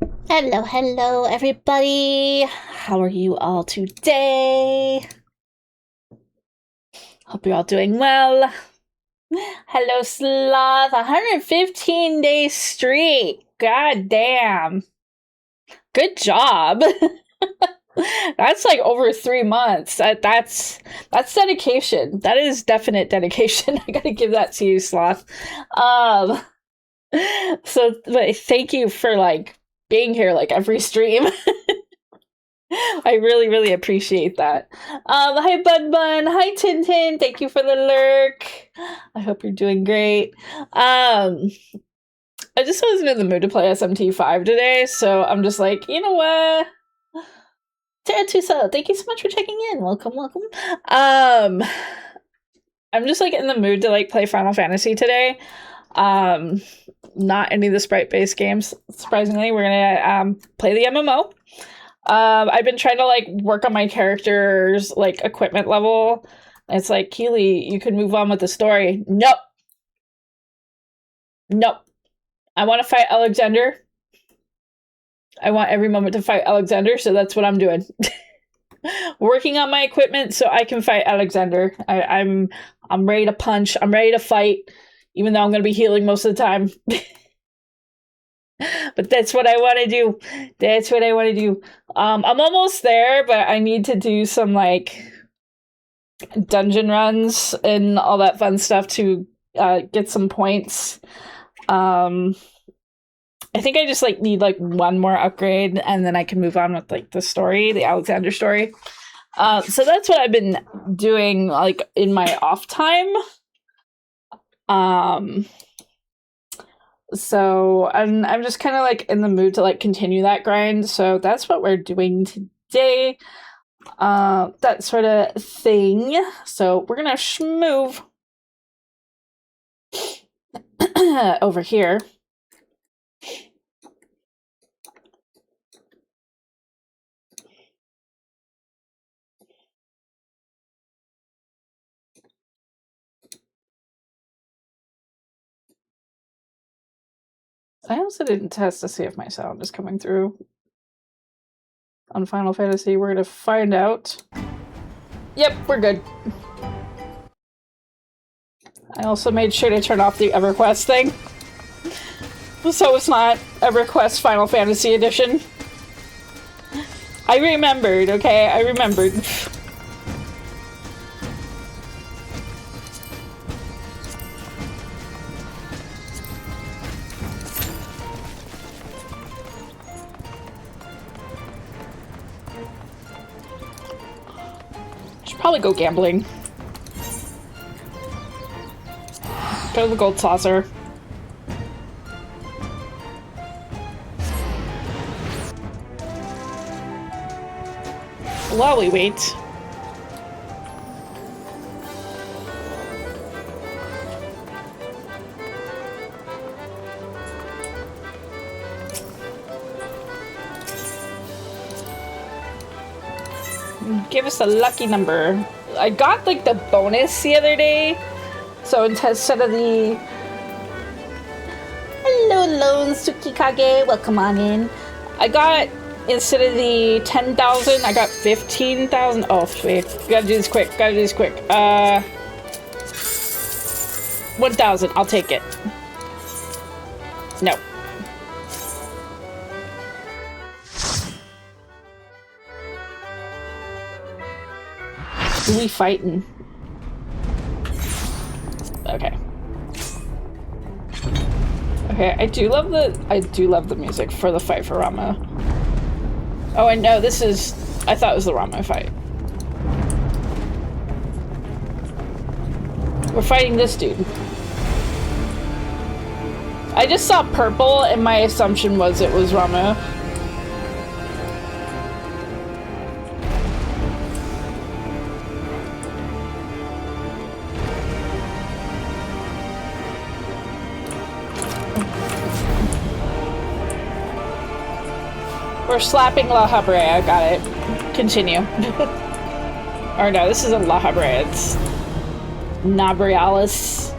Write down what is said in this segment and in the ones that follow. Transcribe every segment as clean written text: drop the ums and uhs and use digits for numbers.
Hello, hello, everybody. How are you all today? Hope you're all doing well. Hello, Sloth. 115 days streak. God damn. Good job. That's like over 3 months. That's dedication. That is definite dedication. I gotta give that to you, Sloth. Um, but thank you for like being here like every stream. I really, really appreciate that. Hi Bun Bun, hi Tintin, thank you for the lurk. I hope you're doing great. I just wasn't in the mood to play SMT5 today, so I'm just like, you know what? Tusa, thank you so much for checking in. Welcome, welcome. I'm just like in the mood to like play Final Fantasy today. Not any of the sprite-based games. Surprisingly, we're gonna play the MMO. I've been trying to like work on my character's like equipment level. It's like, Keelie, you can move on with the story. Nope. Nope. I want to fight Alexander. I want every moment to fight Alexander, so that's what I'm doing. Working on my equipment so I can fight Alexander. I'm ready to punch. I'm ready to fight, even though I'm going to be healing most of the time. But that's what I want to do. That's what I want to do. I'm almost there, but I need to do some like dungeon runs and all that fun stuff to get some points. I think I just like need like one more upgrade and then I can move on with like the story, the Alexander story. So that's what I've been doing like in my off time. So I'm just kind of like in the mood to like continue that grind. So that's what we're doing today. That sort of thing. So we're gonna move over here. I also didn't test to see if my sound is coming through on Final Fantasy. We're gonna find out. Yep, we're good. I also made sure to turn off the EverQuest thing. So it's not EverQuest Final Fantasy Edition. I remembered, okay? I remembered. Should probably go gambling. Go to the gold saucer. While we wait. Give us a lucky number. I got like the bonus the other day. So instead of the... Hello, Lone Tsukikage. Welcome on in. I got, instead of the 10,000, I got 15,000. Oh, wait. Gotta do this quick. Gotta do this quick. 1,000. I'll take it. No. Who we fighting? Okay. Okay, I do love the music for the fight for Rama. Oh, and no, this is... I thought it was the Rama fight. We're fighting this dude. I just saw purple, and my assumption was it was Rama. We're slapping La Habrea, got it. Continue. Or no, this isn't La Habrea, it's Nabrialis.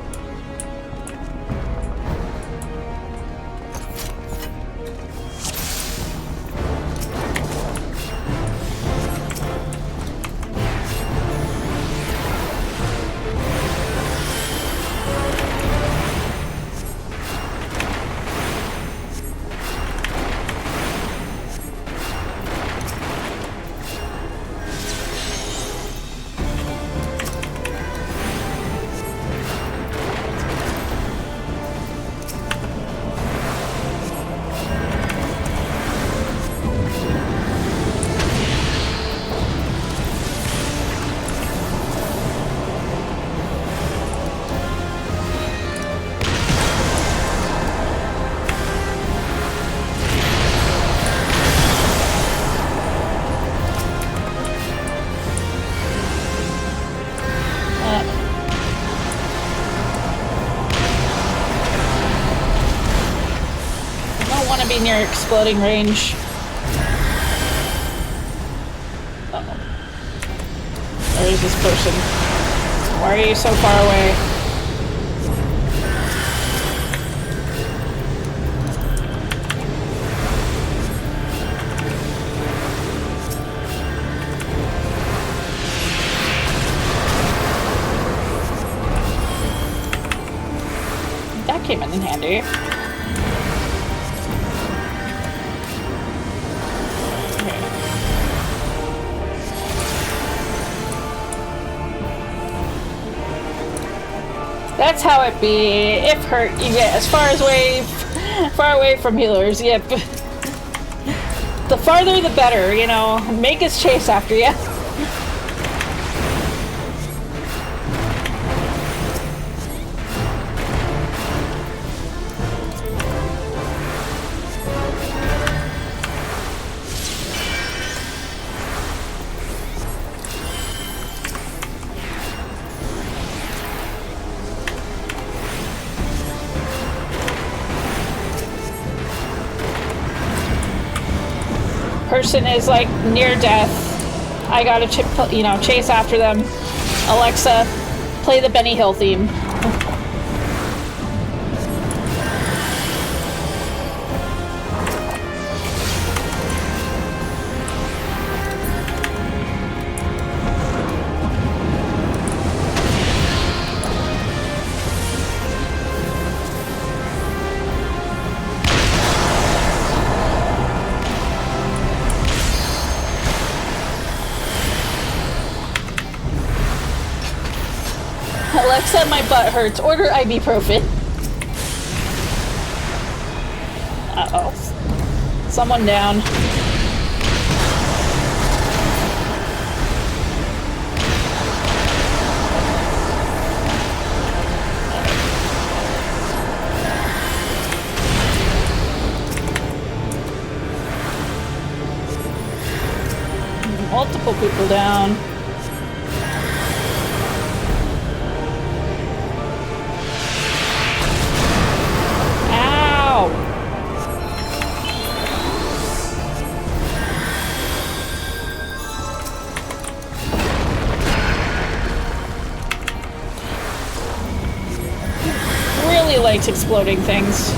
exploding range. Uh-oh. Where is this person? Why are you so far away? That came in handy. That's how it be. If hurt, you get as far away from healers. Yep. The farther, the better. You know, make us chase after you. Person is like near death. I gotta chase after them. Alexa, play the Benny Hill theme. Alexa, my butt hurts. Order ibuprofen. Uh-oh. Someone down. Multiple people down. Likes exploding things.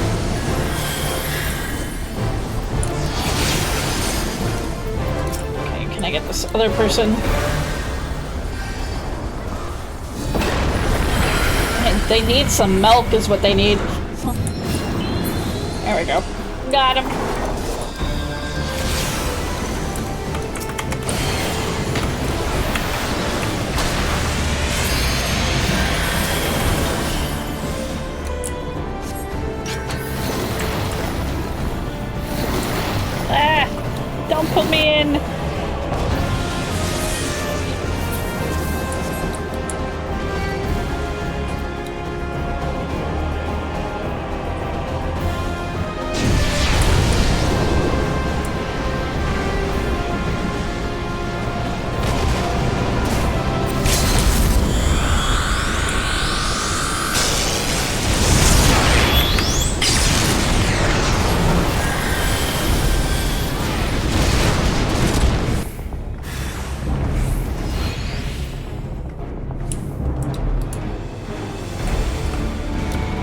Okay, can I get this other person? They need some milk is what they need. There we go. Got him. Put me in.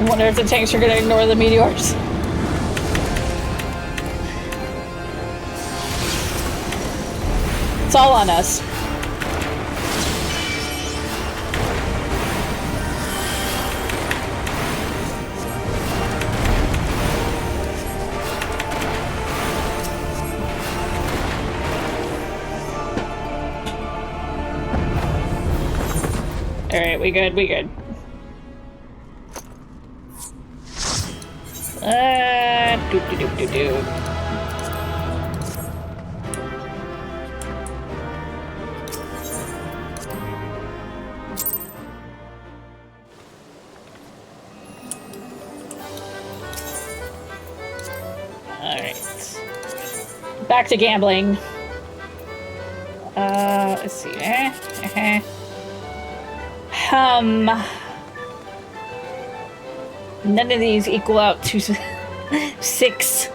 I wonder if the tanks are gonna ignore the meteors. It's all on us. Alright, we good, we good. Do. Alright. Back to gambling. Let's see. None of these equal out to 6.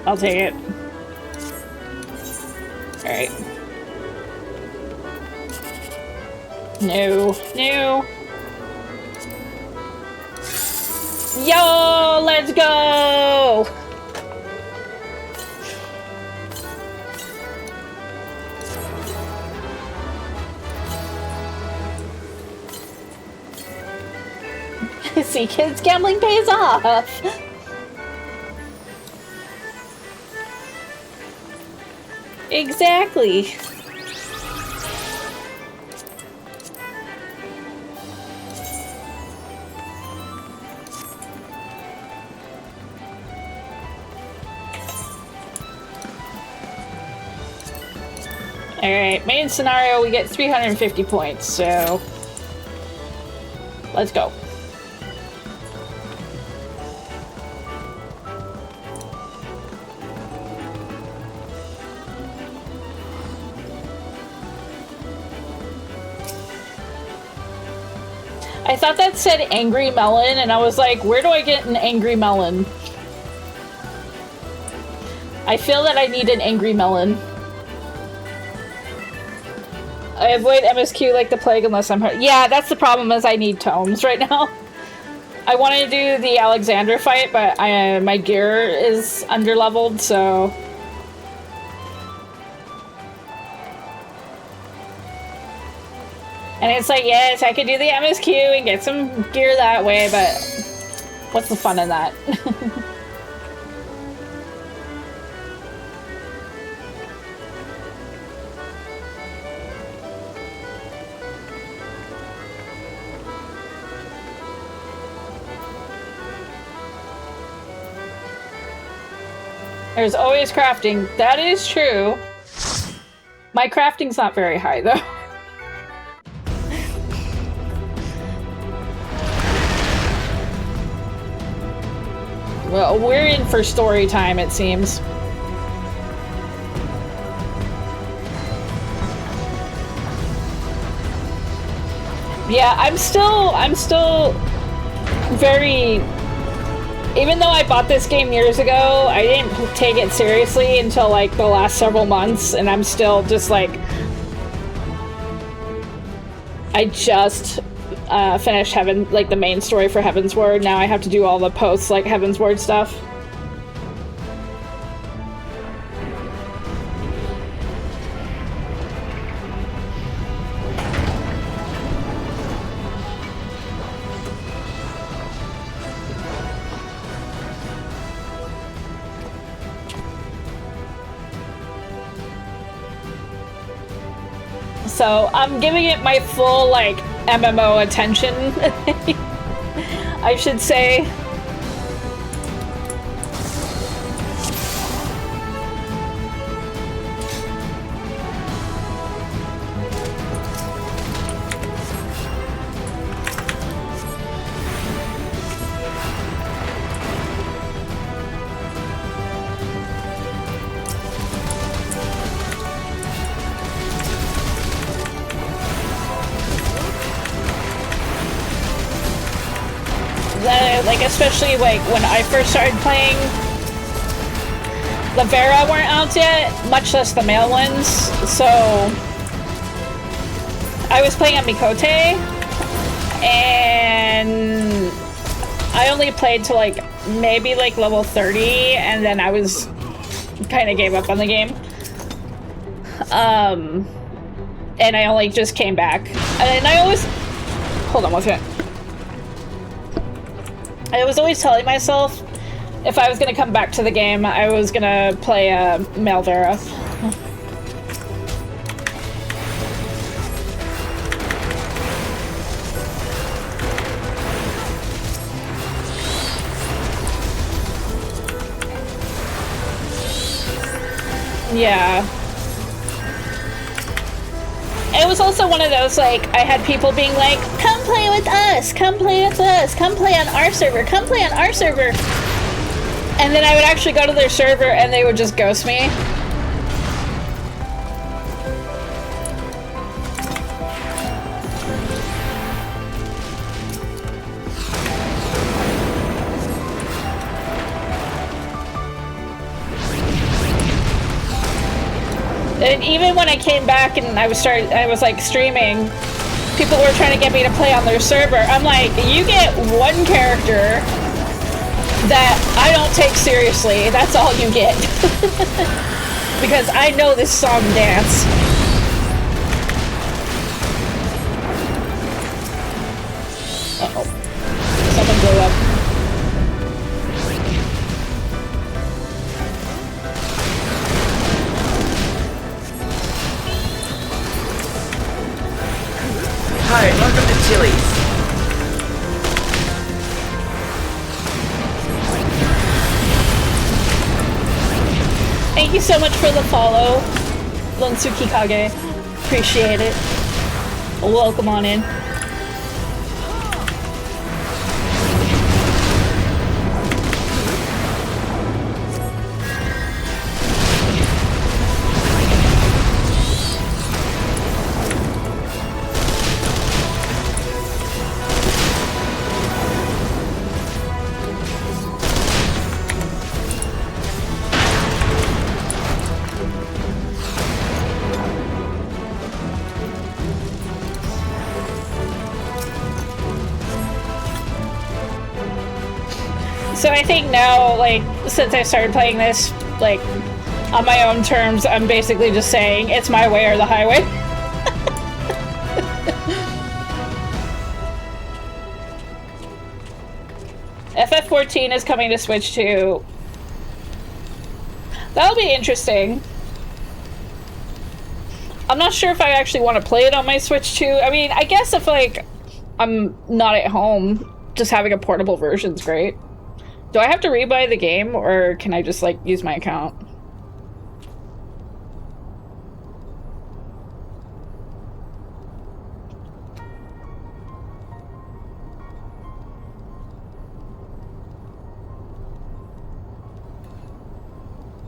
I'll take it. Alright. No. No. Yo, let's go! See, kids, gambling pays off! Exactly. Alright, main scenario, we get 350 points, so let's go. I thought that said angry melon, and I was like, where do I get an angry melon? I feel that I need an angry melon. I avoid MSQ like the plague unless I'm hurt. Yeah, that's the problem, is I need tomes right now. I wanted to do the Alexander fight, but my gear is underleveled, so... And it's like, yes, I could do the MSQ and get some gear that way, but what's the fun in that? There's always crafting. That is true. My crafting's not very high, though. Well, we're in for story time, it seems. Yeah, I'm still very... Even though I bought this game years ago, I didn't take it seriously until like the last several months, and I'm still just like... I just finished the main story for Heaven's Word. Now I have to do all the posts like Heaven's Word stuff. So I'm giving it my full, like, MMO attention, I should say. Like, especially, like, when I first started playing, the Vera weren't out yet, much less the male ones, so I was playing on Mikote, and I only played to, like, maybe, like, level 30, and then I was kind of gave up on the game. And I only just came back. And I always... Hold on one second. I was always telling myself if I was gonna come back to the game, I was gonna play male Vera. Yeah. It was also one of those, like, I had people being like, come play with us, come play with us, come play on our server, come play on our server. And then I would actually go to their server and they would just ghost me. And even when I came back and I was like streaming, people were trying to get me to play on their server. I'm like, you get one character that I don't take seriously. That's all you get. Because I know this song dance. Uh-oh. Someone blew up. Hi, welcome to Chili's. Thank you so much for the follow, Lonsuki Kage. Appreciate it. Welcome on in. So I think now, like, since I started playing this, like, on my own terms, I'm basically just saying it's my way or the highway. FF14 is coming to Switch too. That'll be interesting. I'm not sure if I actually want to play it on my Switch too. I mean, I guess if, like, I'm not at home, just having a portable version's great. Do I have to rebuy the game, or can I just, like, use my account?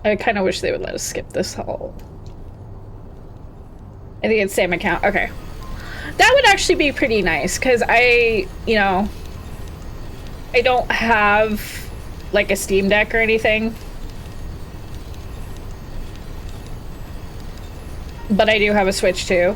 I kind of wish they would let us skip this whole... I think it's same account. Okay. That would actually be pretty nice, because I, you know, I don't have, like, a Steam Deck or anything. But I do have a Switch too.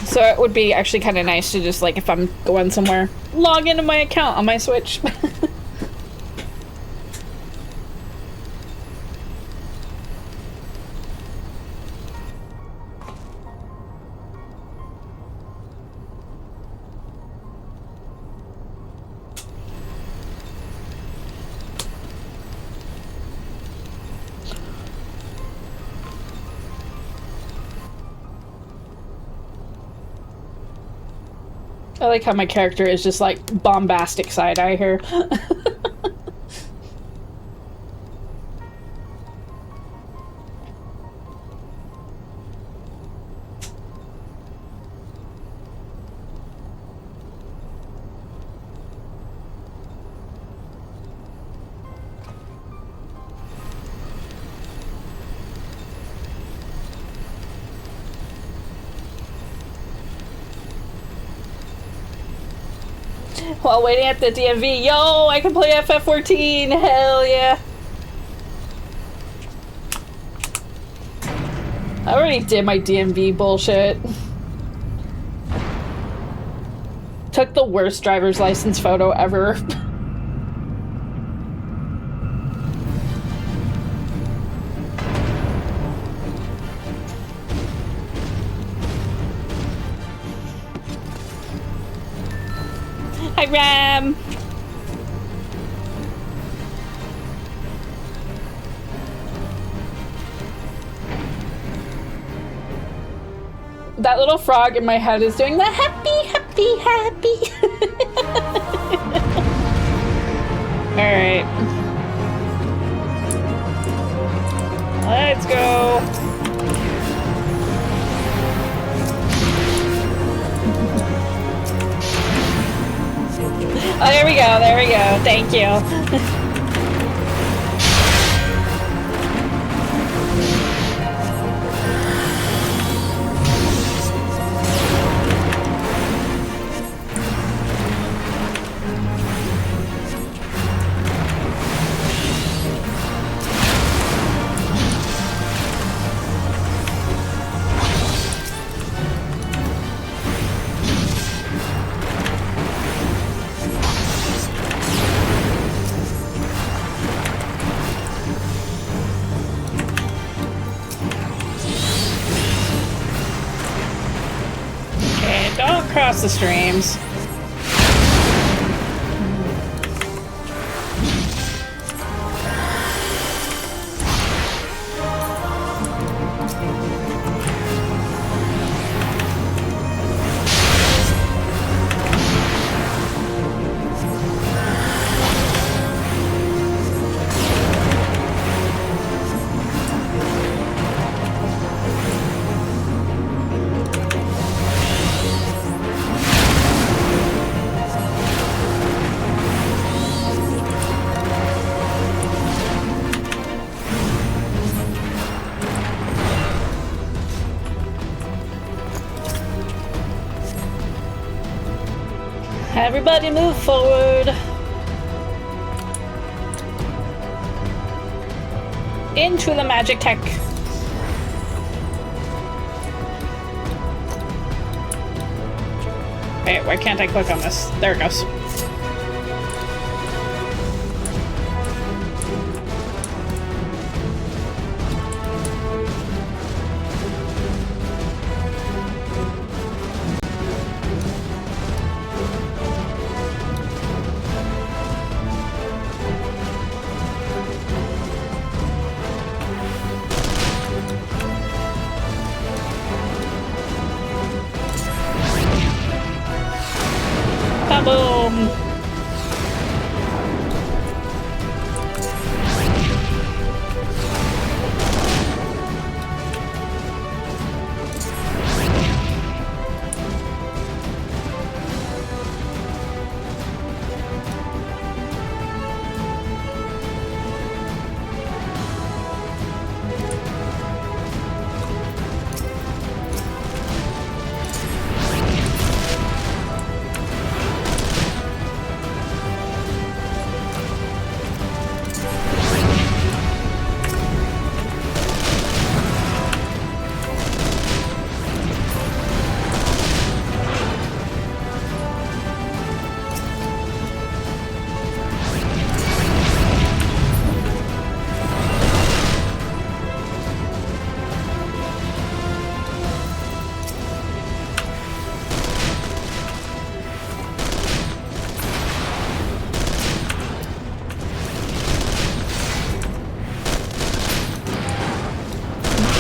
So it would be actually kind of nice to just, like, if I'm going somewhere, log into my account on my Switch. I like how my character is just, like, bombastic side-eye here. While waiting at the DMV, yo, I can play FF14, hell yeah. I already did my DMV bullshit. Took the worst driver's license photo ever. Hi, Ram! That little frog in my head is doing the happy, happy, happy. Alright. Let's go. Oh, there we go, there we go. Thank you. across the streams. Everybody move forward. Into the magic tech. Wait, why can't I click on this? There it goes. Boom!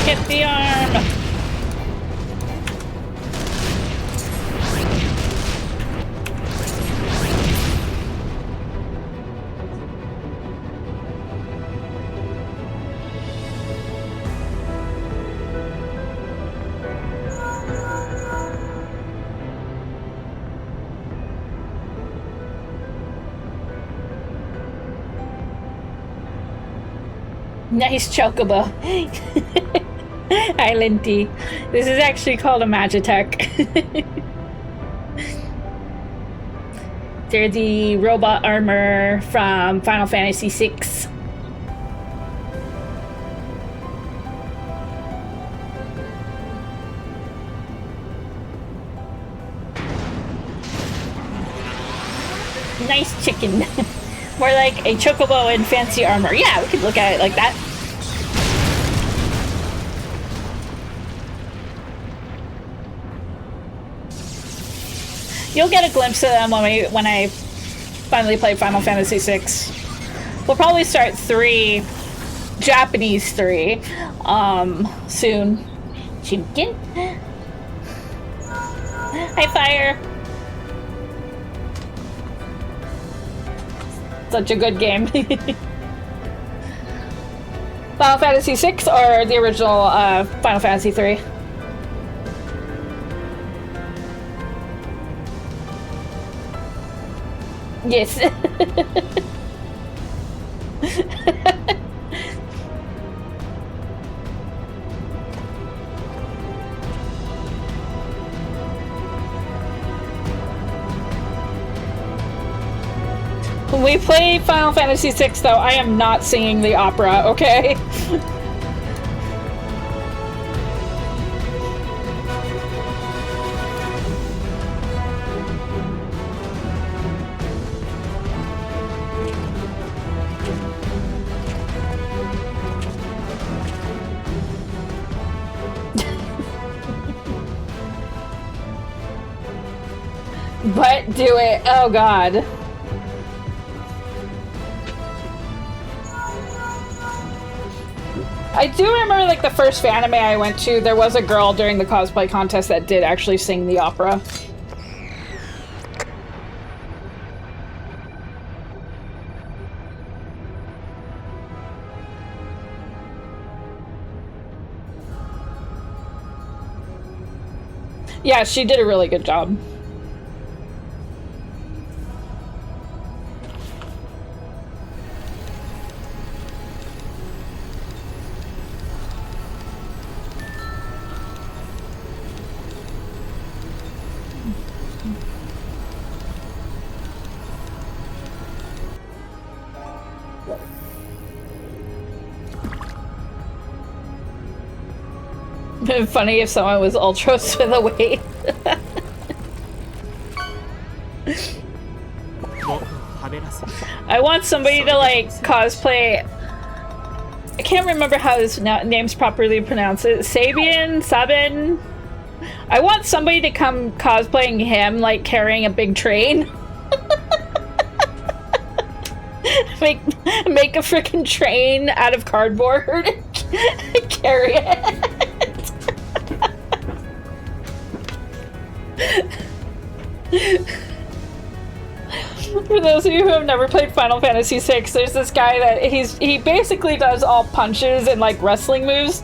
Get the arm! Nice chocobo. Island tea. This is actually called a Magitech. They're the robot armor from Final Fantasy VI. Nice chicken. More like a chocobo in fancy armor. Yeah, we could look at it like that. You'll get a glimpse of them when I finally play Final Fantasy VI. We'll probably start 3, Japanese 3, soon. Chicken? Hi, Fire! Such a good game. Final Fantasy VI or the original Final Fantasy 3? Yes. When we play Final Fantasy VI, though, I am not singing the opera, okay? But do it. Oh god. I do remember, like, the first anime I went to, there was a girl during the cosplay contest that did actually sing the opera. Yeah, she did a really good job. Funny if someone was ultra with a weight. I want somebody to, like, cosplay. I can't remember how his name's properly pronounced. Sabin? I want somebody to come cosplaying him, like, carrying a big train. make a freaking train out of cardboard. Carry it. For those of you who have never played Final Fantasy VI, there's this guy that he basically does all punches and, like, wrestling moves,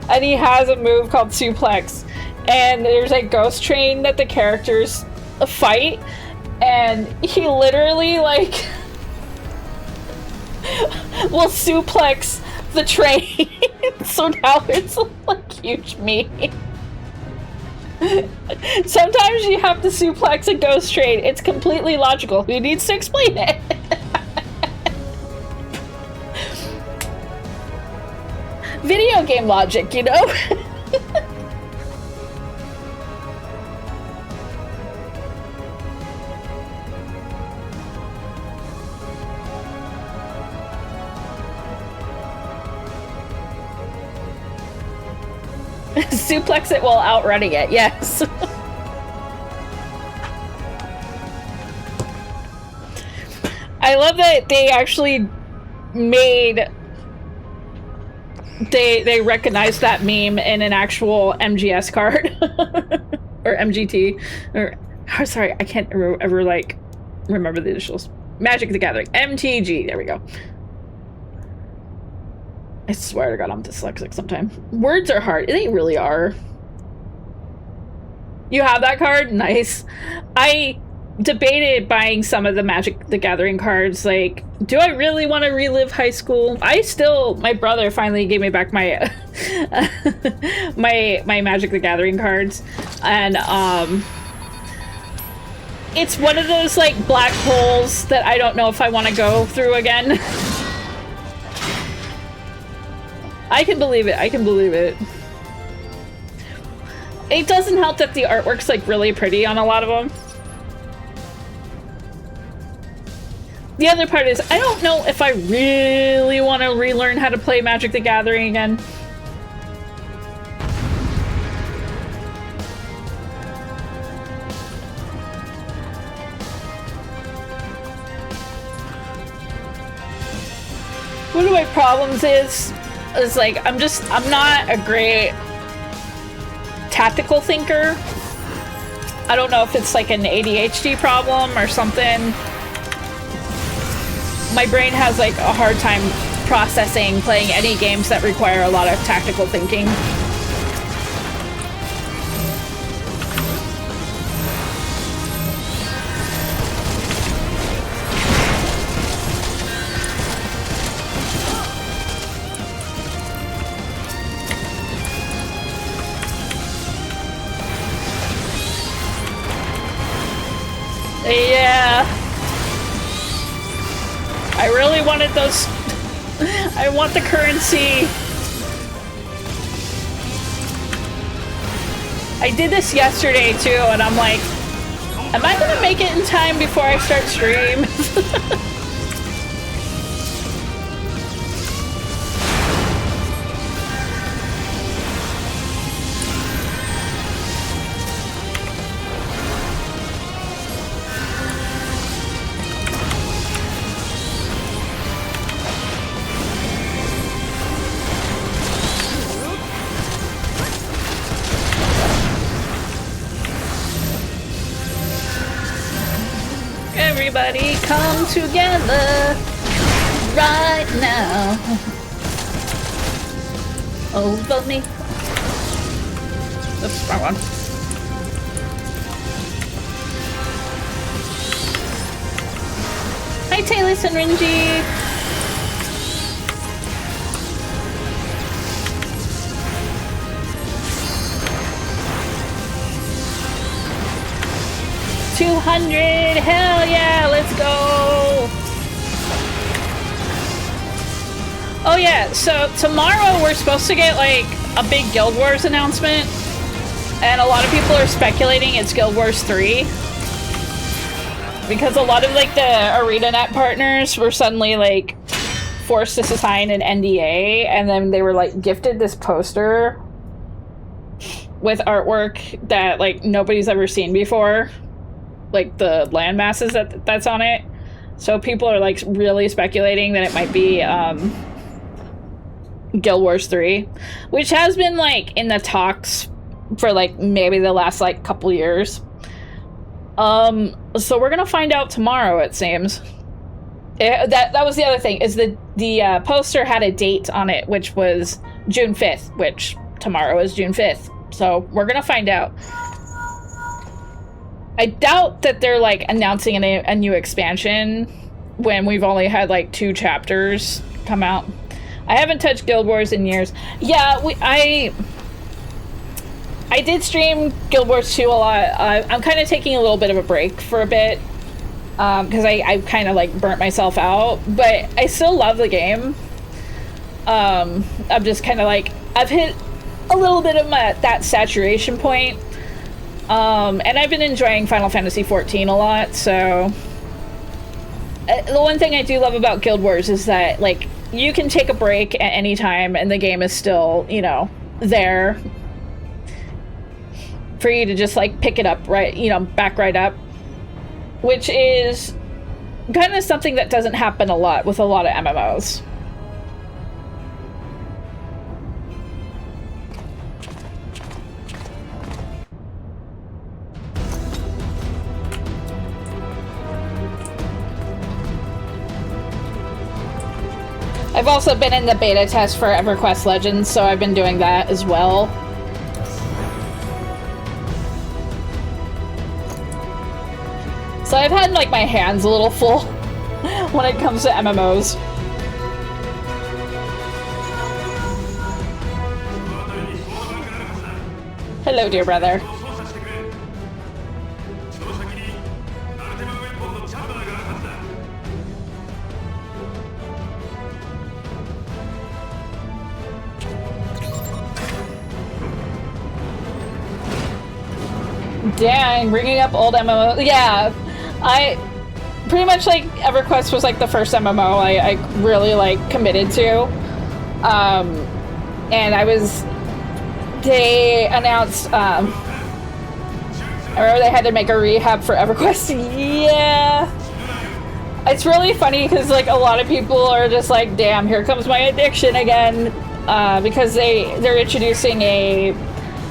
and he has a move called suplex, and there's a ghost train that the characters fight, and he literally, like, will suplex the train. So now it's like huge meme. Sometimes you have to suplex a ghost train. It's completely logical. Who needs to explain it? Video game logic, you know? Suplex it while outrunning it, yes. I love that they actually made... They recognized that meme in an actual MGS card. Or MGT. Or, oh, sorry, I can't ever, like, remember the initials. Magic the Gathering. MTG, there we go. I swear to God, I'm dyslexic sometimes. Words are hard. They really are. You have that card? Nice. I debated buying some of the Magic the Gathering cards. Like, do I really want to relive high school? My brother finally gave me back my my Magic the Gathering cards. And it's one of those, like, black holes that I don't know if I want to go through again. I can believe it. I can believe it. It doesn't help that the artwork's, like, really pretty on a lot of them. The other part is, I don't know if I really want to relearn how to play Magic the Gathering again. One of my problems is like, I'm not a great tactical thinker. I don't know if it's like an ADHD problem or something. My brain has, like, a hard time processing playing any games that require a lot of tactical thinking. Yeah. I really wanted those. I want the currency. I did this yesterday too, and I'm like, am I gonna make it in time before I start stream? Everybody come together right now. Oh, vote me. Oops, wrong one. Hi, Taylor and Ringy. $200, hell yeah, let's go. Oh yeah, so tomorrow we're supposed to get like a big Guild Wars announcement, and a lot of people are speculating it's Guild Wars 3 because a lot of like the ArenaNet partners were suddenly like forced to sign an NDA, and then they were like gifted this poster with artwork that like nobody's ever seen before, like the land masses that's on it. So people are like really speculating that it might be Guild Wars 3, which has been like in the talks for like maybe the last like couple years. So we're gonna find out tomorrow, it seems. That was the other thing, is the poster had a date on it, which was June 5th, which tomorrow is June 5th. So we're gonna find out. I doubt that they're like announcing a new expansion when we've only had like 2 chapters come out. I haven't touched Guild Wars in years. Yeah, I did stream Guild Wars 2 a lot. I'm kind of taking a little bit of a break for a bit because I kind of like burnt myself out, but I still love the game. I'm just kind of like, I've hit a little bit of that saturation point. And I've been enjoying Final Fantasy XIV a lot, so the one thing I do love about Guild Wars is that like you can take a break at any time and the game is still, you know, there for you to just like pick it up, right, you know, back right up, which is kind of something that doesn't happen a lot with a lot of MMOs. I've also been in the beta test for EverQuest Legends, so I've been doing that as well. So I've had like my hands a little full when it comes to MMOs. Hello, dear brother. Dang, bringing up old MMO. Yeah, I pretty much like EverQuest was like the first MMO I really like committed to. And they announced, I remember they had to make a rehab for EverQuest. Yeah. It's really funny because like a lot of people are just like, damn, here comes my addiction again. Because they're introducing a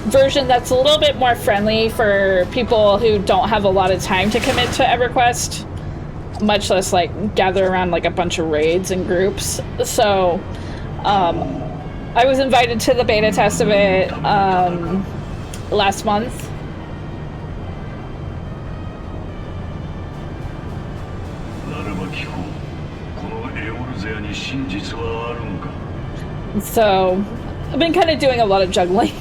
version that's a little bit more friendly for people who don't have a lot of time to commit to EverQuest, much less like gather around like a bunch of raids and groups. So I was invited to the beta test of it last month. So I've been kind of doing a lot of juggling.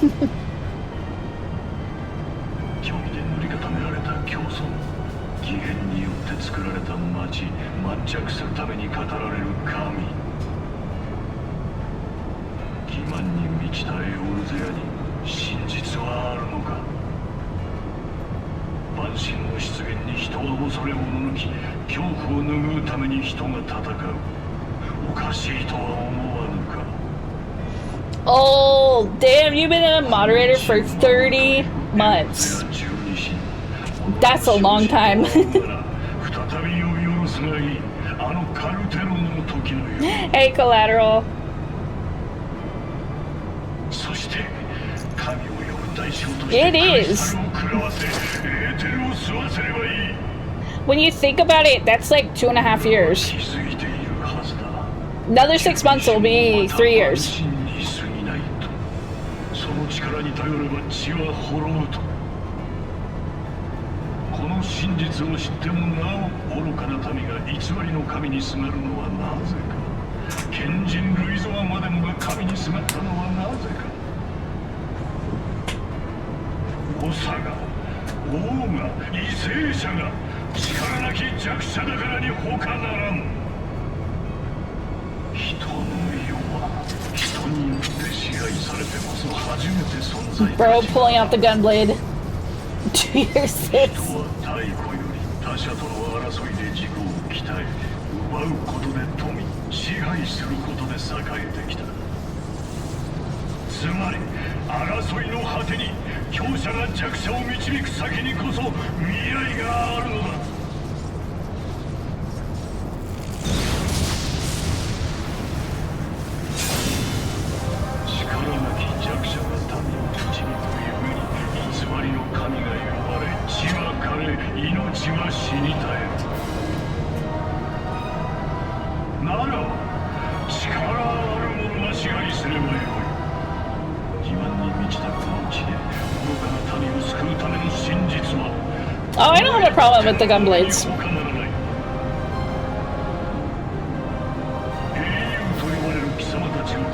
Oh, damn, you've been a moderator for 30 months. That's a long time. Hey, Collateral. It is. When you think about it, that's like 2.5 years. Another 6 months will be 3 years. この真実を知ってもなお愚かな民が偽りの神にすがるのはなぜか。賢人類ゾアまでもが神にすがったのはなぜか。長が王が為政者が力なき弱者だからに他ならん。人の世は人によって支配されてこそ初めて存在。Bro pulling out the gunblade. 2 years since. 人は太古より他者との争いで自己を鍛え、奪うことで富、支配することで栄えてきた。つまり争いの果てに強者が弱者を導く先にこそ未来があるのだ。力なき弱者が民を導くゆえに偽りの神が呼ばれ、血は枯れ、命は死に絶える。ならば力ある者が支配すればよい。自慢に満ちたこの地で愚かな民を救うための真実は。 Oh, I don't have a problem with the gunblades.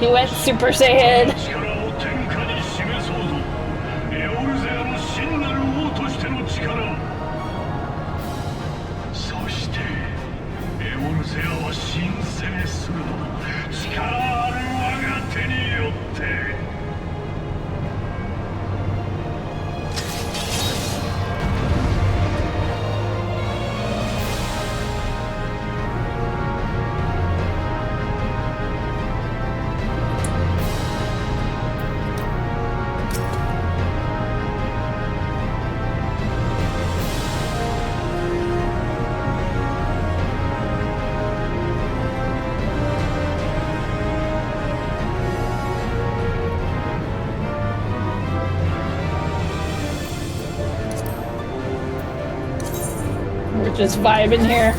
He went Super Saiyan. そしてエオルゼアは神聖するのだ。力ある我が手によって。Just vibing here.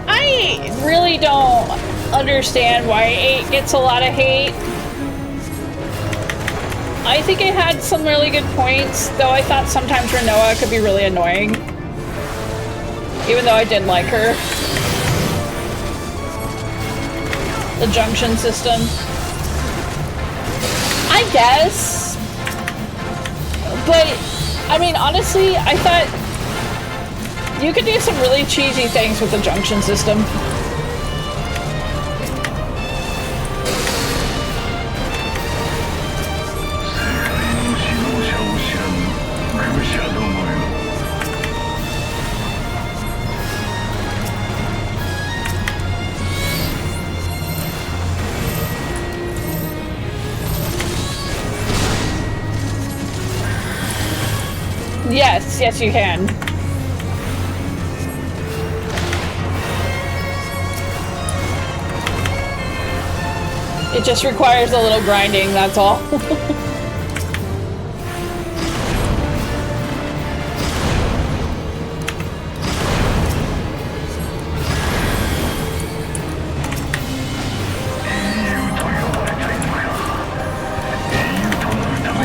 I really don't understand why 8 gets a lot of hate. I think it had some really good points, though I thought sometimes Rinoa could be really annoying. Even though I did like her. The junction system. I guess. But I mean, honestly, I thought you could do some really cheesy things with the junction system. Yes, yes you can. It just requires a little grinding, that's all.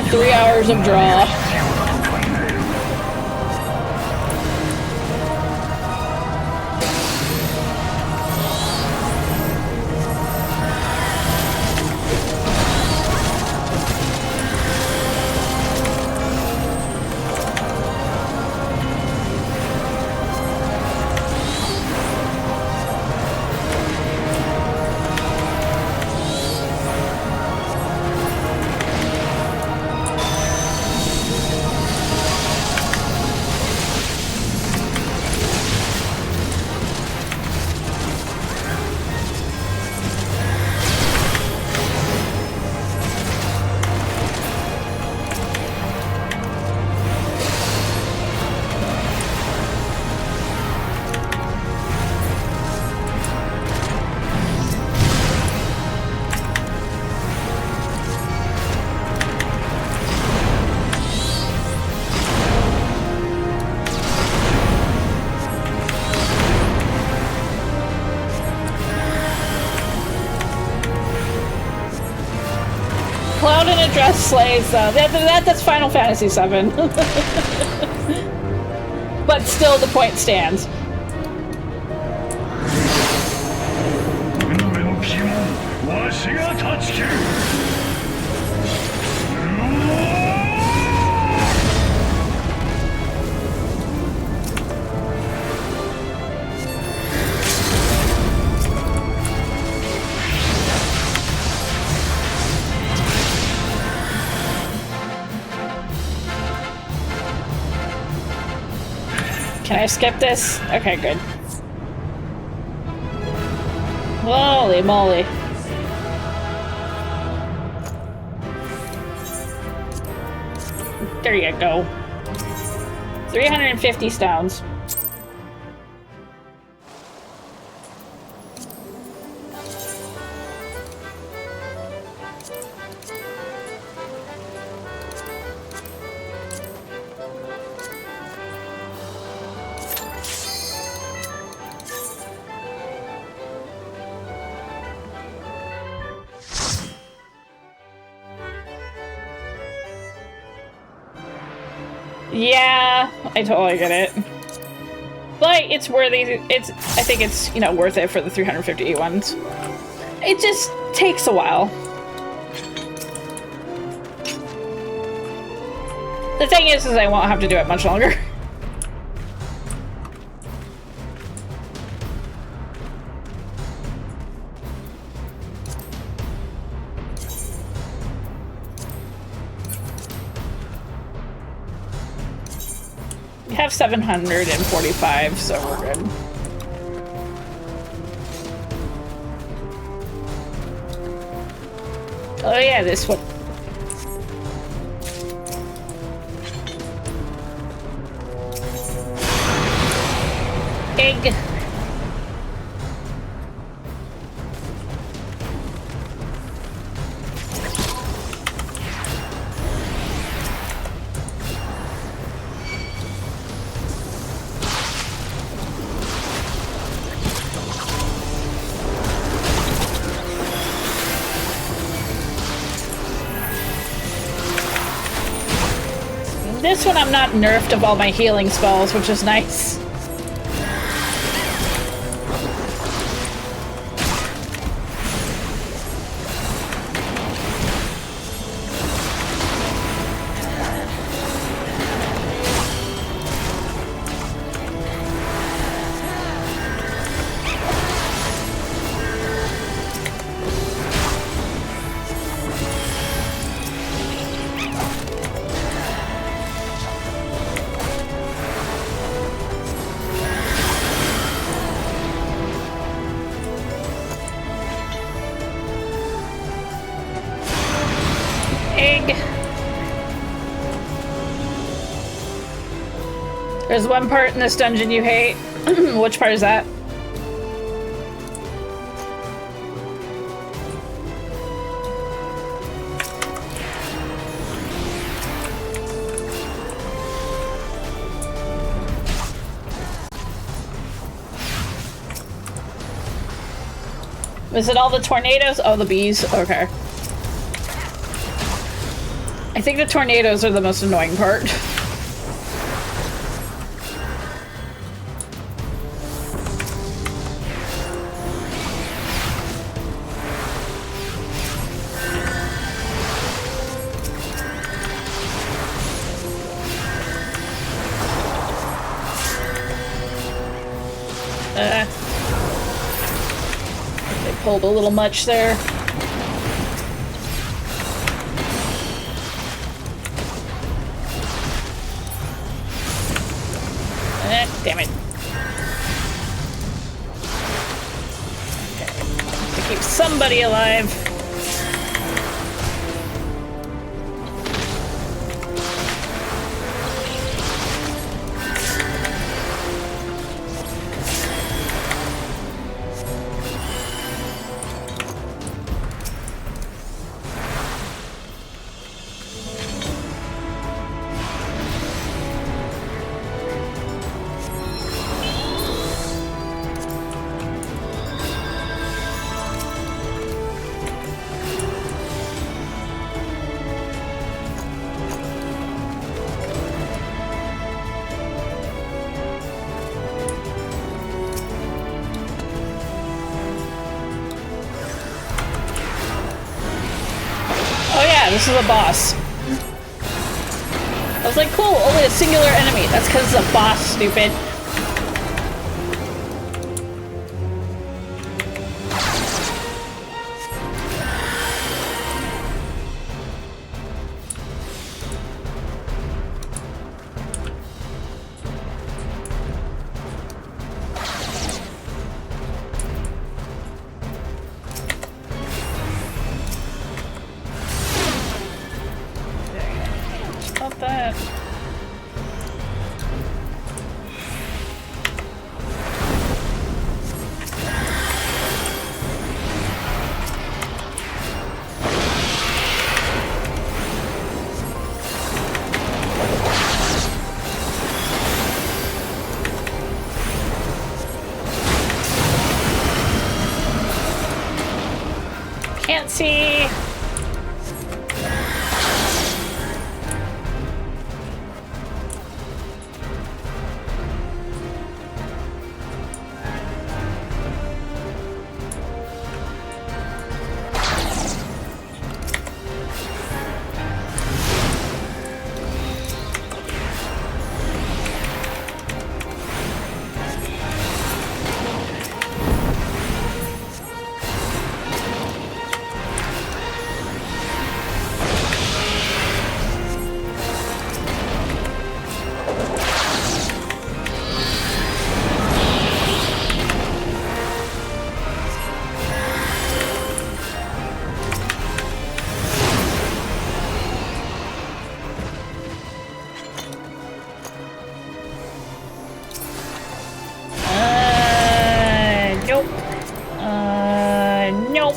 Three hours of draw. Clown in a dress slays, though. That's Final Fantasy VII. But still, the point stands. Can I skip this? Okay, good. Holy moly. There you go. 350 stones. Yeah, I totally get it. But it's worthy. I think it's, you know, worth it for the 350 ones. It just takes a while. The thing is I won't have to do it much longer. We have 745, so we're good. Oh yeah, this one. Egg. This one I'm not nerfed of all my healing spells, which is nice. There's one part in this dungeon you hate. Which part is that? Is it all the tornadoes? Oh, the bees. Okay. I think the tornadoes are the most annoying part. They pulled a little much there. Damn it. Okay. To keep somebody alive. yeah, this is a boss. I was like, cool, only a singular enemy. That's because it's a boss, stupid. Stop that. Can't see. Nope. Nope.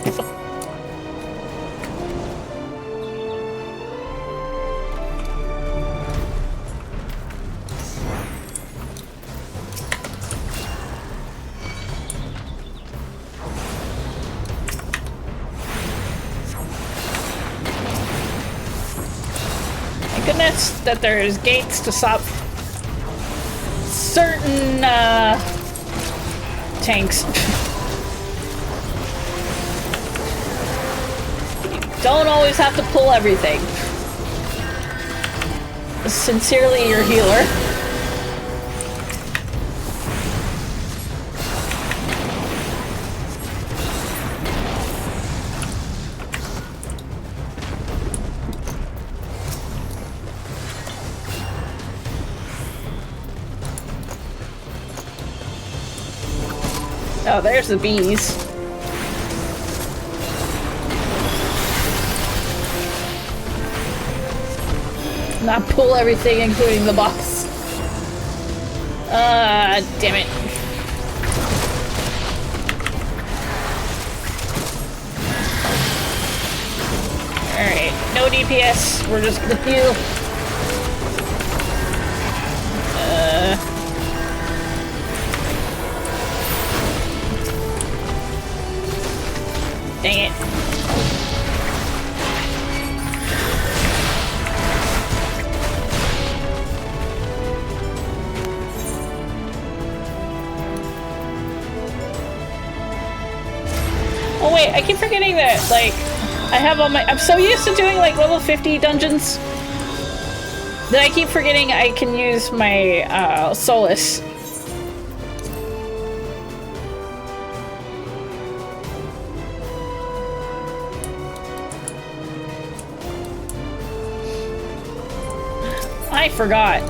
Thank goodness that there's gates to stop certain, tanks. You don't always have to pull everything. Sincerely, your healer. Oh, there's the bees. Not pull everything, including the boss. Damn it. Alright, no DPS, we're just gonna heal. Dang it. Oh wait, I keep forgetting that, like, I have all my- I'm so used to doing, like, level 50 dungeons that I keep forgetting I can use my, Solus. I forgot.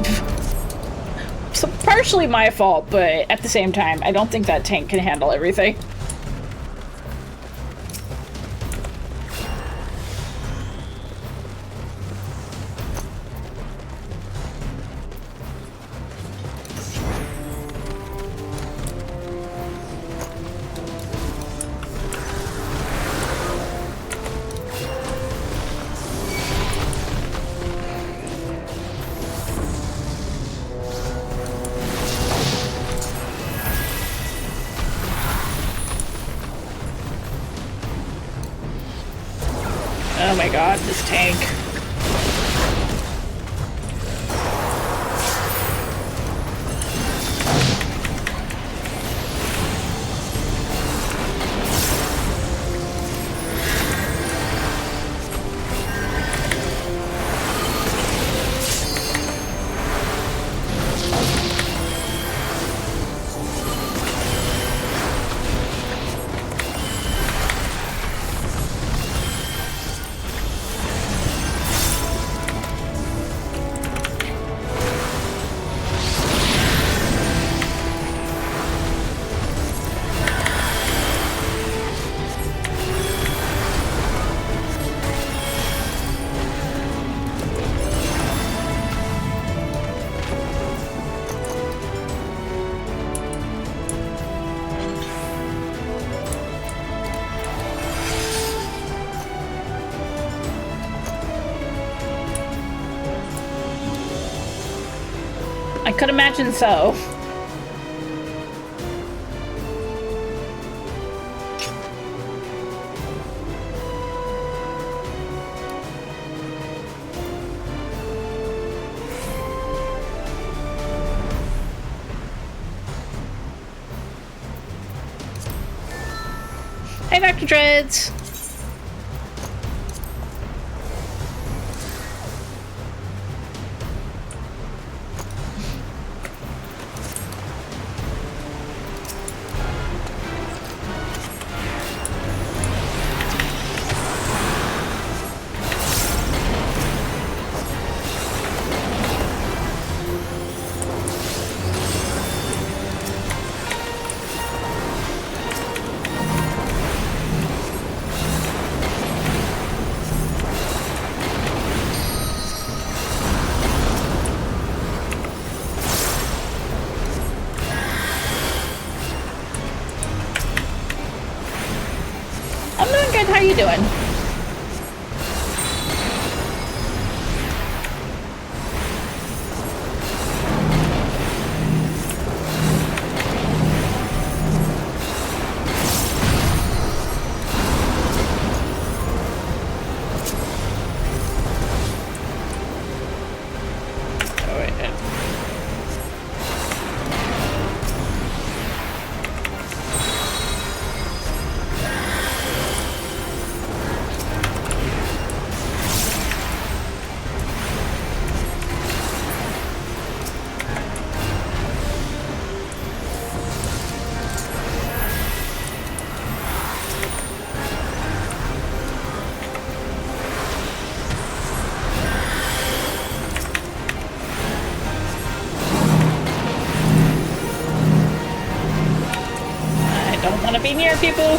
So partially my fault, but at the same time, I don't think that tank can handle everything. Oh my god, this tank. I could imagine so. Hey, Dr. Dreads! How are you doing? Want to be near people?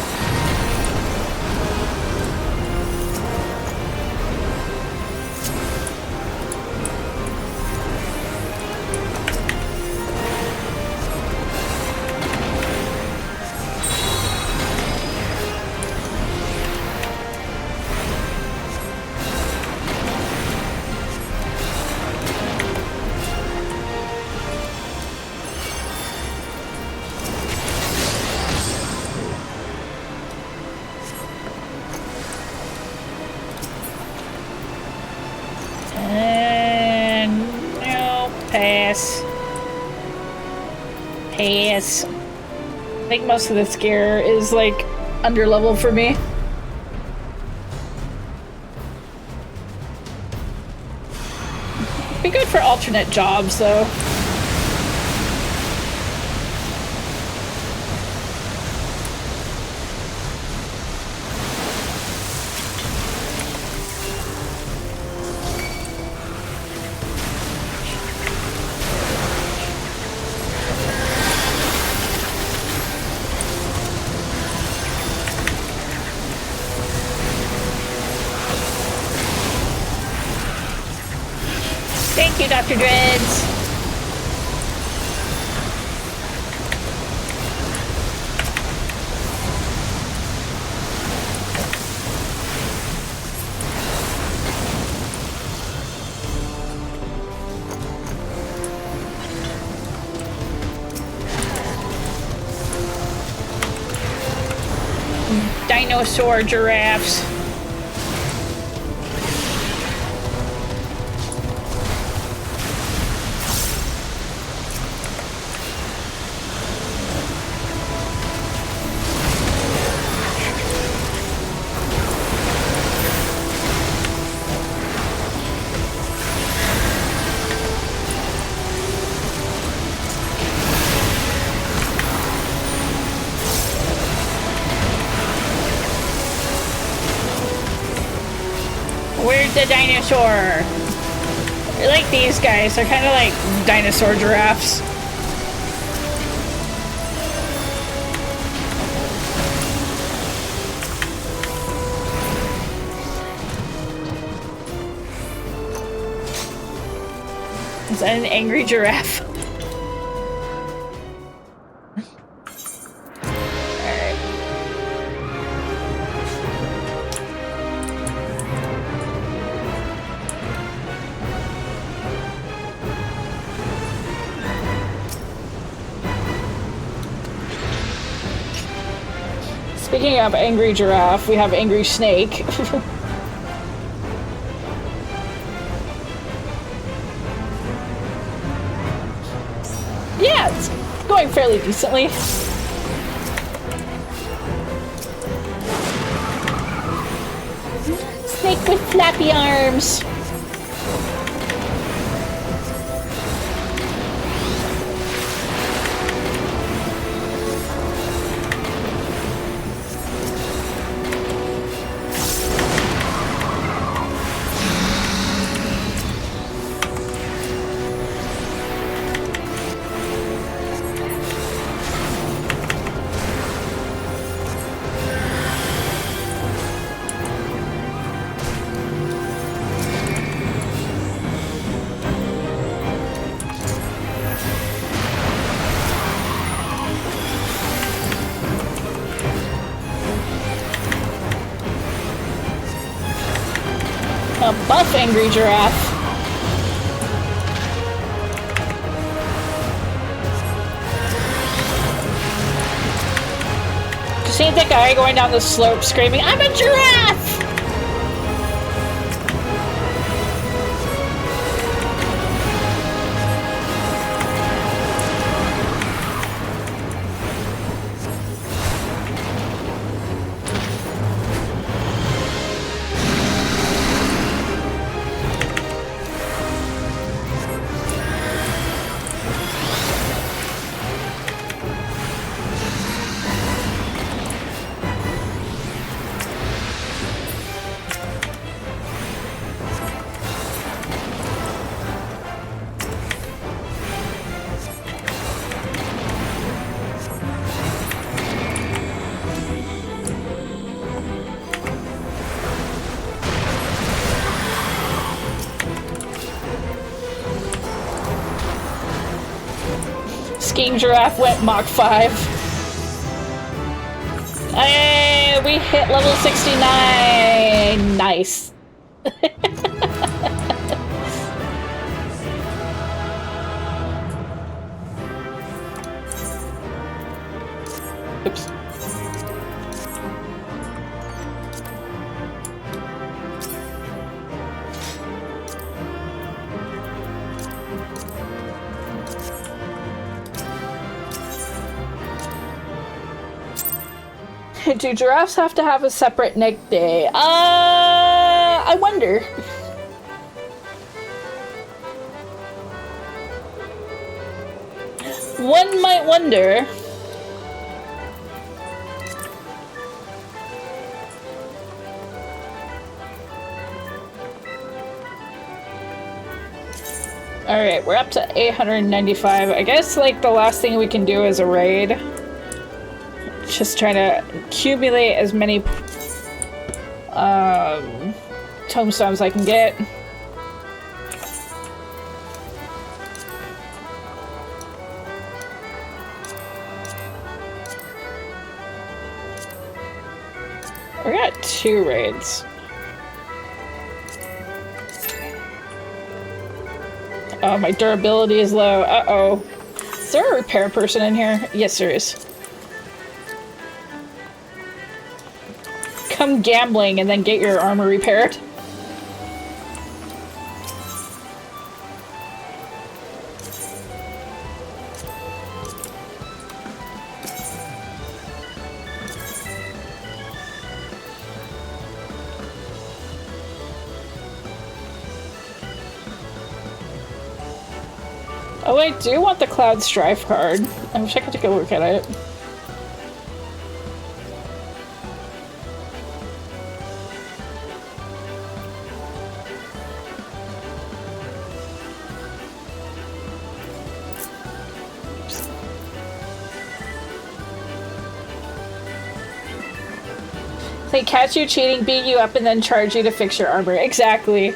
Pass. I think most of this gear is like under level for me. Be good for alternate jobs though. Thank you, Dr. Dreads. Dinosaur giraffes. Where's the dinosaur? I like these guys. They're kind of like dinosaur giraffes. Is that an angry giraffe? Speaking of angry giraffe, we have angry snake. Yeah, it's going fairly decently. Snake with flappy arms. A buff angry giraffe. Just ain't that guy going down the slope screaming, "I'm a giraffe!" Skiing giraffe went Mach 5. Hey, we hit level 69. Nice. Oops. Do giraffes have to have a separate neck day? I wonder. One might wonder. Alright, we're up to 895. I guess, like, the last thing we can do is a raid. Just trying to accumulate as many tombstones I can get. We got 2 raids. Oh, my durability is low. Uh-oh. Is there a repair person in here? Yes, there is. Come gambling and then get your armor repaired. Oh, I do want the Cloud Strife card. I wish I could take a look at it. They catch you cheating, beat you up, and then charge you to fix your armor. Exactly.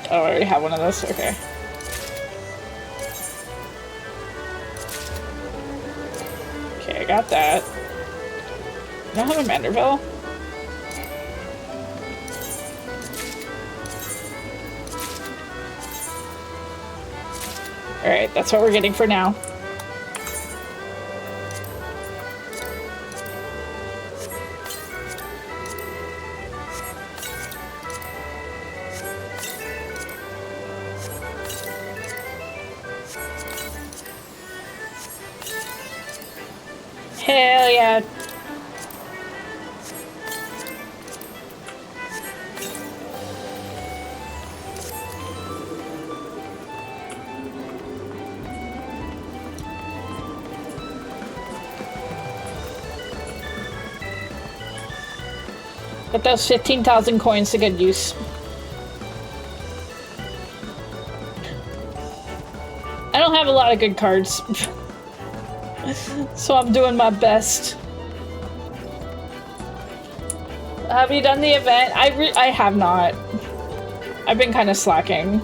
Oh, I already have one of those? Okay. Okay, I got that. I don't have a Manderville. Alright, that's what we're getting for now. Hell yeah. Put those 15,000 coins to good use. I don't have a lot of good cards. So I'm doing my best. Have you done the event? I have not. I've been kind of slacking.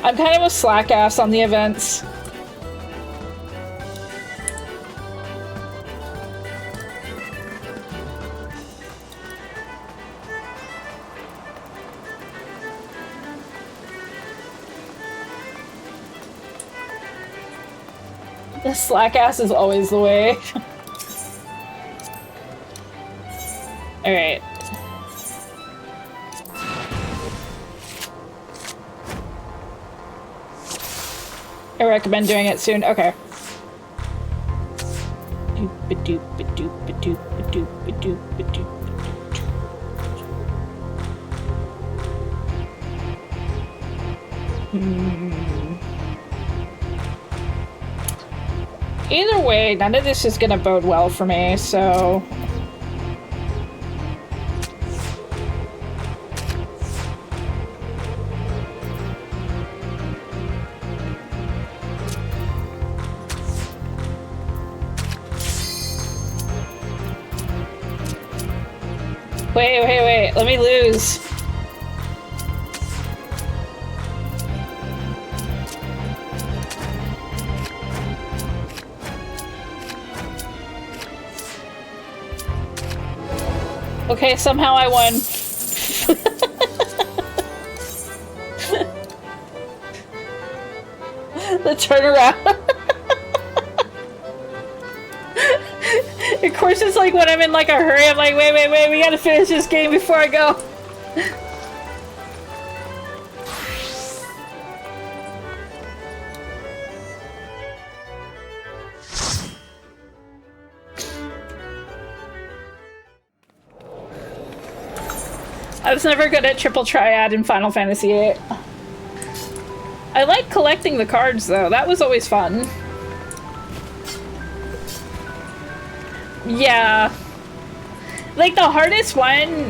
I'm kind of a slack ass on the events. The slack ass is always the way. Alright. I recommend doing it soon. Okay. Either way, none of this is gonna bode well for me, so... Wait, let me lose. Okay, somehow I won. The turnaround. Of course, it's like when I'm in like a hurry, I'm like, wait, we gotta finish this game before I go. I was never good at Triple Triad in Final Fantasy VIII. I like collecting the cards though, that was always fun. Yeah. Like the hardest one...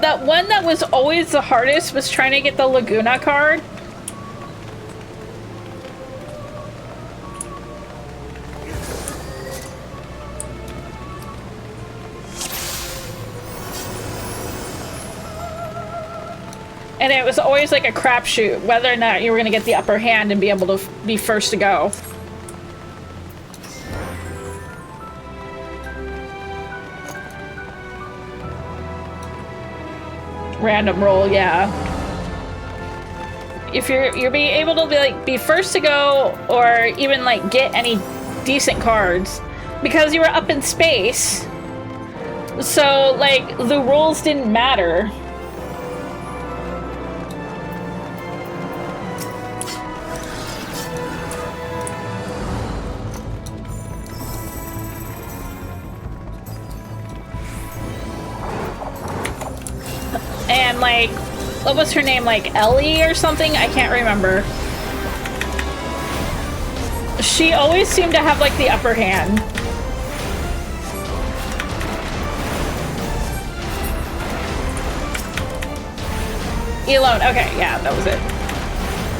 That one that was always the hardest was trying to get the Laguna card. And it was always like a crapshoot whether or not you were going to get the upper hand and be able to be first to go. Random roll, yeah. If you're being able to be first to go or even like get any decent cards because you were up in space. So like the rolls didn't matter. And like, what was her name? Like Ellie or something? I can't remember. She always seemed to have like the upper hand. Elone, okay, yeah, that was it.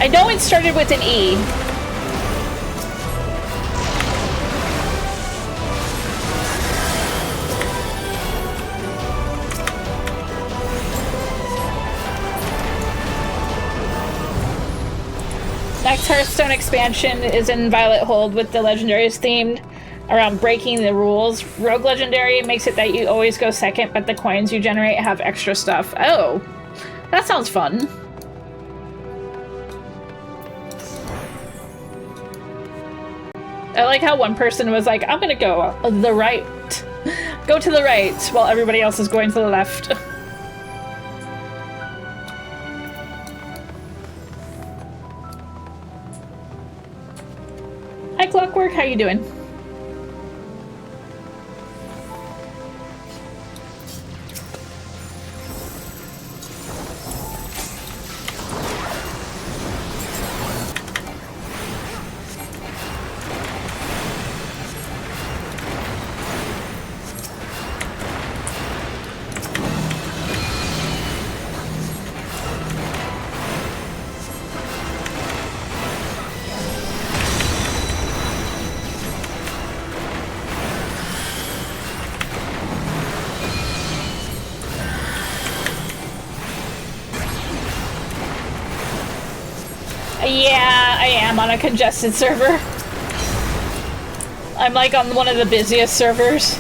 I know it started with an E. Next Hearthstone expansion is in Violet Hold with the legendaries themed around breaking the rules. Rogue Legendary makes it that you always go second, but the coins you generate have extra stuff. Oh, That sounds fun. I like how one person was like, I'm gonna go the right. Go to the right, while everybody else is going to the left. Hi, Clockwork. How you doing? Yeah, I am on a congested server. I'm like on one of the busiest servers.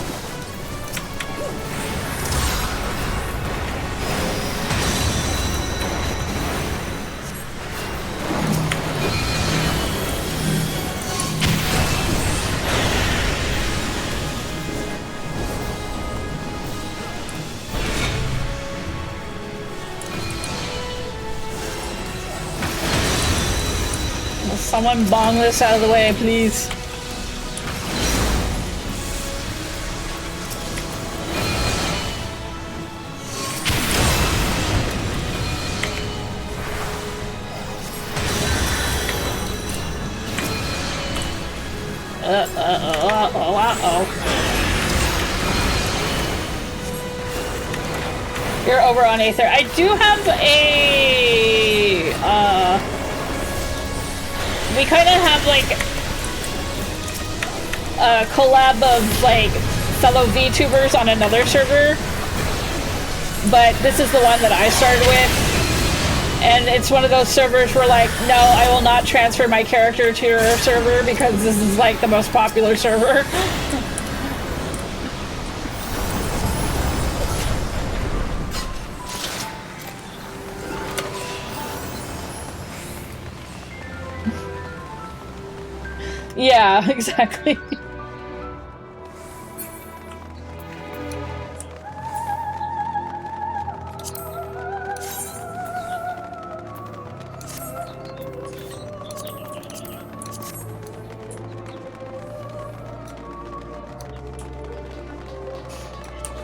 Someone bong this out of the way, please. You're over on Aether. I do have a, we kind of have, like, a collab of, like, fellow VTubers on another server. But this is the one that I started with. And it's one of those servers where, like, no, I will not transfer my character to your server because this is, like, the most popular server. Yeah, exactly.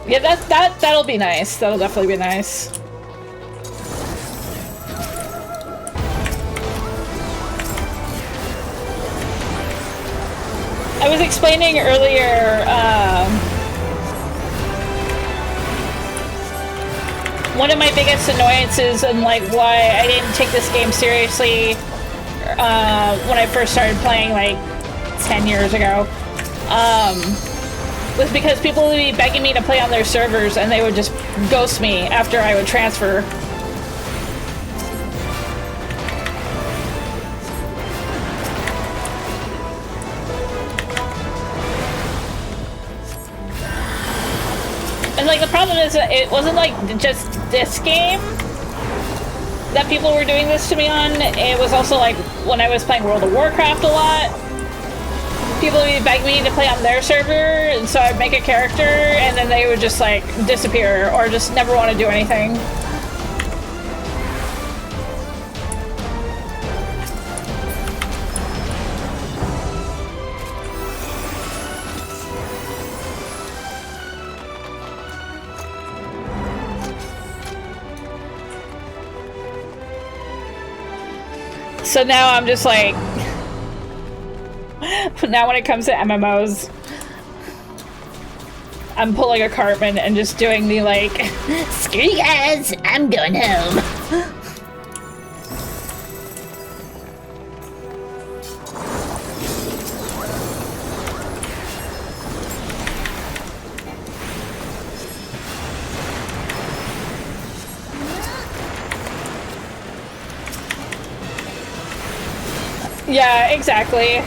Yeah, that'll be nice. That'll definitely be nice. I was explaining earlier, one of my biggest annoyances and like why I didn't take this game seriously when I first started playing like 10 years ago, was because people would be begging me to play on their servers and they would just ghost me after I would transfer. And like the problem is that it wasn't like just this game that people were doing this to me on. It was also like when I was playing World of Warcraft a lot. People would be begging me to play on their server, and so I'd make a character, and then they would just like disappear or just never want to do anything. So now I'm just like, now when it comes to MMOs, I'm pulling a Cartman and just doing the like, screw you guys, I'm going home. Yeah, exactly.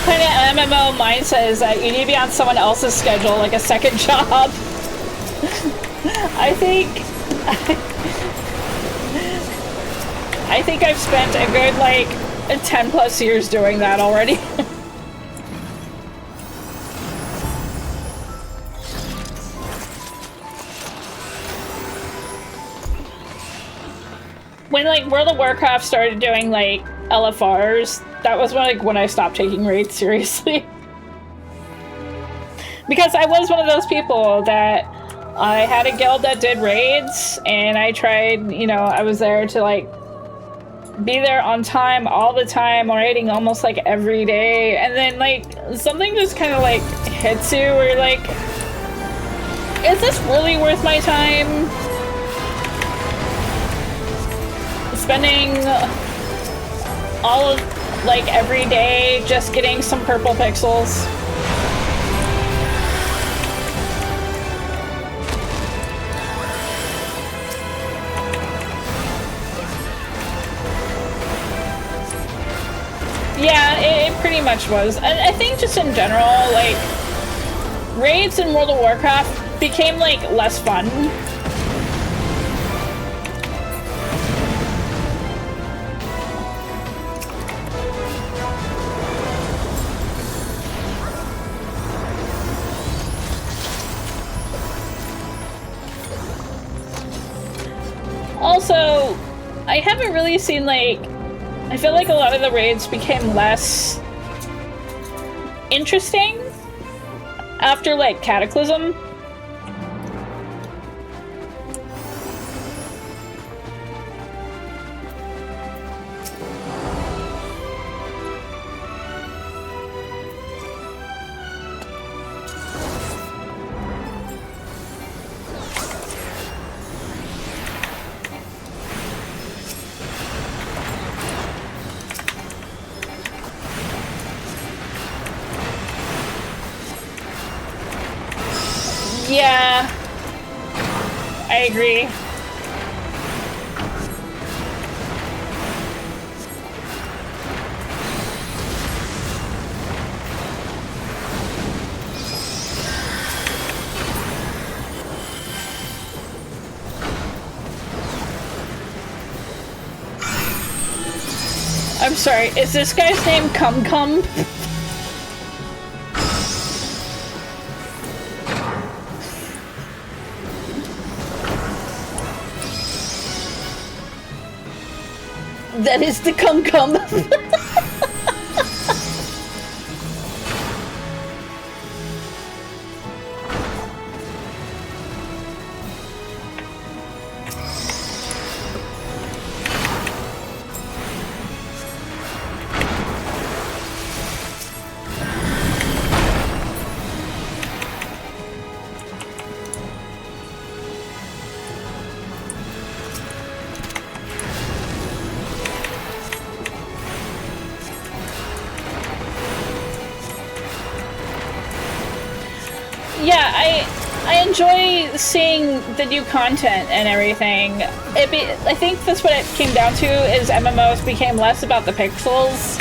kind of MMO mindset is that you need to be on someone else's schedule, like a second job. I think I've spent a good, like, 10 plus years doing that already. When, like, World of Warcraft started doing, like, LFRs, that was when I stopped taking raids seriously. Because I was one of those people that I had a guild that did raids, and I tried, you know, I was there to, like, be there on time all the time, raiding almost, like, every day, and then, like, something just kind of, like, hits you where you're like, is this really worth my time? Spending all of, like, every day just getting some purple pixels. Yeah, it pretty much was. I think just in general, like, raids in World of Warcraft became, like, less fun. Also, I haven't really seen, like, I feel like a lot of the raids became less interesting after, like, Cataclysm. Yeah, I agree. I'm sorry, is this guy's name Cum Cum? That is the Cum Cum. Yeah, I enjoy seeing the new content and everything. I think that's what it came down to, is MMOs became less about the pixels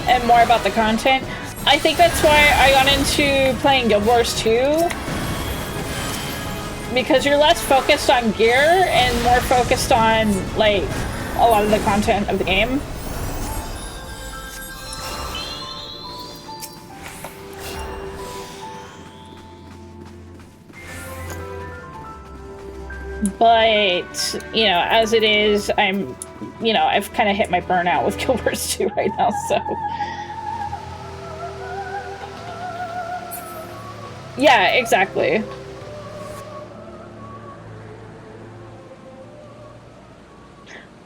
and more about the content. I think that's why I got into playing Guild Wars 2. Because you're less focused on gear and more focused on, like, a lot of the content of the game. But, you know, as it is, I've kind of hit my burnout with Guild Wars 2 right now, so. Yeah, exactly.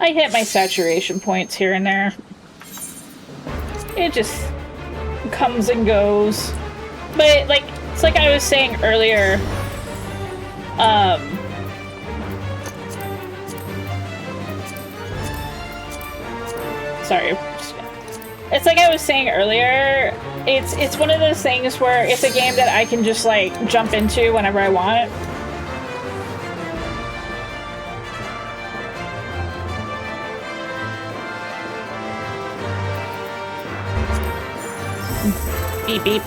I hit my saturation points here and there. It just comes and goes. But, like, it's like I was saying earlier, sorry. It's like I was saying earlier, it's one of those things where it's a game that I can just, like, jump into whenever I want. Beep beep.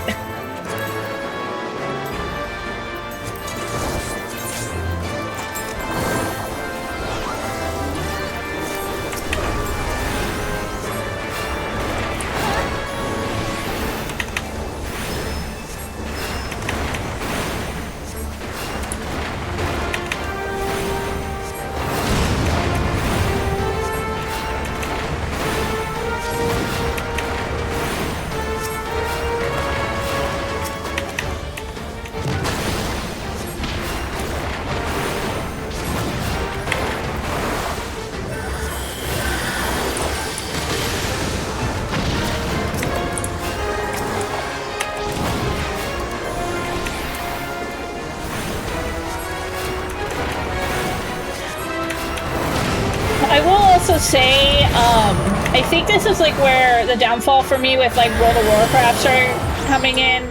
Say, I think this is like where the downfall for me with like World of Warcraft started coming in.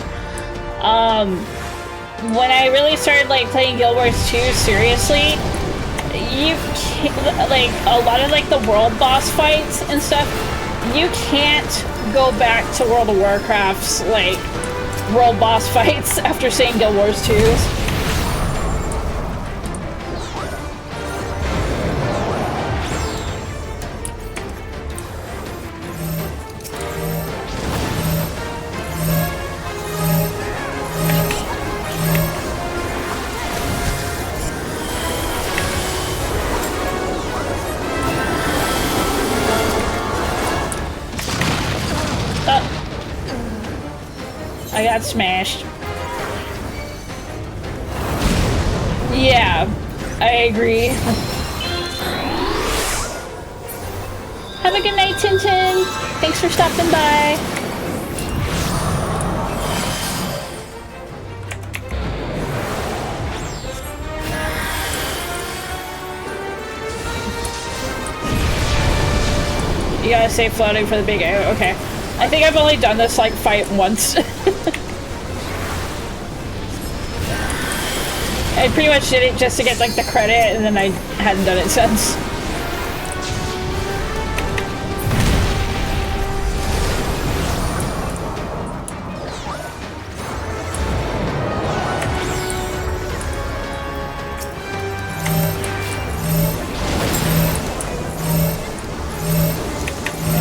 When I really started like playing Guild Wars 2 seriously, you can't, like a lot of like the world boss fights and stuff, you can't go back to World of Warcraft's like world boss fights after saying Guild Wars 2. I got smashed. Yeah, I agree. Have a good night, Tintin. Thanks for stopping by. You gotta stay floating for the big A. Okay. I think I've only done this like fight once. I pretty much did it just to get like the credit, and then I hadn't done it since.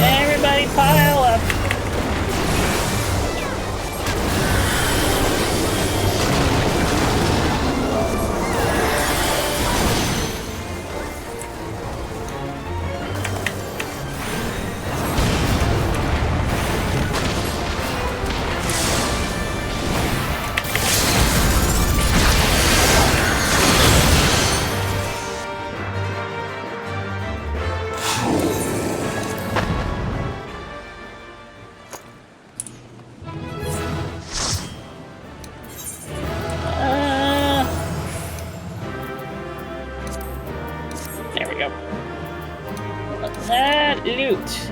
Everybody pile up.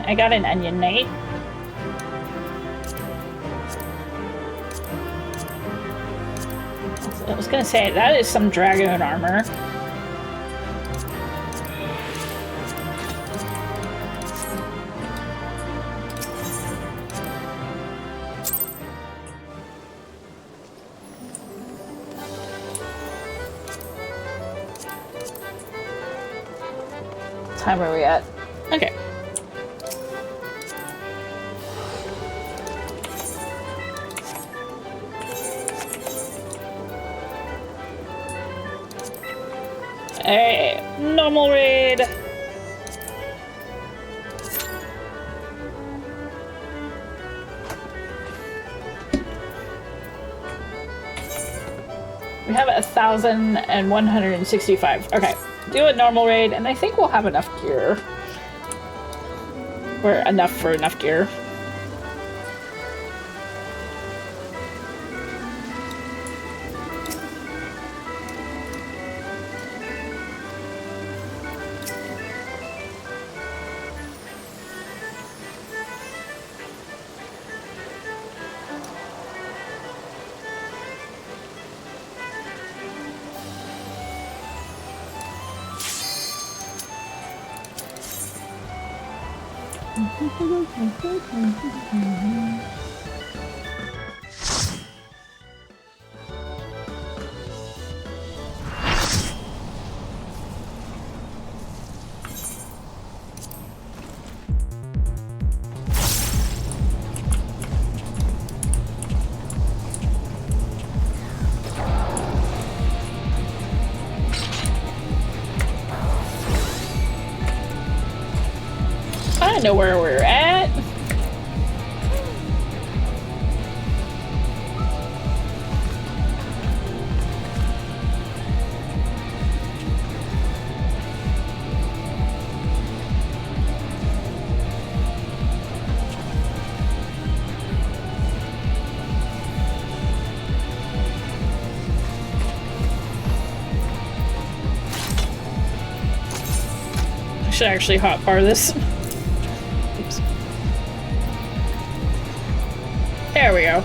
I got an onion knight. I was gonna say, that is some dragoon armor. What time are we at? Okay. Alright, normal raid. We have 1,165. Okay, do a normal raid, and I think we'll have enough gear. Or enough for enough gear. I know where we're at. I should actually hotbar this. Oops. There we go.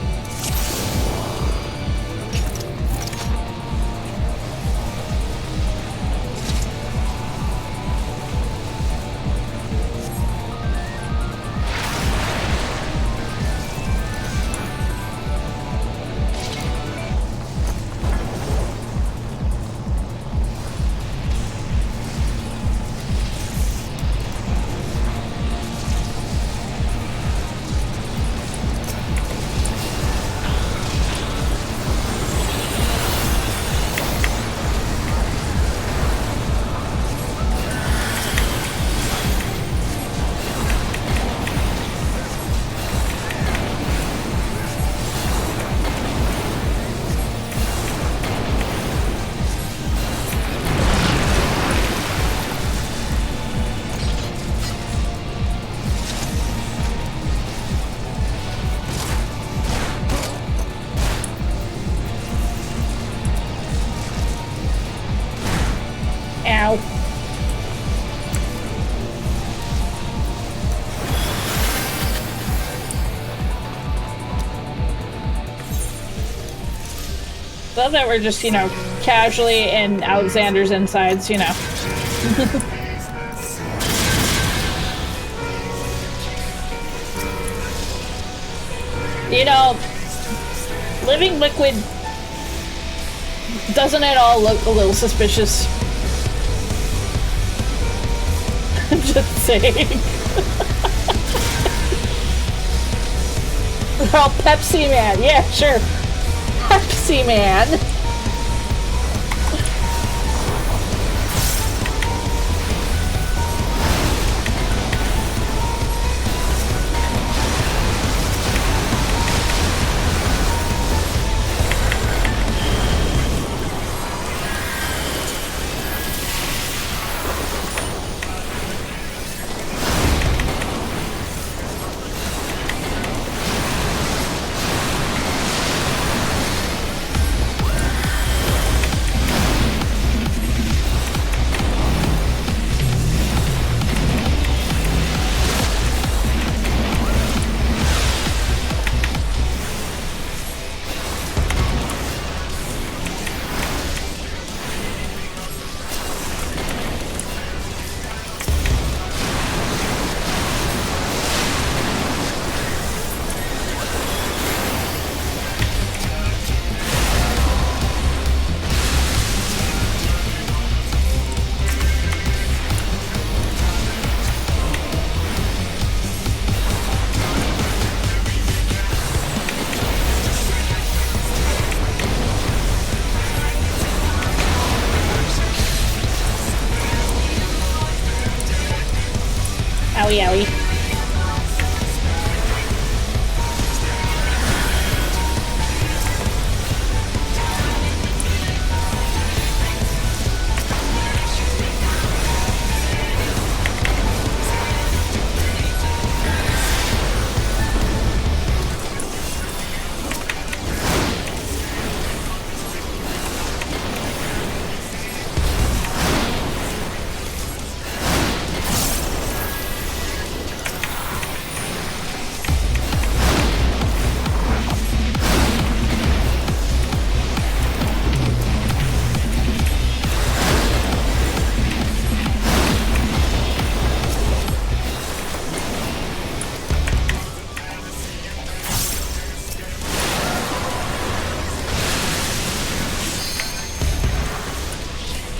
Ow. Love that we're just, you know, casually in Alexander's insides, you know. You know, living liquid doesn't at all look a little suspicious. I'm just saying. Oh, Pepsi Man. Yeah, sure. Pepsi Man. Owie, owie.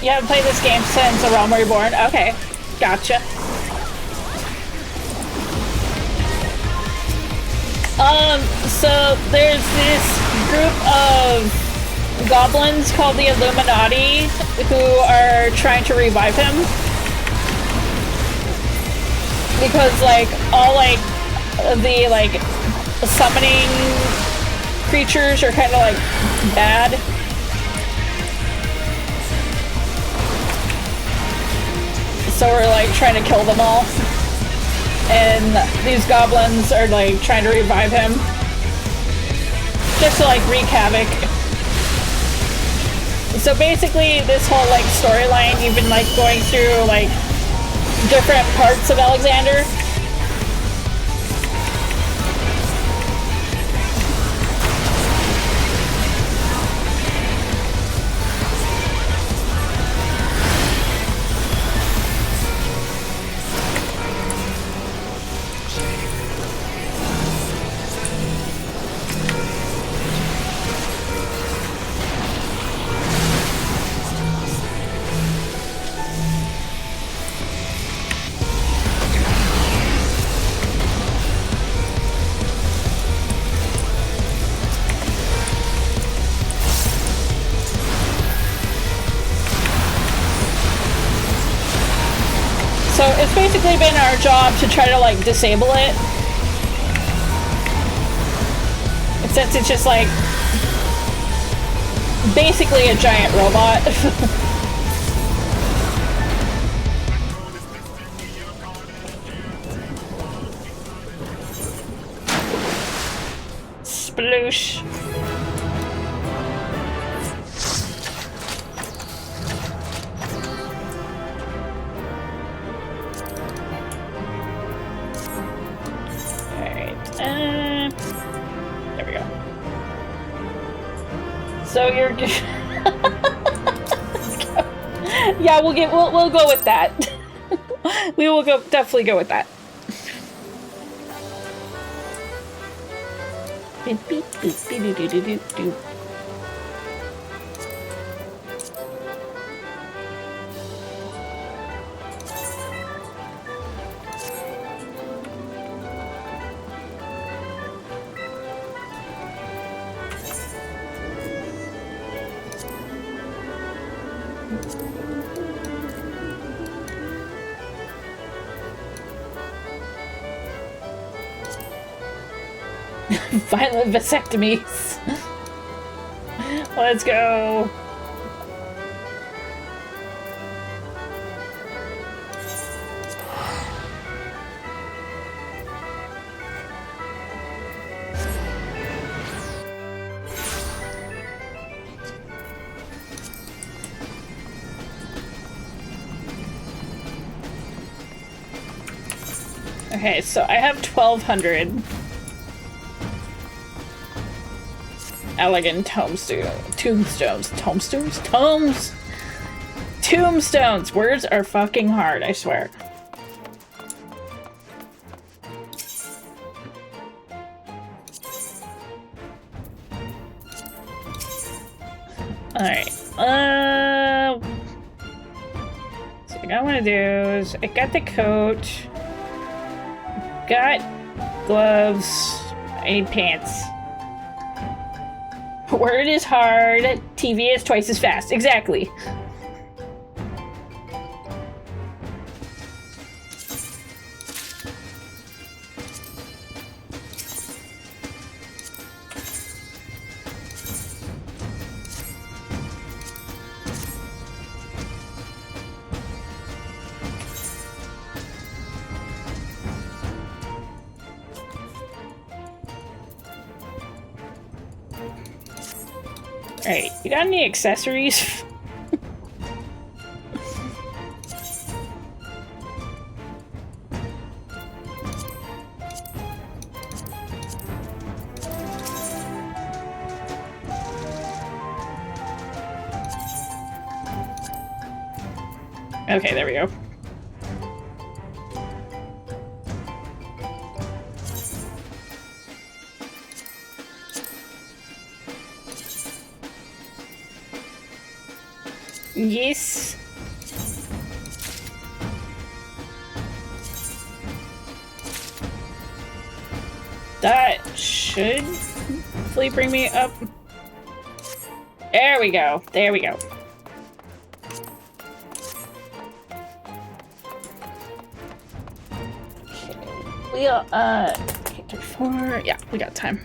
You haven't played this game since A Realm Reborn? Okay, gotcha. So there's this group of goblins called the Illuminati who are trying to revive him. because like all like the like summoning creatures are kind of like bad. So we're like trying to kill them all. And these goblins are like trying to revive him. Just to like wreak havoc. So basically this whole like storyline, you've been like going through like different parts of Alexander. So it's basically been our job to try to like disable it. And since it's just like basically a giant robot. Sploosh. There we go. So you're yeah, we'll go with that. We will definitely go with that. Violent vasectomies. Let's go. Okay, so I have 1,200. Elegant tombstones. Words are fucking hard, I swear. Alright, so what I want to do is, I got the coat, got gloves, I need pants. Word is hard, TV is twice as fast. Exactly. Alright, you got any accessories? Okay, there we go. Yes. That should hopefully bring me up. There we go. There we go. We are, character 4. Yeah, we got time.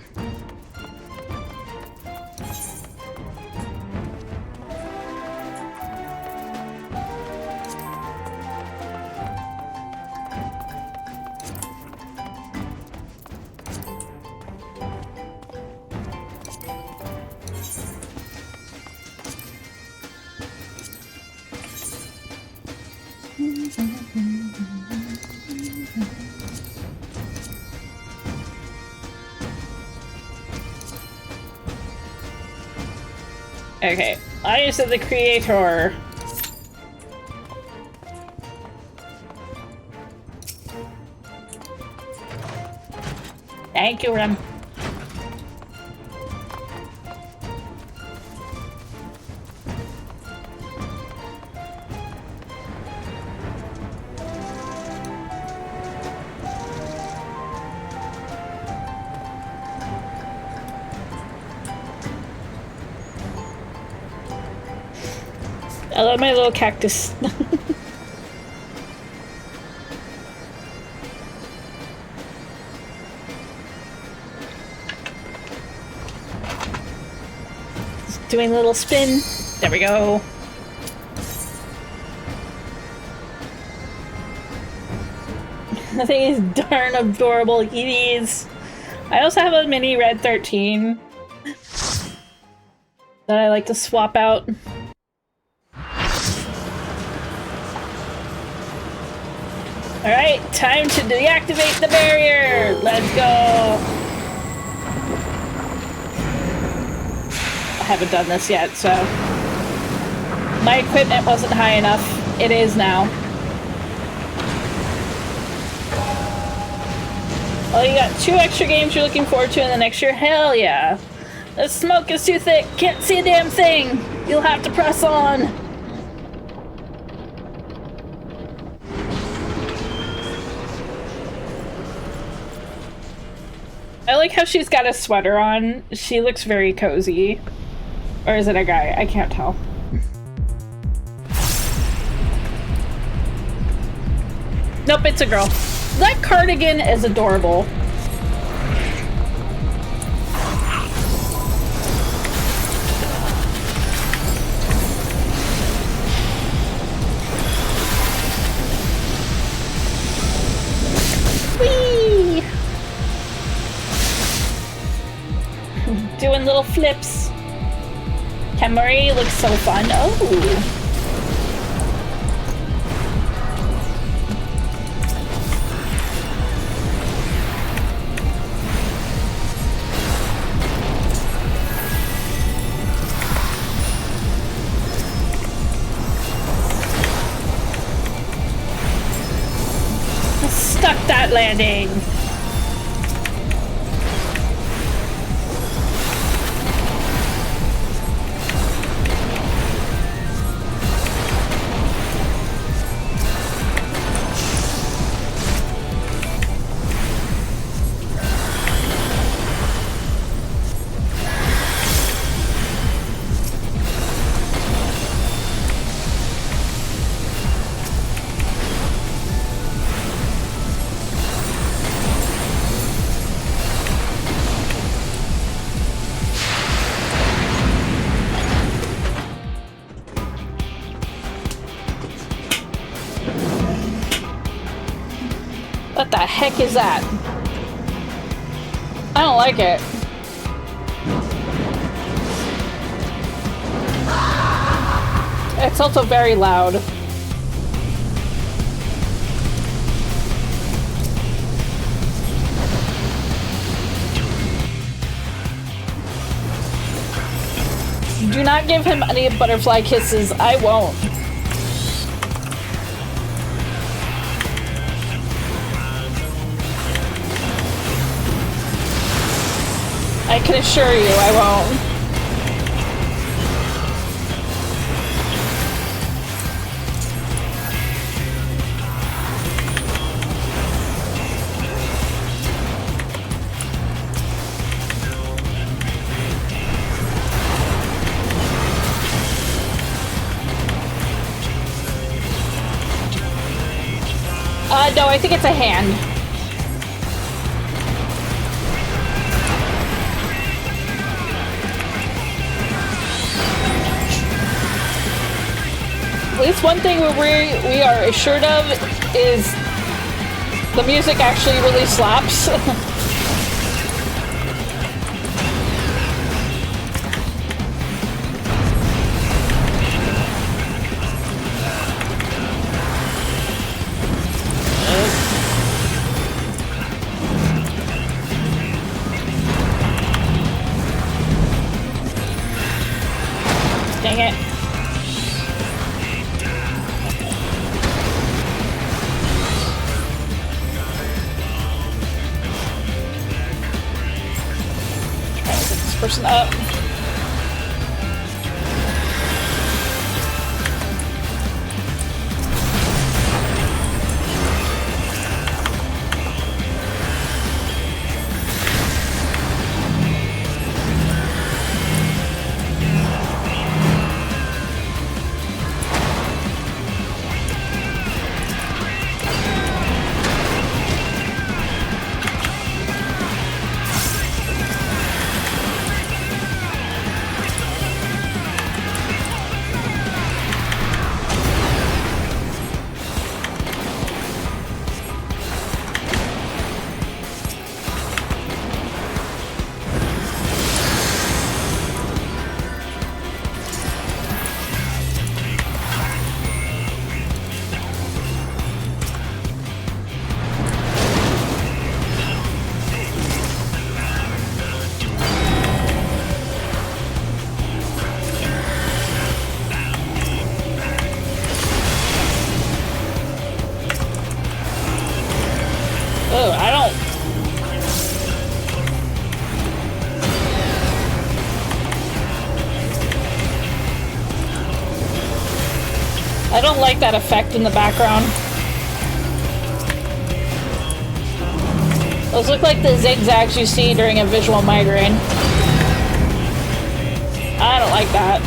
Okay, I am the creator. Thank you, Rem. I love my little cactus. Just doing a little spin. There we go. Nothing is darn adorable kitties. I also have a mini Red 13 that I like to swap out. Alright, time to deactivate the barrier! Let's go! I haven't done this yet, so... my equipment wasn't high enough. It is now. Oh, you got 2 extra games you're looking forward to in the next year? Hell yeah! The smoke is too thick! Can't see a damn thing! You'll have to press on! I like how she's got a sweater on. She looks very cozy. Or is it a guy? I can't tell. Nope, it's a girl. That cardigan is adorable. Whee! Doing little flips. Camry looks so fun. Oh! Stuck that landing. What the heck is that? I don't like it. It's also very loud. Do not give him any butterfly kisses. I won't. I can assure you I won't. No, I think it's a hand. At least one thing we are assured of is the music actually really slaps. Dang it. Person up. Oh, I don't like that effect in the background. Those look like the zigzags you see during a visual migraine. I don't like that.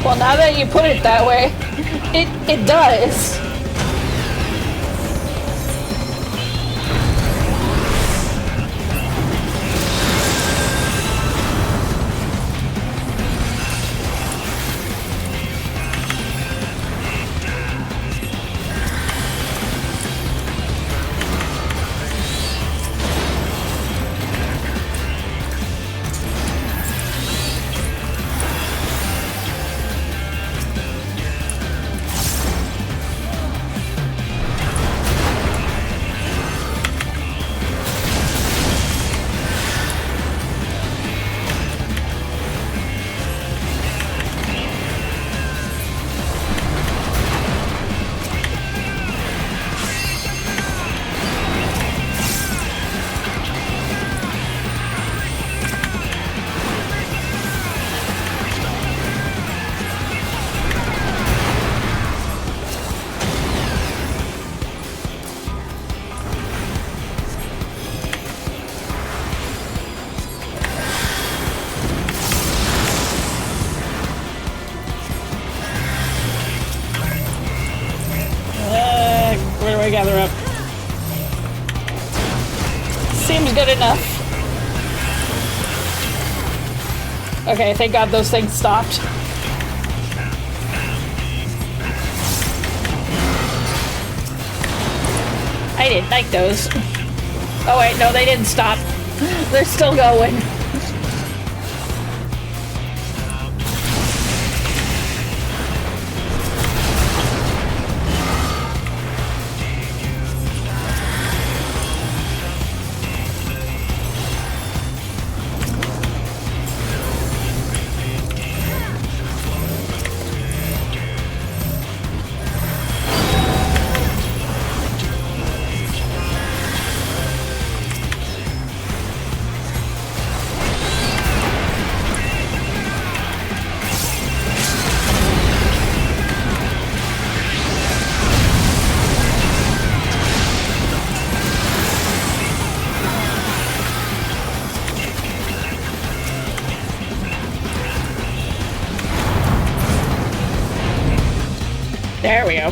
Well, now that you put it that way, it does. Where do I gather up? Seems good enough. Okay, thank God those things stopped. I didn't like those. Oh wait, no, they didn't stop. They're still going.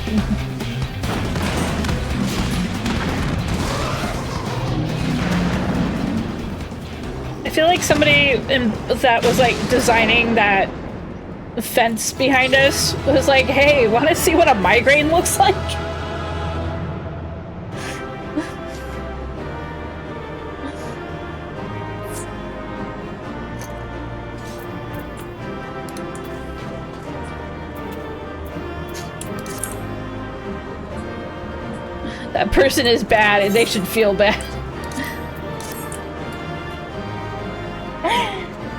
continue. I feel like somebody that was like designing that fence behind us was like, hey, want to see what a migraine looks like? That person is bad and they should feel bad.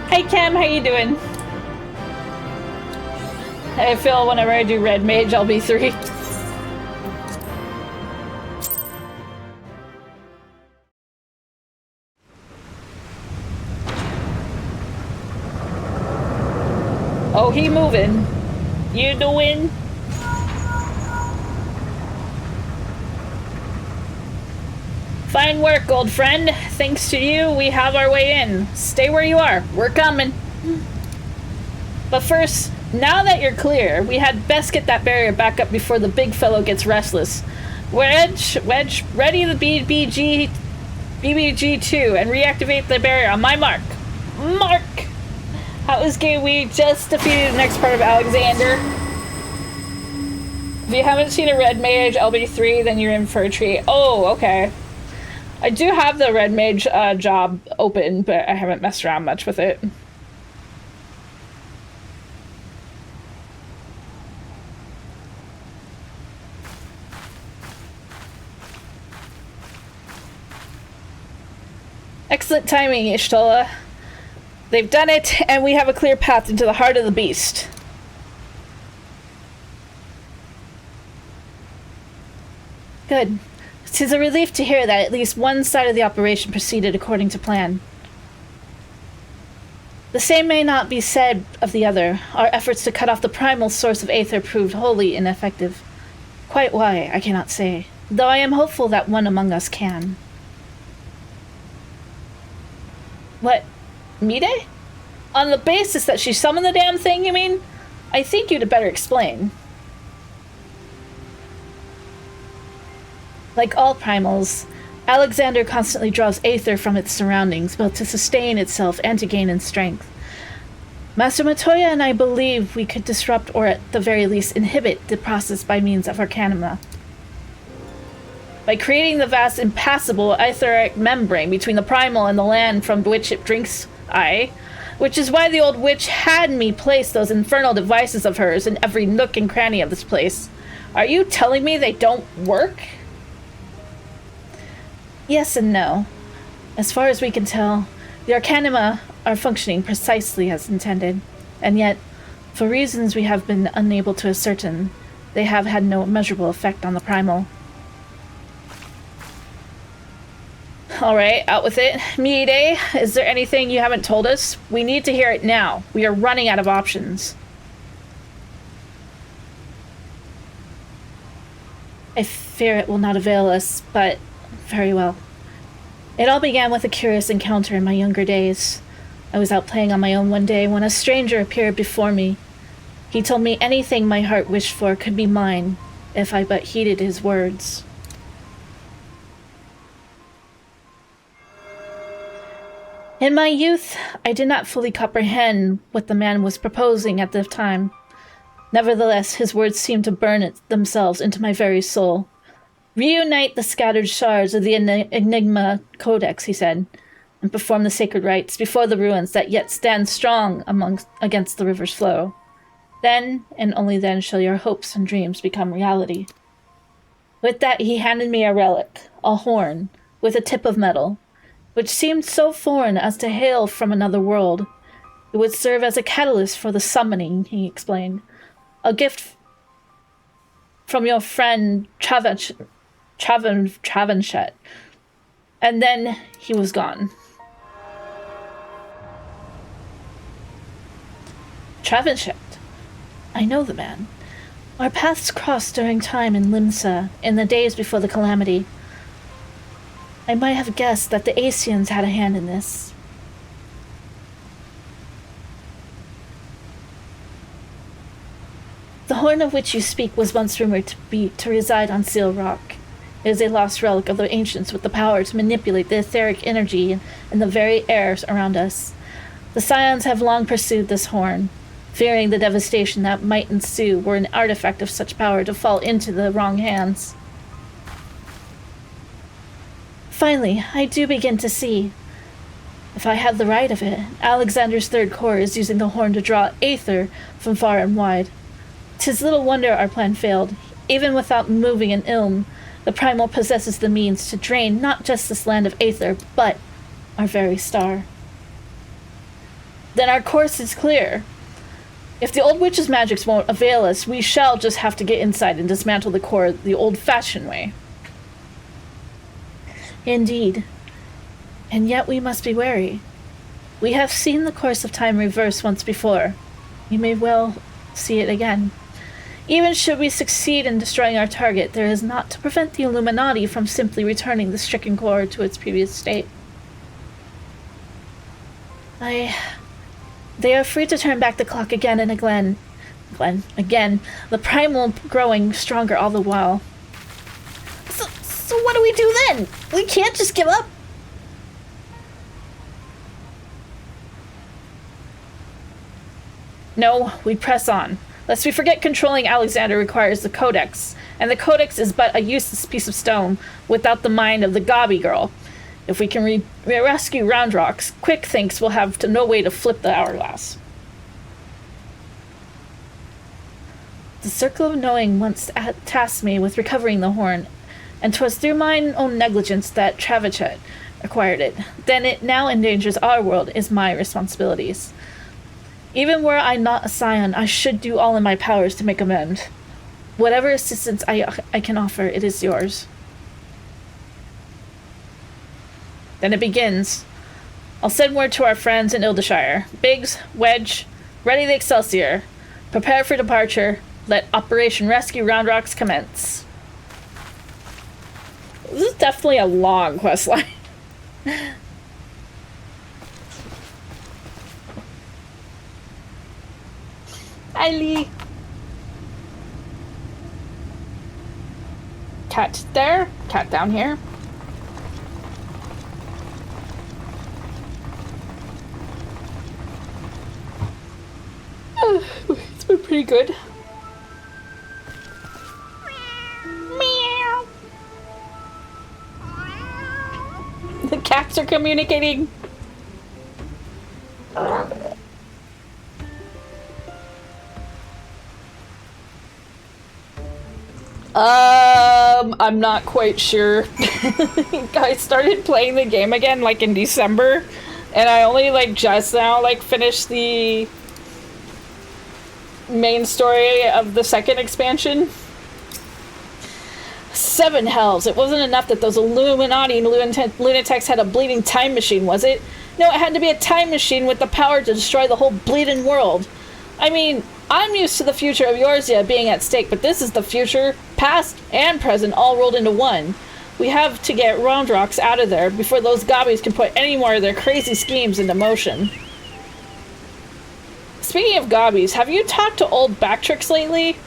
Hey Cam, how you doing? I feel whenever I do red mage, I'll be 3. Oh, he moving. You doing? Fine work, old friend. Thanks to you, we have our way in. Stay where you are. We're coming. But first, now that you're clear, we had best get that barrier back up before the big fellow gets restless. Wedge, ready the BBG2 and reactivate the barrier on my mark. Mark! How is gay? We just defeated the next part of Alexander. If you haven't seen a red mage LB3, then you're in for a treat. Oh, okay. I do have the red mage job open, but I haven't messed around much with it. Excellent timing, Ishtola. They've done it, and we have a clear path into the heart of the beast. Good. It is a relief to hear that at least one side of the operation proceeded according to plan. The same may not be said of the other. Our efforts to cut off the primal source of aether proved wholly ineffective. Quite why, I cannot say, though I am hopeful that one among us can. What? Mide? On the basis that she summoned the damn thing, you mean? I think you'd better explain. Like all primals, Alexander constantly draws aether from its surroundings, both to sustain itself and to gain in strength. Master Matoya and I believe we could disrupt or at the very least inhibit the process by means of Arcanima. By creating the vast impassable etheric membrane between the primal and the land from which it drinks, which is why the old witch had me place those infernal devices of hers in every nook and cranny of this place. Are you telling me they don't work? Yes and no. As far as we can tell, the Arcanima are functioning precisely as intended, and yet, for reasons we have been unable to ascertain, they have had no measurable effect on the primal. Alright, out with it. Mide, is there anything you haven't told us? We need to hear it now. We are running out of options. I fear it will not avail us, but very well. It all began with a curious encounter in my younger days. I was out playing on my own one day when a stranger appeared before me. He told me anything my heart wished for could be mine, if I but heeded his words. In my youth, I did not fully comprehend what the man was proposing at the time. Nevertheless, his words seemed to burn themselves into my very soul. Reunite the scattered shards of the Enigma Codex, he said, and perform the sacred rites before the ruins that yet stand strong against the river's flow. Then, and only then, shall your hopes and dreams become reality. With that, he handed me a relic, a horn, with a tip of metal, which seemed so foreign as to hail from another world. It would serve as a catalyst for the summoning, he explained. A gift from your friend Travanchette. And then he was gone. Travanchette. I know the man. Our paths crossed during time in Limsa, in the days before the calamity. I might have guessed that the Asians had a hand in this. The horn of which you speak was once rumored to reside on Seal Rock. It is a lost relic of the ancients with the power to manipulate the etheric energy in the very air around us. The Scions have long pursued this horn, fearing the devastation that might ensue were an artifact of such power to fall into the wrong hands. Finally, I do begin to see. If I have the right of it, Alexander's third core is using the horn to draw aether from far and wide. 'Tis little wonder our plan failed. Even without moving an ilm, the Primal possesses the means to drain not just this land of aether, but our very star. Then our course is clear. If the old witch's magics won't avail us, we shall just have to get inside and dismantle the core the old-fashioned way. Indeed. And yet we must be wary. We have seen the course of time reverse once before. We may well see it again. Even should we succeed in destroying our target, there is naught to prevent the Illuminati from simply returning the stricken core to its previous state. They are free to turn back the clock again and again. The Primal growing stronger all the while. So what do we do then? We can't just give up. No, we press on. Lest we forget, controlling Alexander requires the Codex, and the Codex is but a useless piece of stone without the mind of the Gobby girl. If we can rescue Roundrocks, Quick thinks we'll have no way to flip the hourglass. The Circle of Knowing once tasked me with recovering the horn, and 'twas through mine own negligence that Travachet acquired it. Then it now endangers our world is my responsibilities. Even were I not a scion, I should do all in my powers to make amends. Whatever assistance I can offer, it is yours. Then it begins. I'll send word to our friends in Ildeshire. Biggs, Wedge, ready the Excelsior. Prepare for departure. Let Operation Rescue Roundrocks commence. This is definitely a long questline. Hi, Lee. Cat there, cat down here. It's been pretty good. Meow. The cats are communicating. I'm not quite sure. I started playing the game again like in December, and I only like just now like finished the main story of the second expansion. 7 hells. It wasn't enough that those Illuminati lunatics had a bleeding time machine, was it? No, it had to be a time machine with the power to destroy the whole bleeding world. I mean, I'm used to the future of Eorzea being at stake, but this is the future, past, and present all rolled into one. We have to get Roundrocks out of there before those gobbies can put any more of their crazy schemes into motion. Speaking of gobbies, have you talked to old Bactrix lately?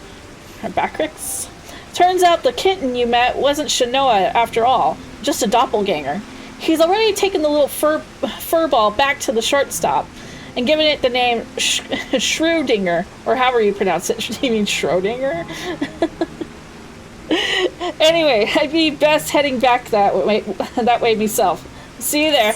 Or Bactrix? Turns out the kitten you met wasn't Shanoa after all, just a doppelganger. He's already taken the little furball back to the shortstop and given it the name Schrödinger, or however you pronounce it. You mean Schrödinger? Anyway, I'd be best heading back that way myself. See you there.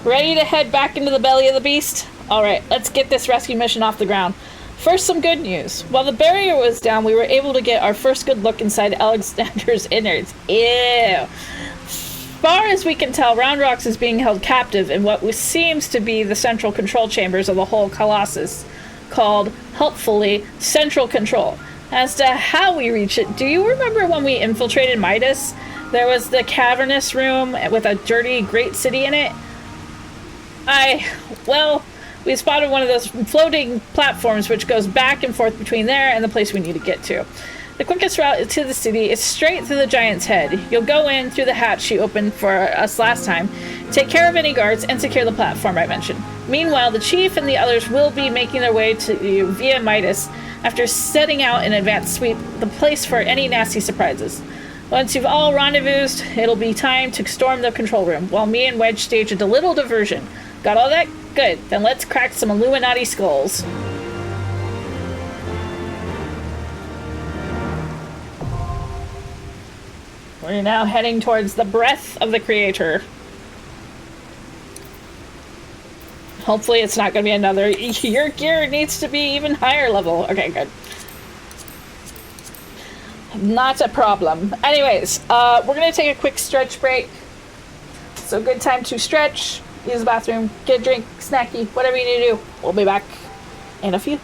Ready to head back into the belly of the beast? Alright, let's get this rescue mission off the ground. First, some good news. While the barrier was down, we were able to get our first good look inside Alexander's innards. Ew. Far as we can tell, Roundrocks is being held captive in what seems to be the central control chambers of the whole Colossus, called, helpfully, Central Control. As to how we reach it, do you remember when we infiltrated Midas? There was the cavernous room with a dirty great city in it? Well, we spotted one of those floating platforms which goes back and forth between there and the place we need to get to. The quickest route to the city is straight through the Giant's Head. You'll go in through the hatch she opened for us last time, take care of any guards, and secure the platform I mentioned. Meanwhile, the chief and the others will be making their way to you via Midas after setting out in advance to sweep the place for any nasty surprises. Once you've all rendezvoused, it'll be time to storm the control room, while me and Wedge stage a little diversion. Got all that? Good. Then let's crack some Illuminati skulls. We're now heading towards the breath of the creator. Hopefully it's not going to be another, your gear needs to be even higher level. Okay, good. Not a problem. Anyways, we're going to take a quick stretch break. So good time to stretch, use the bathroom, get a drink, snacky, whatever you need to do. We'll be back in a few.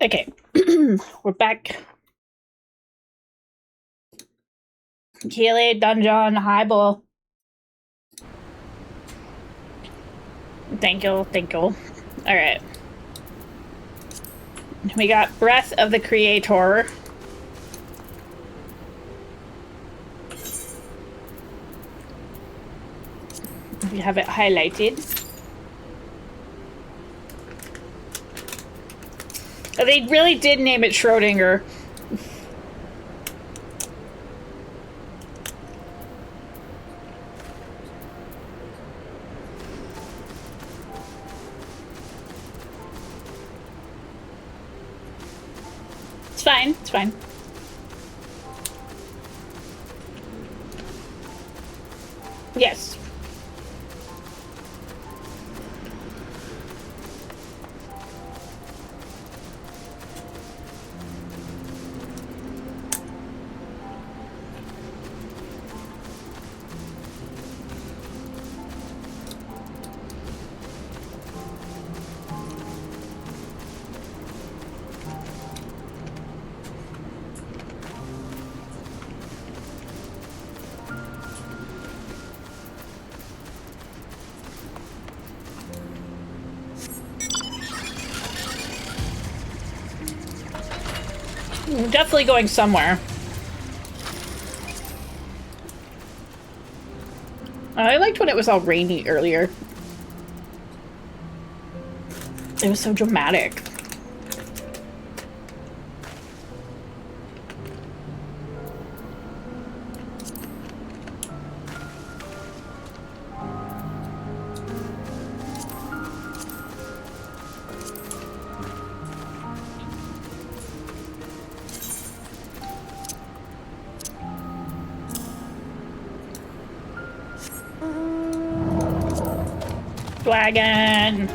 Okay. We're back. Keelie, Dungeon, Highball. Thank you, thank you. Alright. We got Breath of the Creator. We have it highlighted. Oh, they really did name it Schrodinger. It's fine, it's fine. Yes. Definitely going somewhere. I liked when it was all rainy earlier. It was so dramatic. Dragon!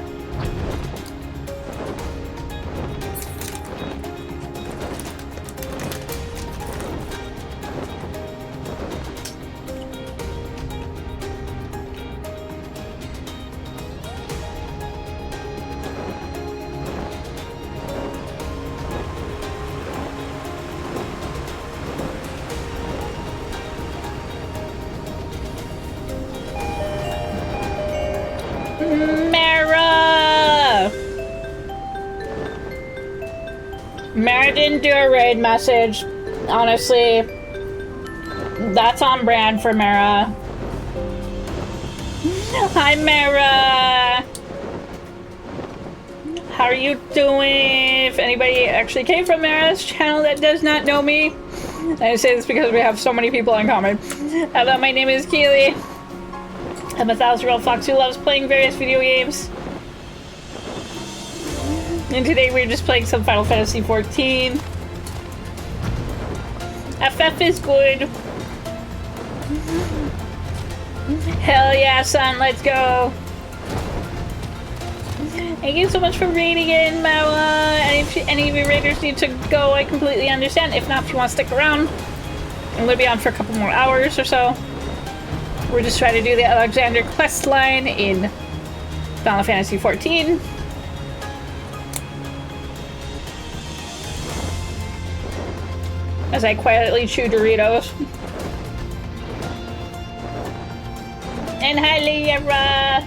Mara didn't do a raid message. Honestly, that's on brand for Mara. Hi, Mara! How are you doing? If anybody actually came from Mara's channel that does not know me, I say this because we have so many people in common. Hello, my name is Keelie. I'm a 1,000-year-old fox who loves playing various video games. And today we're just playing some Final Fantasy XIV. FF is good. Hell yeah, son, let's go. Thank you so much for raiding in, Mawa. And if any of your raiders need to go, I completely understand. If not, if you want to stick around, I'm going to be on for a couple more hours or so. We're just trying to do the Alexander quest line in Final Fantasy XIV. As I quietly chew Doritos. And hi, Liara!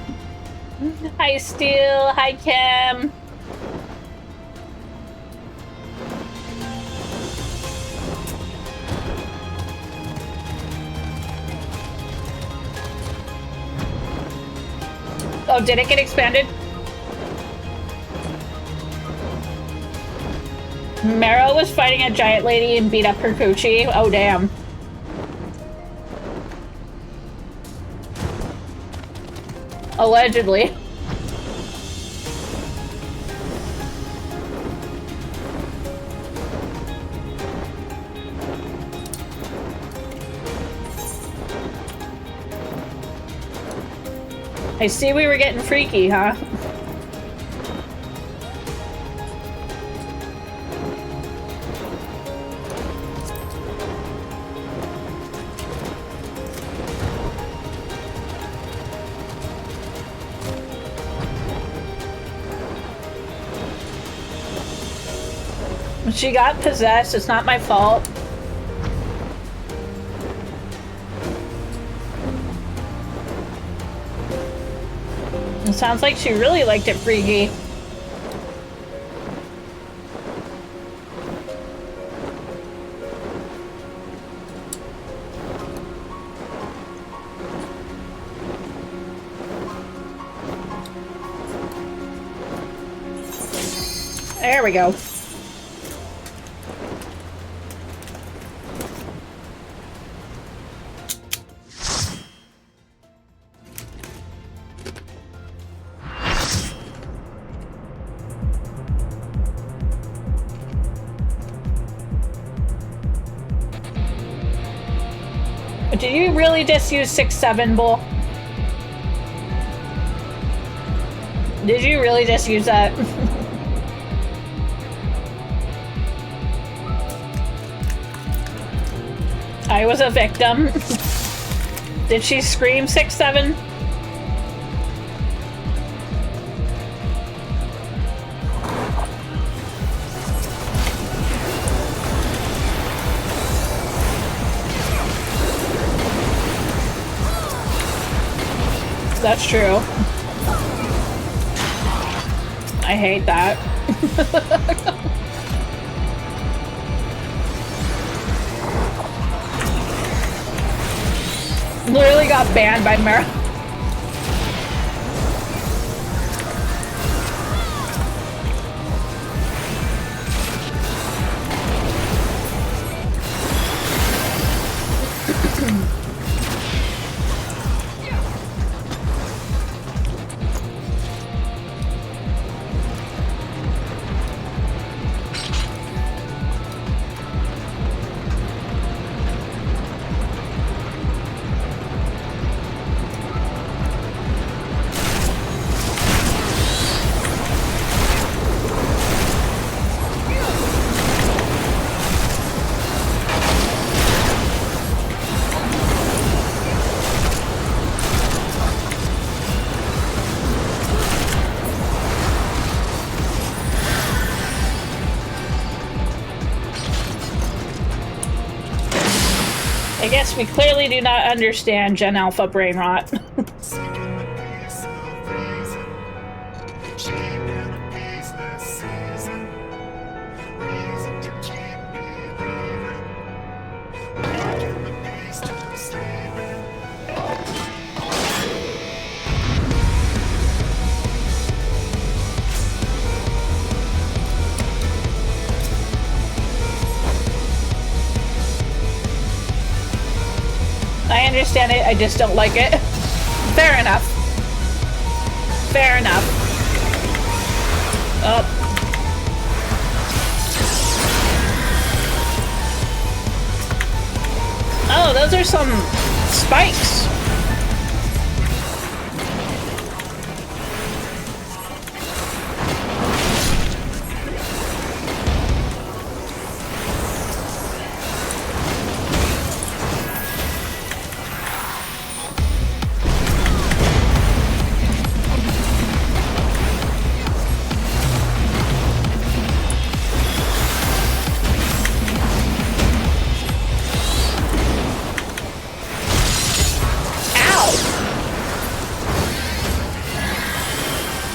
Hi, Steel! Hi, Cam! Oh, did it get expanded? Mara was fighting a giant lady and beat up her coochie. Oh, damn. Allegedly. I see we were getting freaky, huh? She got possessed. It's not my fault. It sounds like she really liked it freaky. There we go. Did you really just use 6-7, Bull? Did you really just use that? I was a victim. Did she scream 6-7? That's true. I hate that. Literally got banned by Mara. I guess we clearly do not understand Gen Alpha brain rot. I understand it, I just don't like it. Fair enough. Fair enough. Oh. Oh, those are some spikes.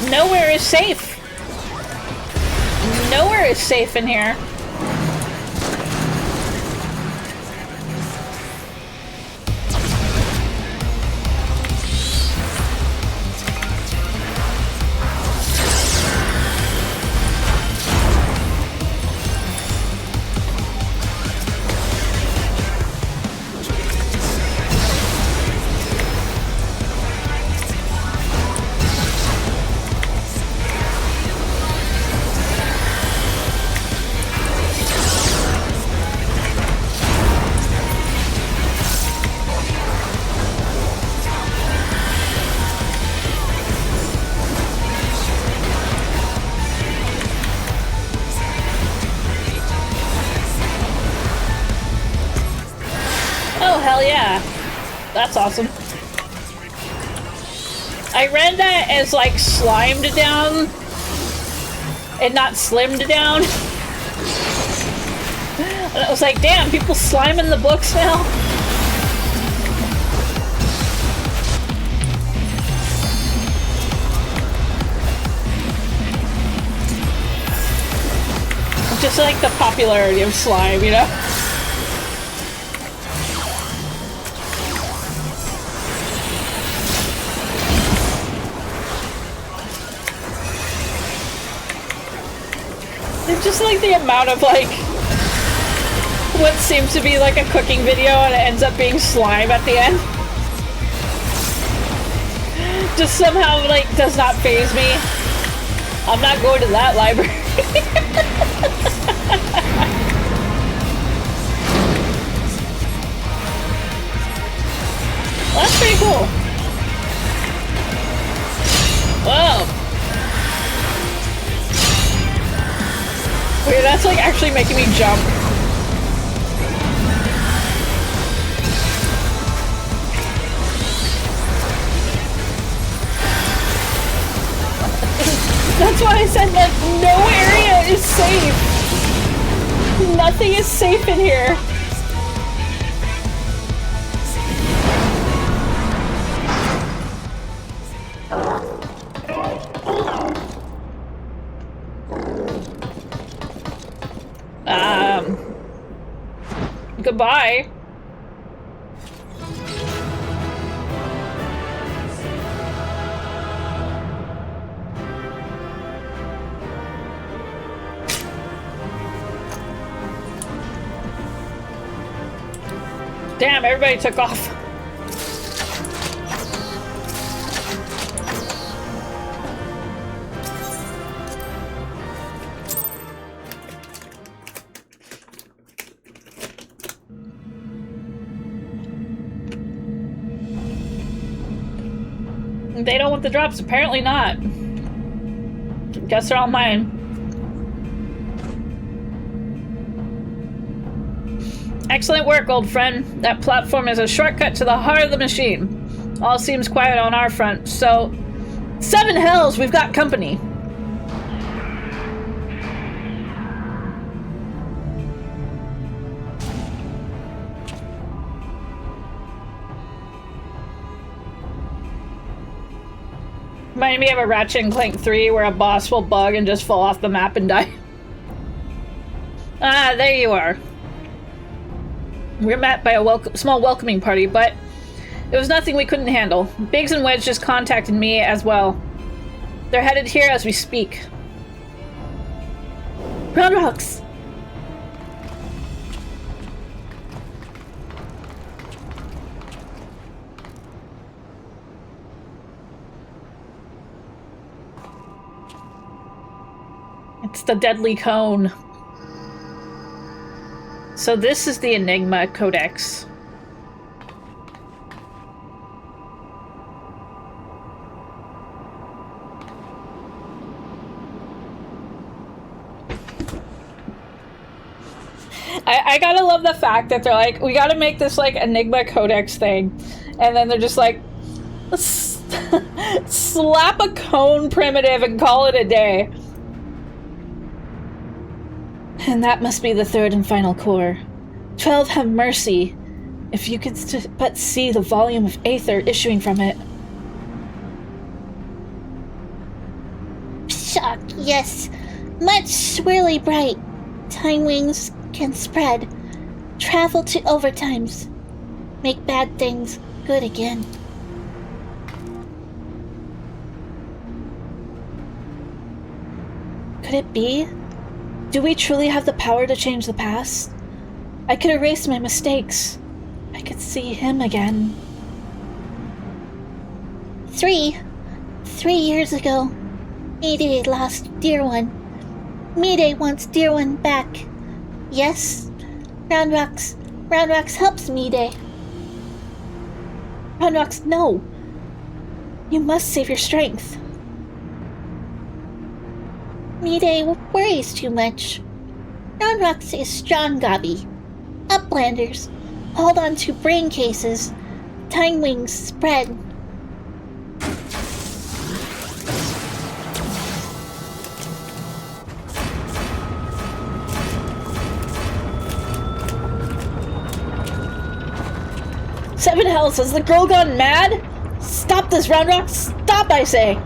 Nowhere is safe. Nowhere is safe in here. That's awesome. I read that as like slimed down and not slimmed down. And I was like, damn, people slime in the books now? Just like the popularity of slime, you know? It's just like the amount of like what seems to be like a cooking video and it ends up being slime at the end. Just somehow like does not faze me. I'm not going to that library. Well, that's pretty cool. Whoa. Wait, that's like actually making me jump. That's why I said, like, no area is safe. Nothing is safe in here. Goodbye. Damn, everybody took off. They don't want the drops, apparently not. Guess they're all mine. Excellent work, old friend. That platform is a shortcut to the heart of the machine. All seems quiet on our front, so... 7 hells, we've got company. Reminded me of a Ratchet and Clank 3 where a boss will bug and just fall off the map and die. Ah, there you are. We're met by a small welcoming party, but it was nothing we couldn't handle. Biggs and Wedge just contacted me as well. They're headed here as we speak. Round rocks! It's the deadly cone. So this is the Enigma Codex. I gotta love the fact that they're like, we gotta make this like Enigma Codex thing. And then they're just like, slap a cone primitive and call it a day. And that must be the third and final core. 12 have mercy. If you could but see the volume of aether issuing from it. Shock, yes. Much swirly bright. Time wings can spread. Travel to overtimes. Make bad things good again. Could it be? Do we truly have the power to change the past? I could erase my mistakes. I could see him again. 3 years ago, Mayday lost dear one. Mayday wants dear one back. Yes, Round Rocks helps Mayday. Round Rocks, no. You must save your strength. Mayday worries too much. Round Rocks is strong, Gobby. Uplanders, hold on to brain cases. Time wings spread. Seven hells, has the girl gone mad? Stop this, Roundrock! Stop, I say!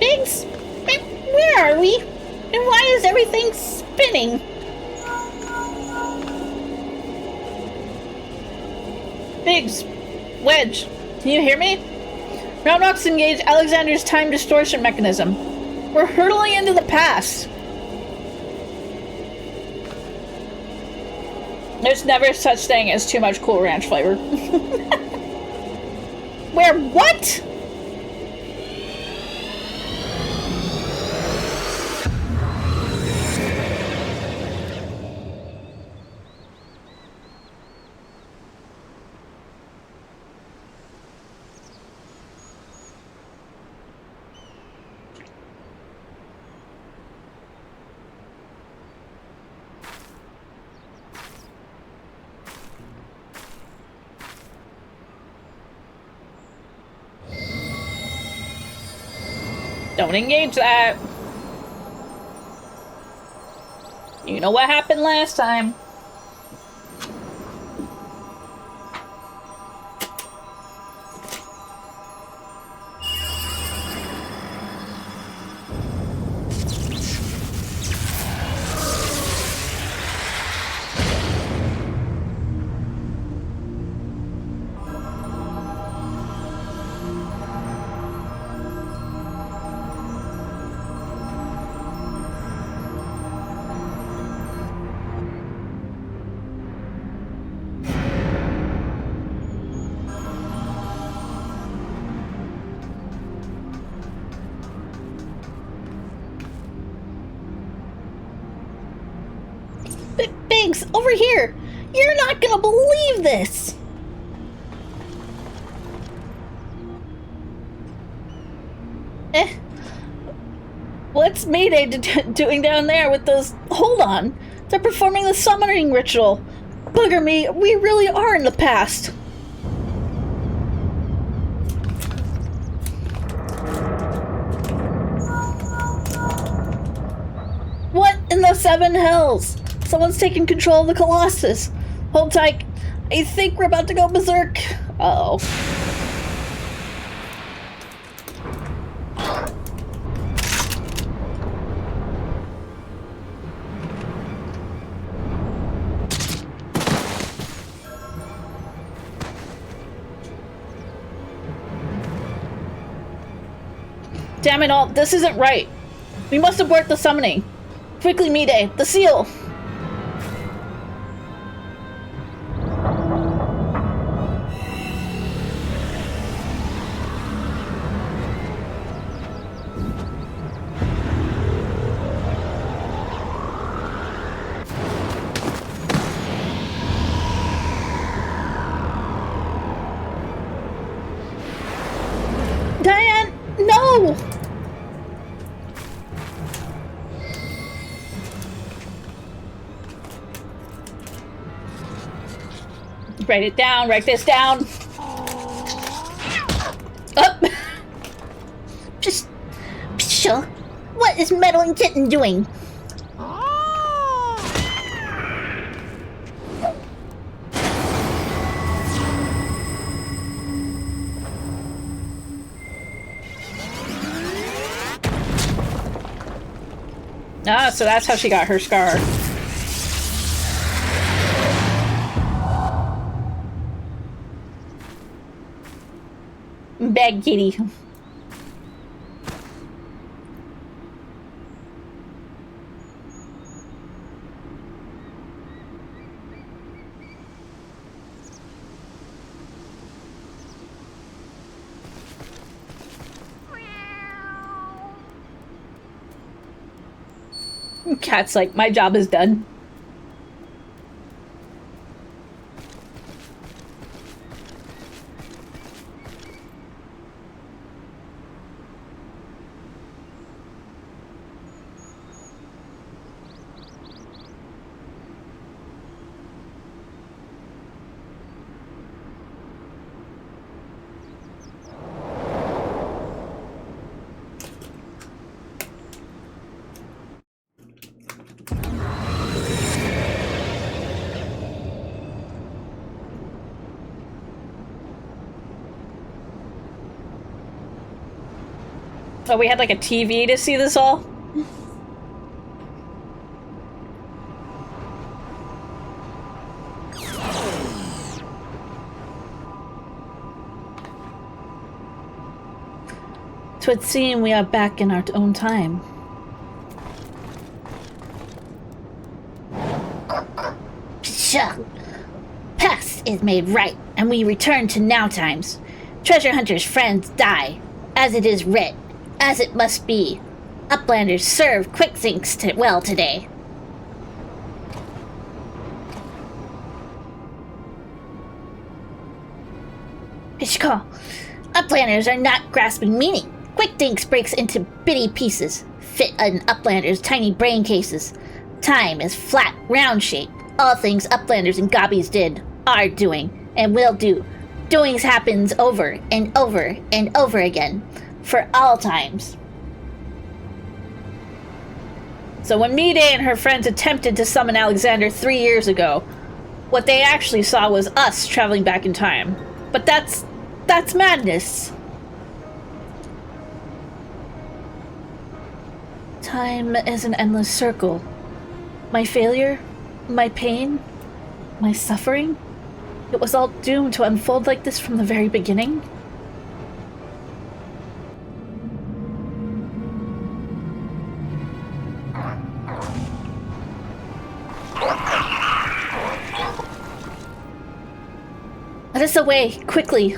Biggs? Where are we? And why is everything spinning? Biggs, Wedge, can you hear me? Roundrock's engaged Alexander's time distortion mechanism. We're hurtling into the past. There's never such thing as too much Cool Ranch flavor. Where what? Don't engage that. You know what happened last time. Biggs, over here! You're not gonna believe this! What's Mayday doing down there with those... Hold on! They're performing the summoning ritual! Bugger me, we really are in the past! What in the seven hells? Someone's taking control of the Colossus. Hold tight. I think we're about to go berserk. Uh-oh. Damn it all, this isn't right. We must abort the summoning. Quickly, Mayday, the seal! Diane, no! Write it down, write this down. Up. Just... Sure. What is meddling kitten doing? Ah, so that's how she got her scar. Bad kitty. Cat's like, my job is done. Oh, we had like a TV to see this all? Twould seem we are back in our own time. Pshaw. Past is made right, and we return to now times. Treasure hunters' friends die, as it is writ, as it must be. Uplanders serve quick things well today. Ishko, Uplanders are not grasping meaning. Quick Dinks breaks into bitty pieces, fit in Uplanders' tiny brain cases. Time is flat, round shape. All things Uplanders and Gobbies did, are doing, and will do. Doings happens over and over and over again, for all times. So when Mide and her friends attempted to summon Alexander 3 years ago, what they actually saw was us traveling back in time. But that's madness. Time is an endless circle. My failure, my pain, my suffering, it was all doomed to unfold like this from the very beginning. Let us away, quickly.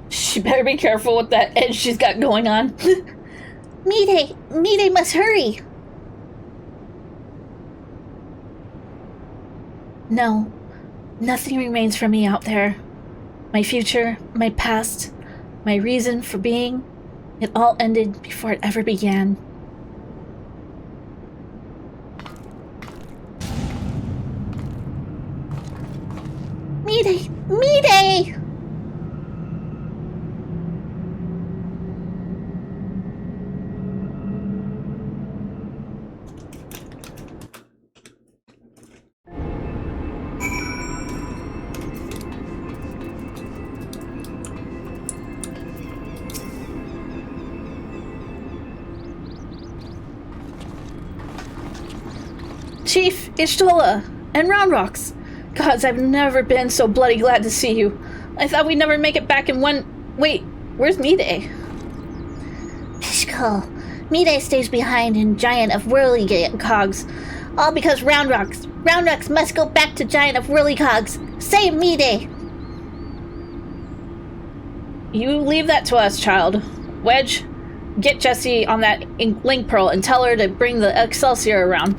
She better be careful with that edge she's got going on. Mide must hurry. No, nothing remains for me out there. My future, my past, my reason for being, it all ended before it ever began. Mide! Chief, Ishtola, and Round Rocks. Gods, I've never been so bloody glad to see you. I thought we'd never make it back in one... Wait, where's Mide? Pishko, Mide stays behind in Giant of Whirlycogs. All because Round Rocks must go back to Giant of Whirlycogs. Save Mide! You leave that to us, child. Wedge, get Jessie on that link pearl and tell her to bring the Excelsior around.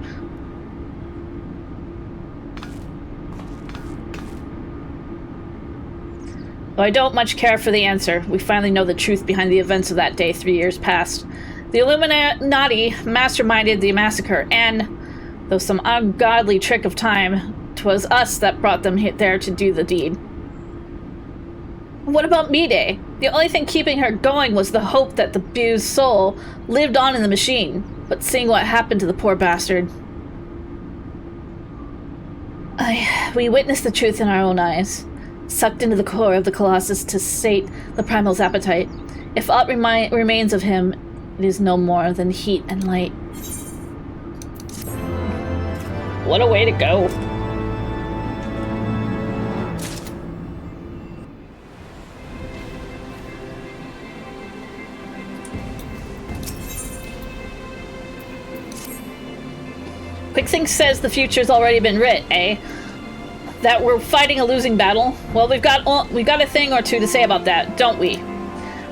Though I don't much care for the answer, we finally know the truth behind the events of that day 3 years past. The Illuminati masterminded the massacre, and, though some ungodly trick of time, 'twas us that brought them there to do the deed. What about Mide? The only thing keeping her going was the hope that the Bu's soul lived on in the machine, but seeing what happened to the poor bastard. We witnessed the truth in our own eyes. Sucked into the core of the Colossus to sate the primal's appetite. If aught remains of him, it is no more than heat and light. What a way to go. Quicksink says the future's already been writ, eh? That we're fighting a losing battle? Well, we've got a thing or two to say about that, don't we?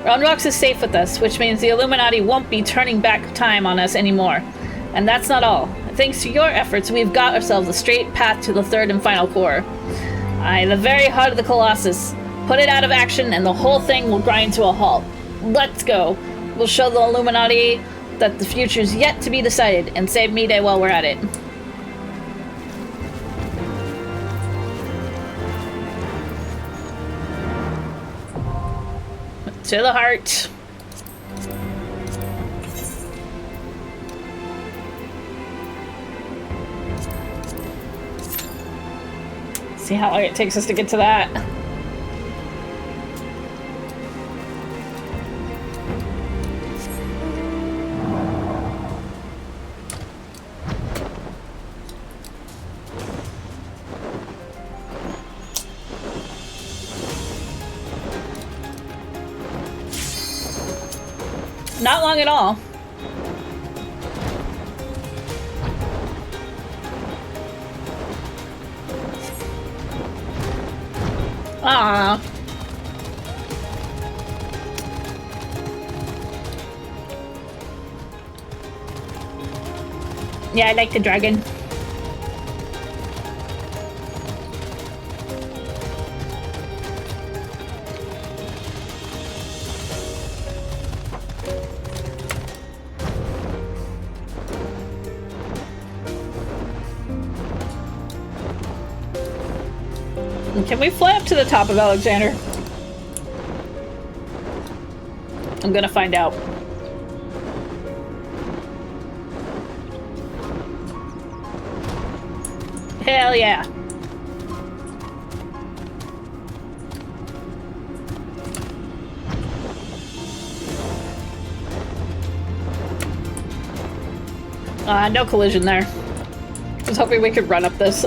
Roundrocks is safe with us, which means the Illuminati won't be turning back time on us anymore. And that's not all. Thanks to your efforts, we've got ourselves a straight path to the third and final core. Aye, the very heart of the Colossus. Put it out of action and the whole thing will grind to a halt. Let's go. We'll show the Illuminati that the future's yet to be decided, and save me day while we're at it. To the heart. See how long it takes us to get to that. Not long at all. Ah. Yeah, I like the dragon. Can we fly up to the top of Alexander? I'm gonna find out. Hell yeah. No collision there. I was hoping we could run up this.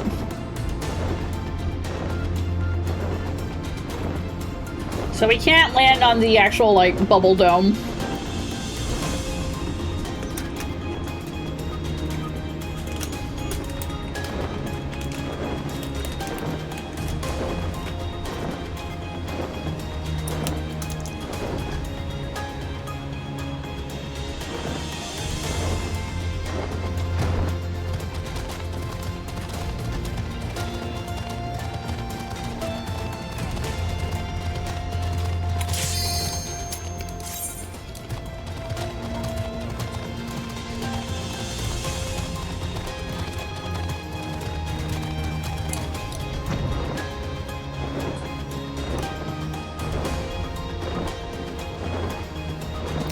So we can't land on the actual, like, bubble dome.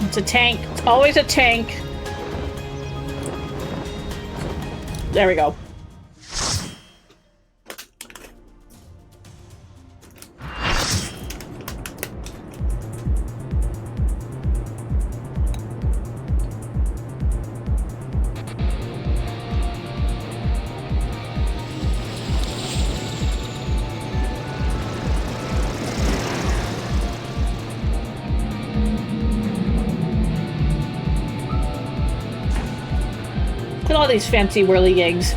It's a tank. It's always a tank. There we go. Look at all these fancy whirligigs.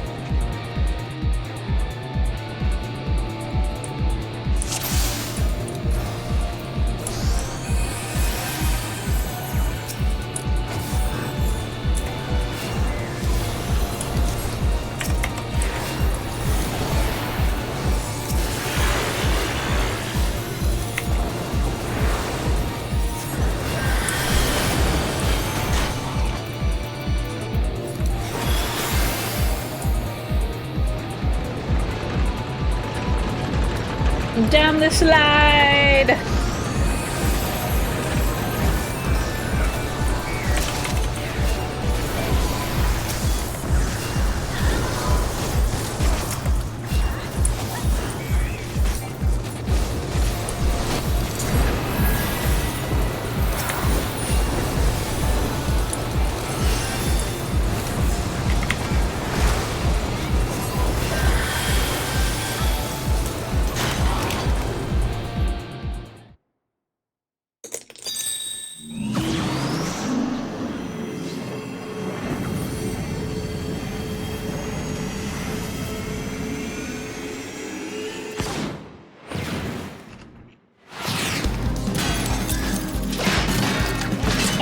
Down the slide!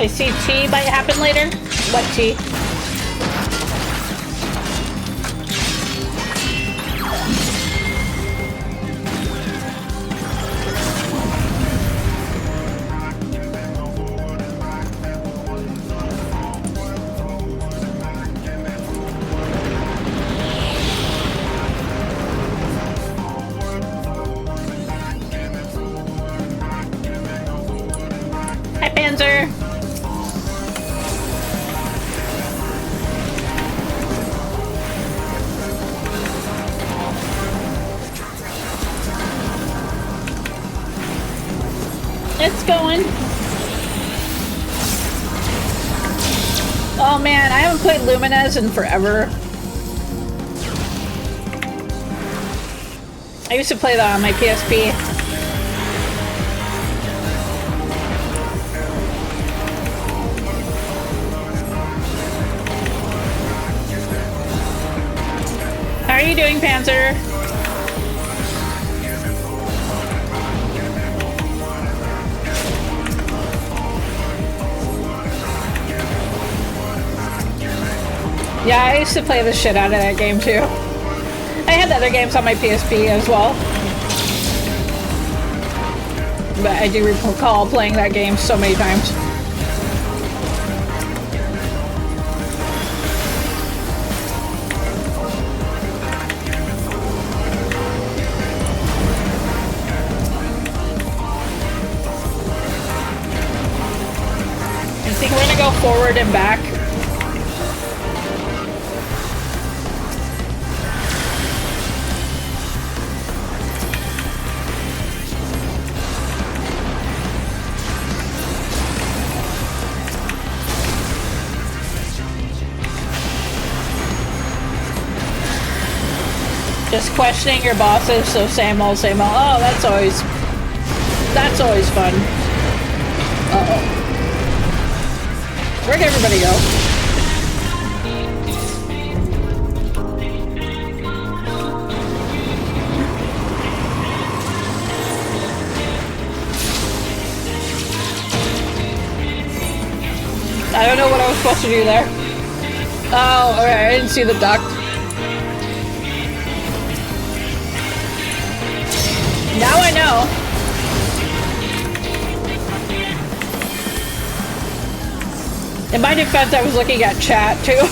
I see tea might happen later. What tea? Hi, Panzer. It's going. Oh man, I haven't played Lumines in forever. I used to play that on my PSP. How are you doing, Panzer? Yeah, I used to play the shit out of that game too. I had other games on my PSP as well. But I do recall playing that game so many times. I think we're gonna go forward and back. Just questioning your bosses, so same old, same old. Oh, that's always fun. Uh-oh. Where'd everybody go? I don't know what I was supposed to do there. Oh, okay, I didn't see the duct. Now I know. In my defense, I was looking at chat too.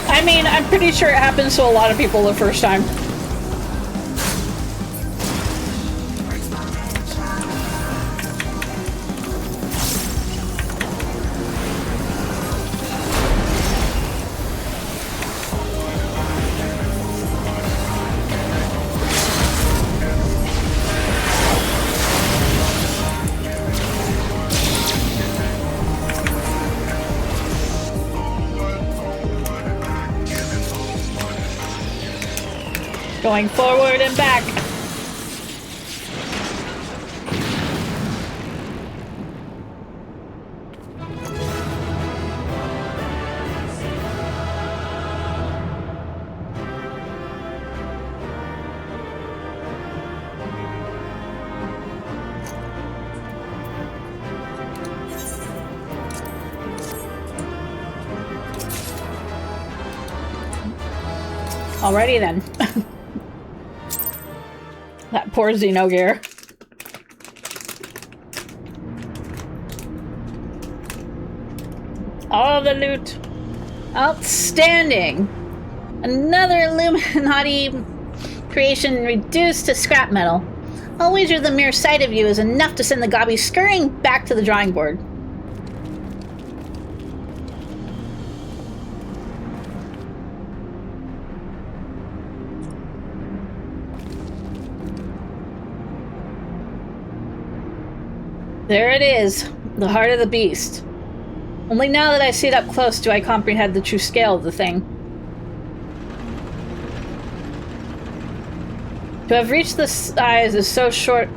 I mean, I'm pretty sure it happens to a lot of people the first time. Going forward and back. Alrighty then. That poor Xenogear. All the loot. Outstanding. Another Illuminati creation reduced to scrap metal. I'll wager the mere sight of you is enough to send the gobby scurrying back to the drawing board. There it is, the heart of the beast. Only now that I see it up close do I comprehend the true scale of the thing. To have reached the size is so short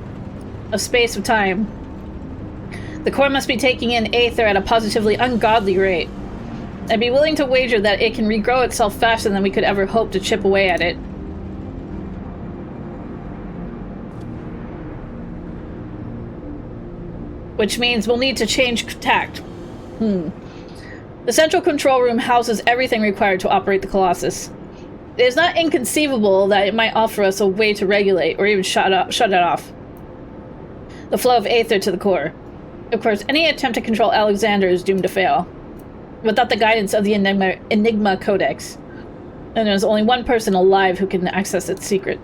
a space of time. The core must be taking in aether at a positively ungodly rate. I'd be willing to wager that it can regrow itself faster than we could ever hope to chip away at it. Which means we'll need to change tact. The central control room houses everything required to operate the Colossus. It is not inconceivable that it might offer us a way to regulate or even shut it off. The flow of aether to the core. Of course, any attempt to control Alexander is doomed to fail. Without the guidance of the Enigma Codex. And there's only one person alive who can access its secret.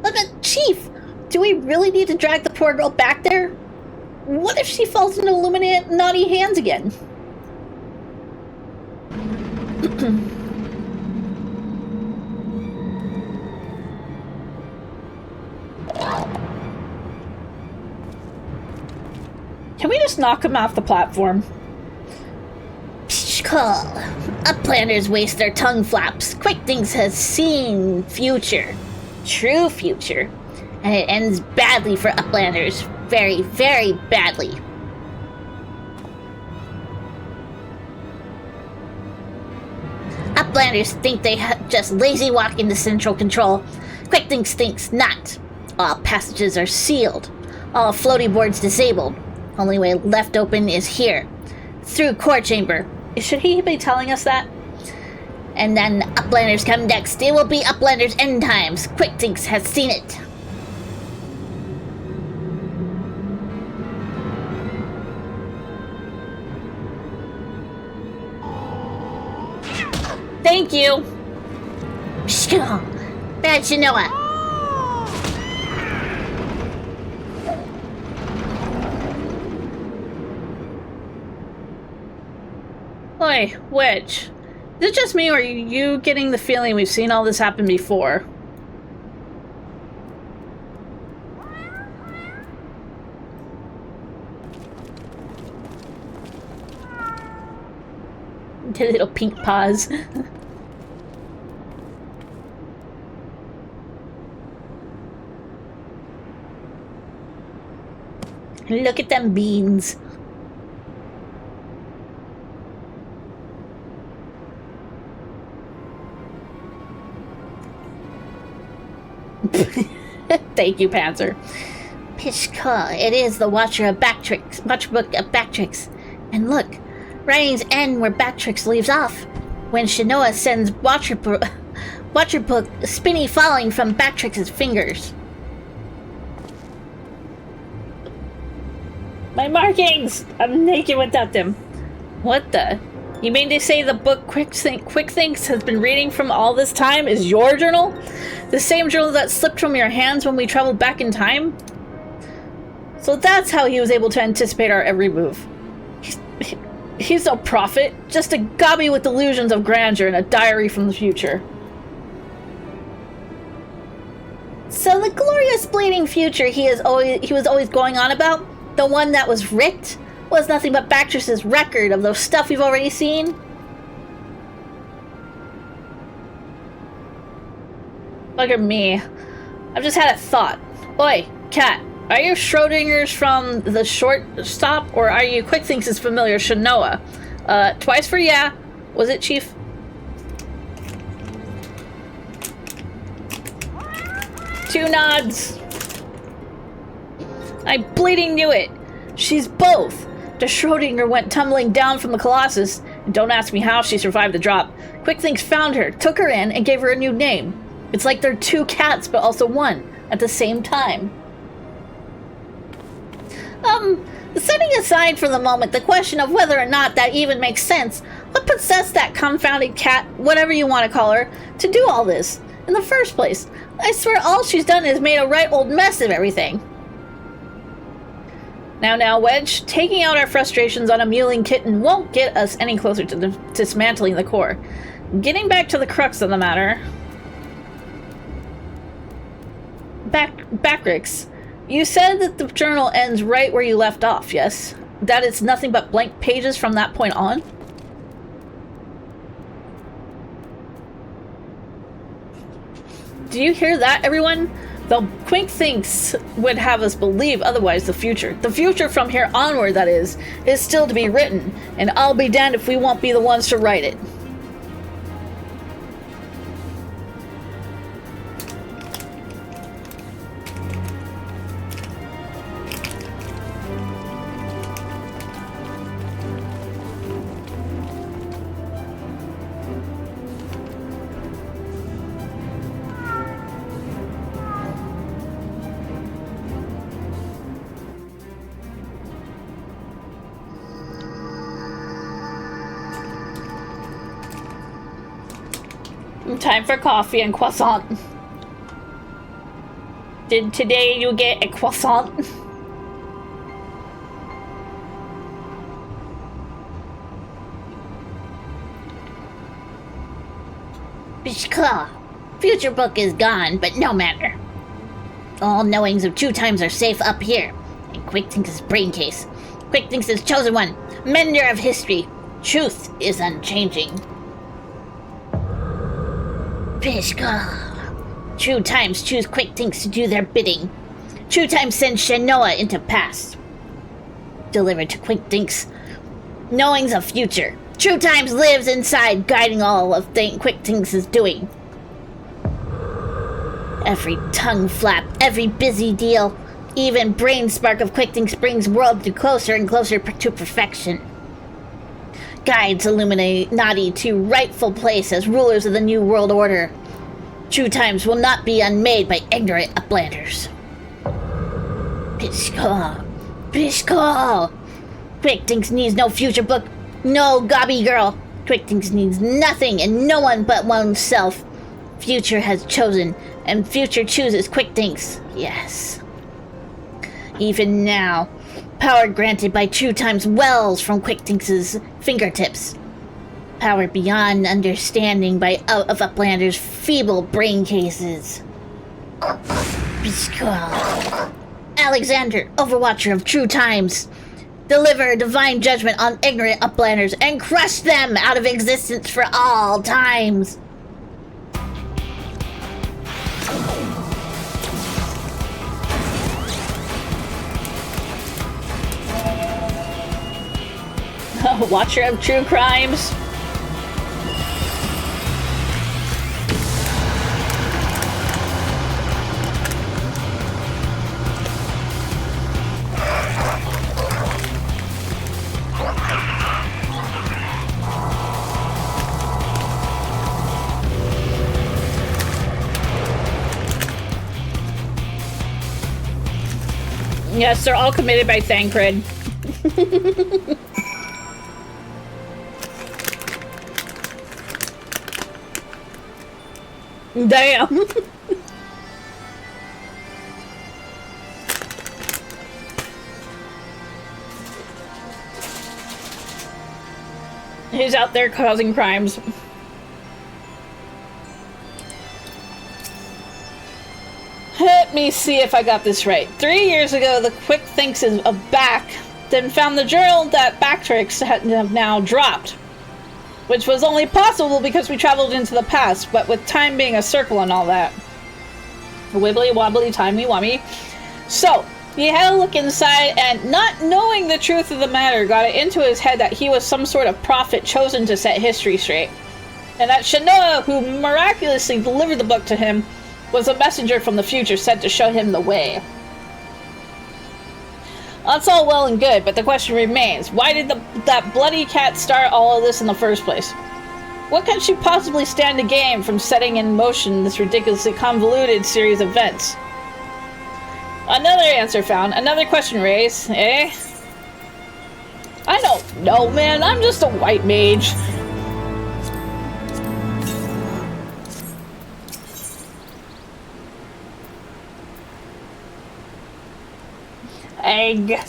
But Chief, do we really need to drag the poor girl back there? What if she falls into Illuminati hands again? Can we just knock him off the platform? Call. Uplanders waste their tongue flaps. Quick Things has seen future. True future. And it ends badly for Uplanders. Very, very badly. Uplanders think they just lazy walk into central control. Quick Things thinks not. All passages are sealed. All floaty boards disabled. Only way left open is here. Through core chamber. Should he be telling us that? And then Uplanders come next. It will be Uplanders' end times. Quick Things has seen it. Thank you! Bad Shinoa. Oi, Wedge. Is it just me, or are you getting the feeling we've seen all this happen before? The little pink paws. Look at them beans. Thank you, Panzer. Pishka, it is the Watcher of Backtricks, Watchbook of Backtricks. And look, writing's end where Backtricks leaves off. When Shinoa sends Watcherbook spinny falling from Backtricks' fingers. My markings! I'm naked without them. What the? You mean to say the book Quick Thinks has been reading from all this time is your journal? The same journal that slipped from your hands when we traveled back in time? So that's how he was able to anticipate our every move. He's no prophet, just a gobby with delusions of grandeur and a diary from the future. So the glorious bleeding future he was always going on about, the one that was writ, was nothing but Backtricks' record of the stuff we've already seen? Look at me. I've just had a thought. Oi, cat, are you Schrodinger's from the short stop, or are you Quick Thinks' familiar Shinoa? Twice for yeah. Was it, Chief? Two nods. I bleeding knew it. She's both. The Schrodinger went tumbling down from the Colossus, and don't ask me how she survived the drop. Quick Things found her, took her in, and gave her a new name. It's like they're two cats, but also one, at the same time. Setting aside for the moment the question of whether or not that even makes sense, what possessed that confounded cat, whatever you want to call her, to do all this, in the first place? I swear all she's done is made a right old mess of everything. Now, Wedge, taking out our frustrations on a mewling kitten won't get us any closer to dismantling the core. Getting back to the crux of the matter... Backrix, you said that the journal ends right where you left off, yes? That it's nothing but blank pages from that point on? Do you hear that, everyone? The Quink thinks would have us believe otherwise. The future from here onward, that is still to be written, and I'll be damned if we won't be the ones to write it. Time for coffee and croissant. Did today you get a croissant? Bishka. Future book is gone, but no matter. All knowings of 2 times are safe up here. And Quick thinks' brain case. Quick thinks' chosen one. Mender of history. Truth is unchanging. Bishka. 2 times choose Quick Thinks to do their bidding. 2 times send Shanoa into past. Delivered to Quick Thinks. Knowings of future. 2 times lives inside, guiding all of Quick Thinks is doing. Every tongue flap, every busy deal, even brain spark of Quick Thinks brings world to closer and closer to perfection. Guides Illuminati to rightful place as rulers of the new world order. 2 times will not be unmade by ignorant uplanders. Bishka. Bishka. Quick Thinks needs no future book, no gobby girl. Quick Thinks needs nothing and no one but oneself. Future has chosen, and future chooses Quick Thinks. Yes. Even now, power granted by 2 times wells from Quick Thinks' fingertips. Power beyond understanding by of Uplander's feeble brain cases. Alexander, Overwatcher of 2 times. Deliver divine judgment on ignorant Uplanders and crush them out of existence for all times. Watcher of true crimes. Yes, they're all committed by Thancred. Damn. He's out there causing crimes. Let me see if I got this right. 3 years ago, the Quick Thinks is back, then found the journal that Bactrix have now dropped, which was only possible because we traveled into the past, but with time being a circle and all that. Wibbly wobbly timey wummy. So, he had a look inside, and not knowing the truth of the matter, got it into his head that he was some sort of prophet chosen to set history straight. And that Shanoa, who miraculously delivered the book to him, was a messenger from the future sent to show him the way. That's all well and good, but the question remains, why did that bloody cat start all of this in the first place? What can she possibly stand to gain from setting in motion this ridiculously convoluted series of events? Another answer found, another question raised, eh? I don't know, man, I'm just a white mage. Egg.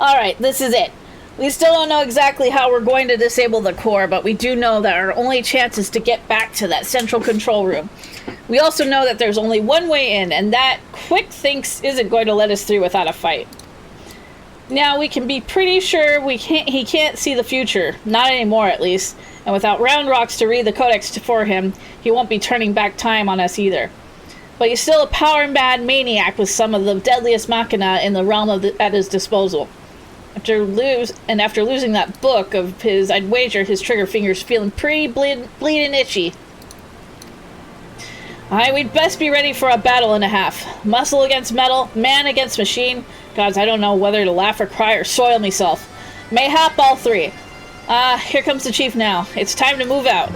Alright, this is it. We still don't know exactly how we're going to disable the core, but we do know that our only chance is to get back to that central control room. We also know that there's only one way in, and that Quick thinks isn't going to let us through without a fight. Now, we can be pretty sure he can't see the future. Not anymore, at least. And without Round Rocks to read the Codex for him, he won't be turning back time on us either. But he's still a power-mad maniac with some of the deadliest machina in the realm at his disposal. After losing that book of his, I'd wager his trigger finger's feeling pretty bleeding itchy. We'd best be ready for a battle and a half. Muscle against metal, man against machine. Gods, I don't know whether to laugh or cry or soil myself. Mayhap all three. Here comes the chief now. It's time to move out.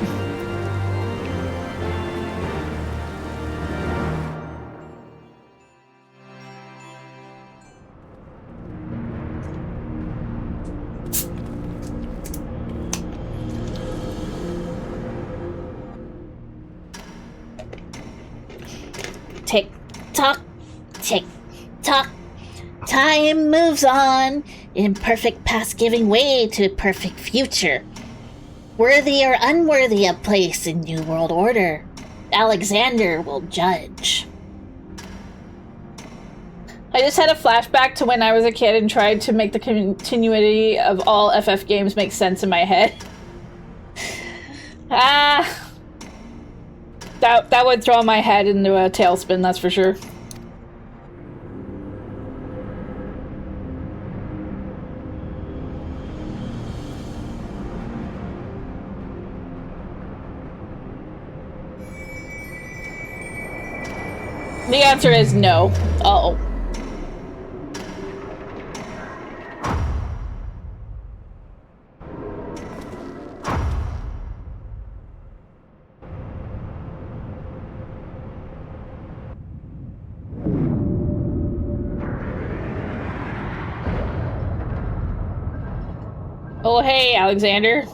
Tick tock, tick tock. Time moves on, imperfect past giving way to perfect future. Worthy or unworthy of place in New World Order, Alexander will judge. I just had a flashback to when I was a kid and tried to make the continuity of all FF games make sense in my head. That would throw my head into a tailspin, that's for sure. The answer is no. Uh-oh. Oh, hey, Alexander.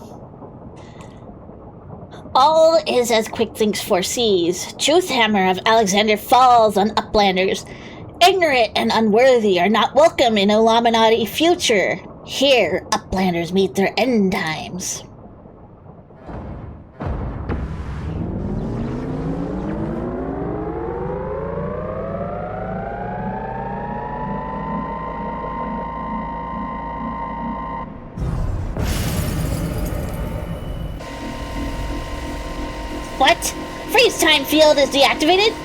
All is as Quick Thinks foresees. Truth hammer of Alexander falls on Uplanders. Ignorant and unworthy are not welcome in Illuminati future. Here, Uplanders meet their end times. What? Freeze time field is deactivated?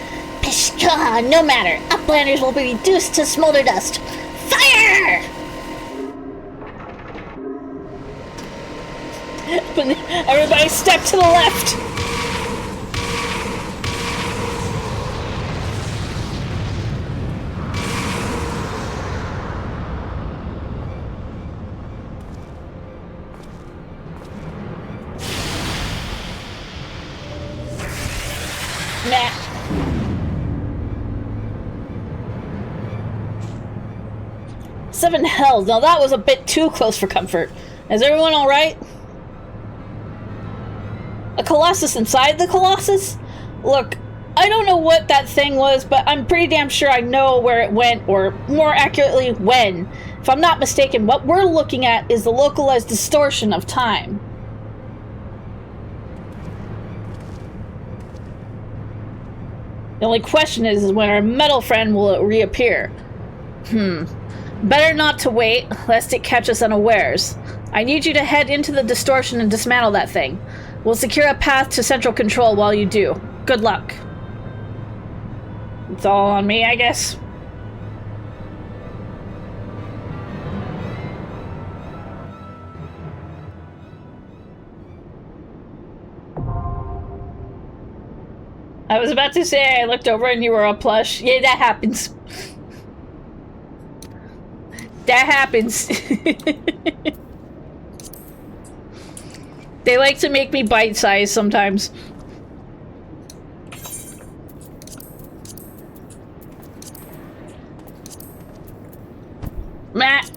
Pishka, no matter. Uplanders will be reduced to smolder dust. Fire! Everybody step to the left! Nah. Seven hells. Now that was a bit too close for comfort. Is everyone alright? A Colossus inside the Colossus? Look, I don't know what that thing was, but I'm pretty damn sure I know where it went, or more accurately, when. If I'm not mistaken, what we're looking at is the localized distortion of time. The only question is when our metal friend will reappear. Better not to wait, lest it catch us unawares. I need you to head into the distortion and dismantle that thing. We'll secure a path to central control while you do. Good luck. It's all on me, I guess. I was about to say I looked over and you were a plush. Yeah, that happens. That happens. They like to make me bite-sized sometimes. Matt.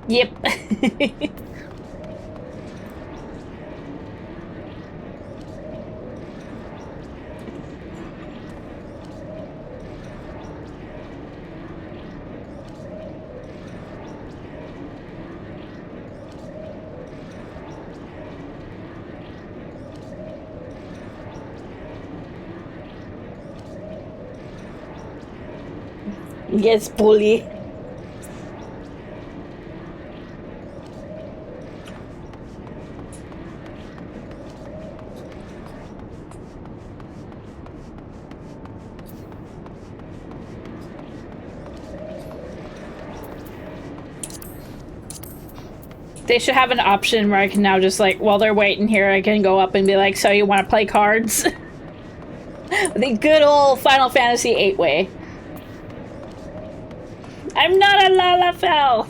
Yep. Yes, bully. They should have an option where I can now just, like, while they're waiting here, I can go up and be like, so you want to play cards? The good old Final Fantasy VIII way. I'm not a Lalafell!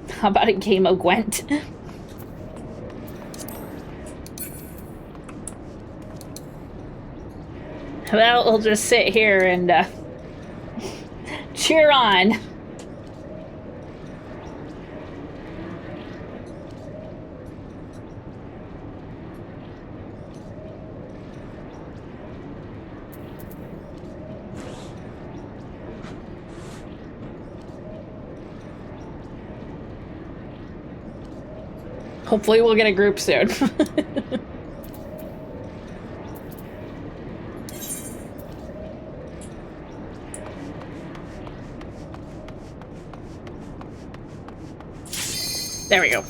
How about a game of Gwent? Well, we'll just sit here and cheer on. Hopefully we'll get a group soon. There we go.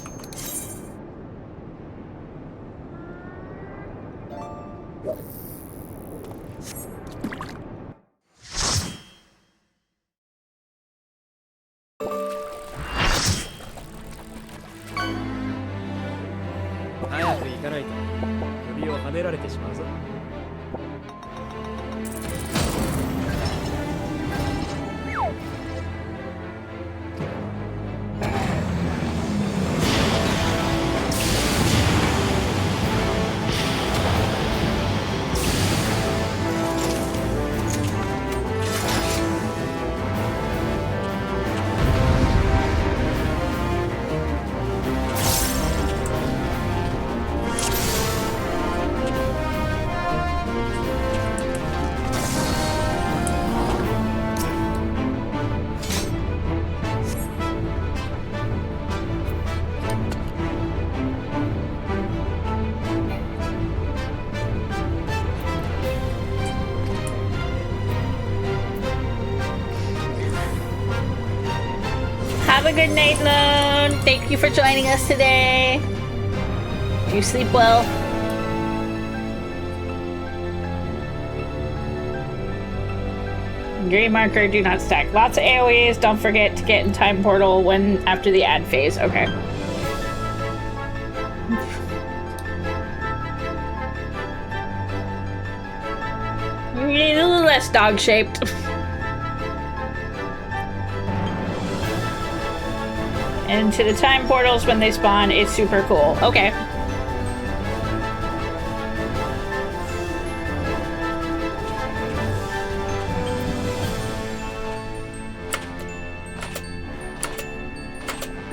Have a good night, Lone. Thank you for joining us today. You sleep well. Green marker, do not stack. Lots of AoEs. Don't forget to get in time portal when after the ad phase. Okay. A little less dog-shaped. And to the time portals when they spawn, it's super cool. Okay.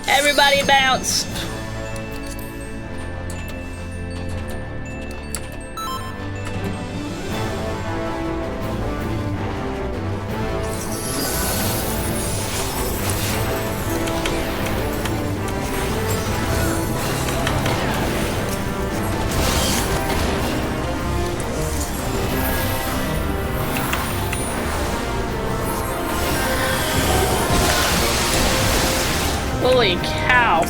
Everybody bounce! Holy cow.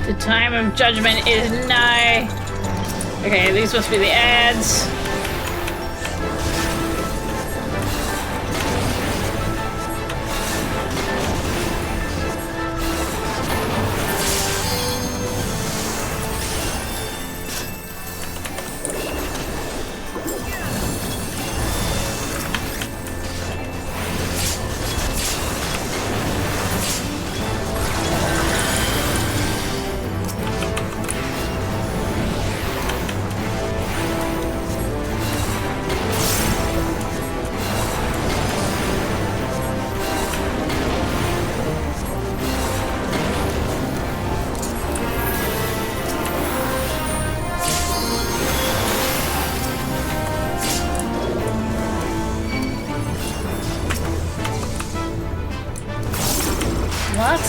The time of judgment is nigh. Okay, these must be the ads.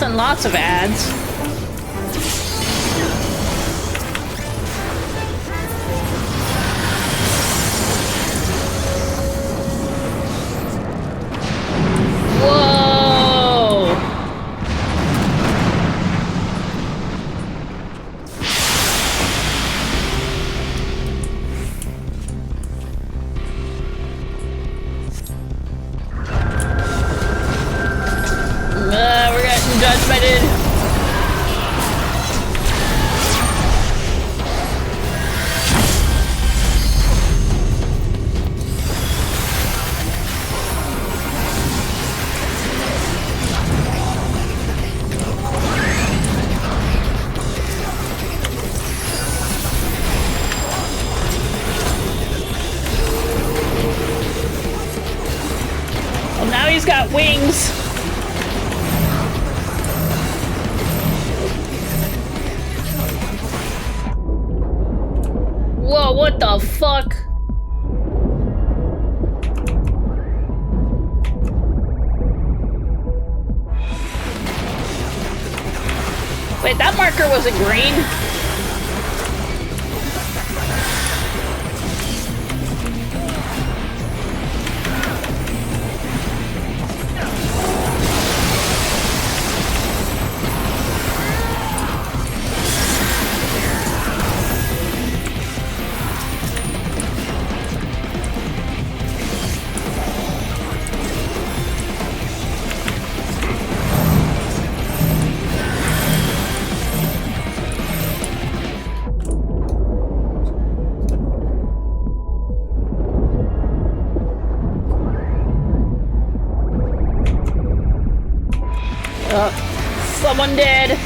and lots of ads. Whoa! We're getting judgmented. Well, now he's got wings. Whoa, what the fuck? Wait, that marker wasn't green. Someone did.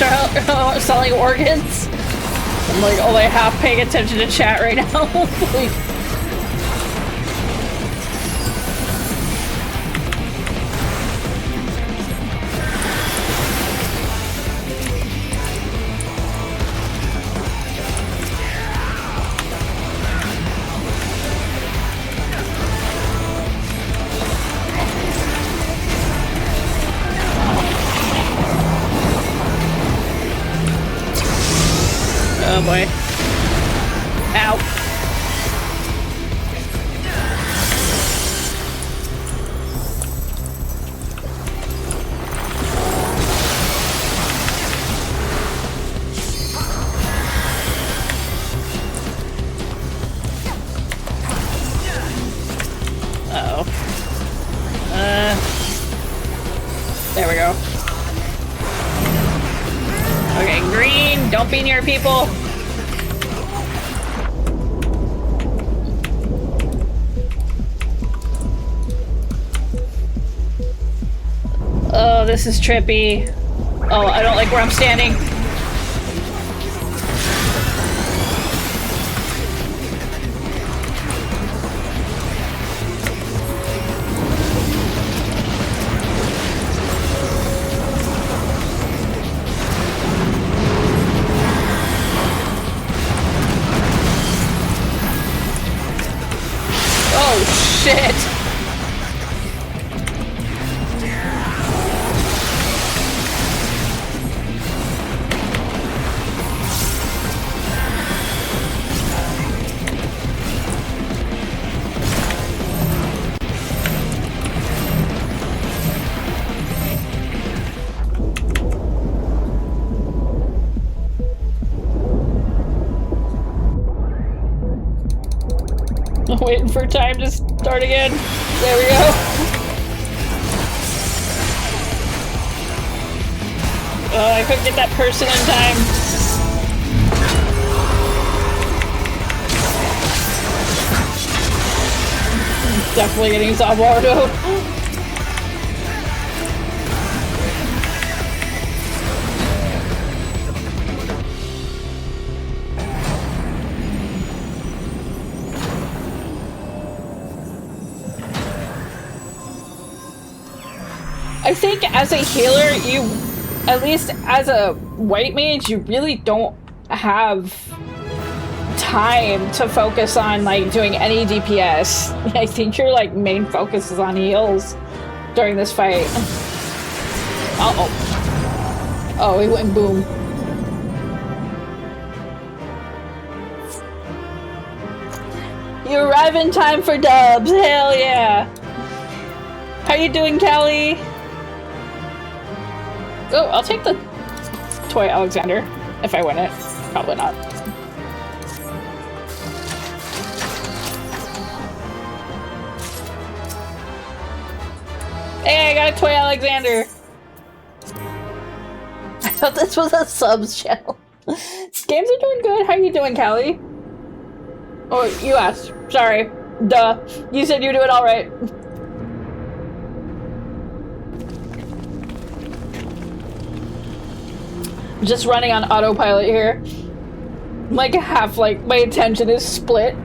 Start selling organs. I'm like only half paying attention to chat right now. Like, oh boy. Ow. Uh-oh. There we go. Okay, green, don't be near people. Oh, this is trippy. Oh, I don't like where I'm standing. shit! Waiting for time to start again. There we go. Oh, I couldn't get that person in time. Definitely getting Zabardo. I think as a healer, you, at least as a white mage, you really don't have time to focus on like doing any DPS. I think your like main focus is on heals during this fight. Uh-oh. Oh, he went boom. You arrive in time for dubs. Hell yeah. How you doing, Keelie? Oh, I'll take the toy Alexander if I win it. Probably not. Hey, I got a toy Alexander. I thought this was a subs channel. Games are doing good. How you doing, Keelie? Oh, you asked. Sorry. Duh. You said you're doing all right. Just running on autopilot here. Like half, like, my attention is split.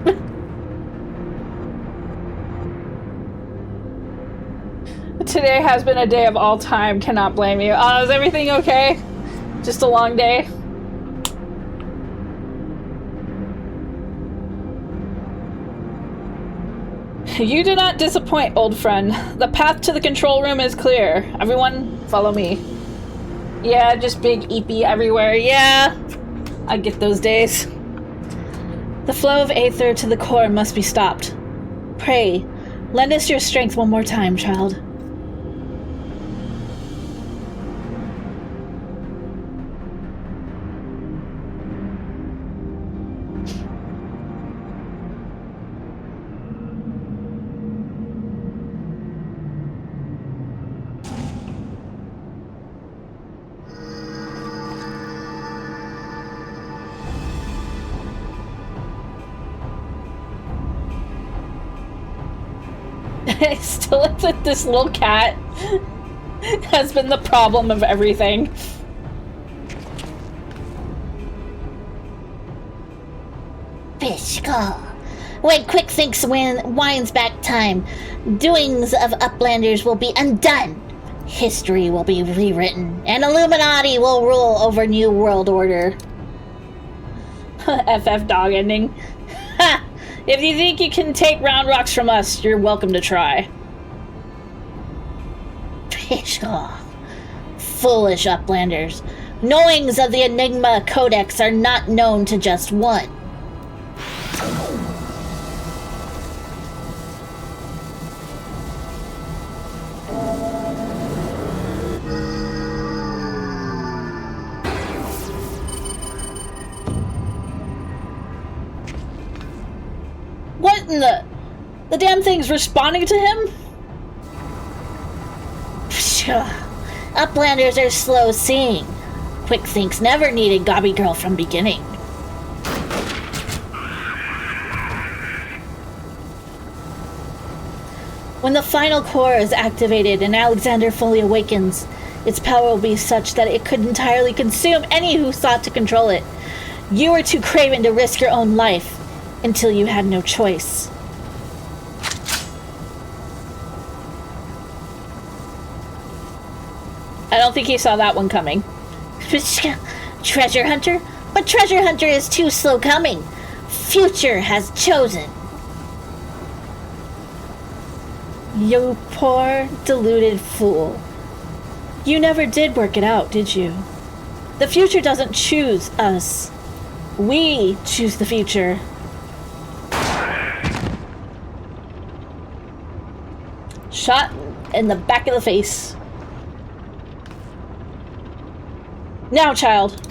Today has been a day of all time, cannot blame you. Is everything okay? Just a long day? You do not disappoint, old friend. The path to the control room is clear. Everyone, follow me. Yeah, just big eepy everywhere. Yeah, I get those days. The flow of aether to the core must be stopped. Pray, lend us your strength one more time, child. I still think that this little cat has been the problem of everything. Fishka. When Quick Thinks winds back time, doings of Uplanders will be undone. History will be rewritten, and Illuminati will rule over New World Order. FF dog ending. Ha! If you think you can take round rocks from us, you're welcome to try. Fishka. Foolish Uplanders. Knowings of the Enigma Codex are not known to just one. What in the damn thing's responding to him? Uplanders are slow seeing. Quick Thinks never needed Gobby Girl from beginning. When the final core is activated and Alexander fully awakens, its power will be such that it could entirely consume any who sought to control it. You were too craven to risk your own life until you had no choice. I don't think he saw that one coming. Treasure Hunter? But Treasure Hunter is too slow coming. Future has chosen. You poor, deluded fool. You never did work it out, did you? The future doesn't choose us. We choose the future. Shot in the back of the face. Now, child.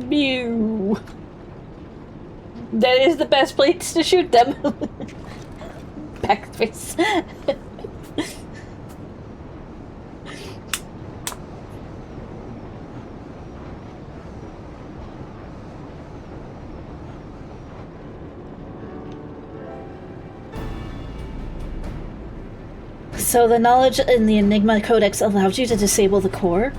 Mew. That is the best place to shoot them. Back face. So the knowledge in the Enigma Codex allowed you to disable the core?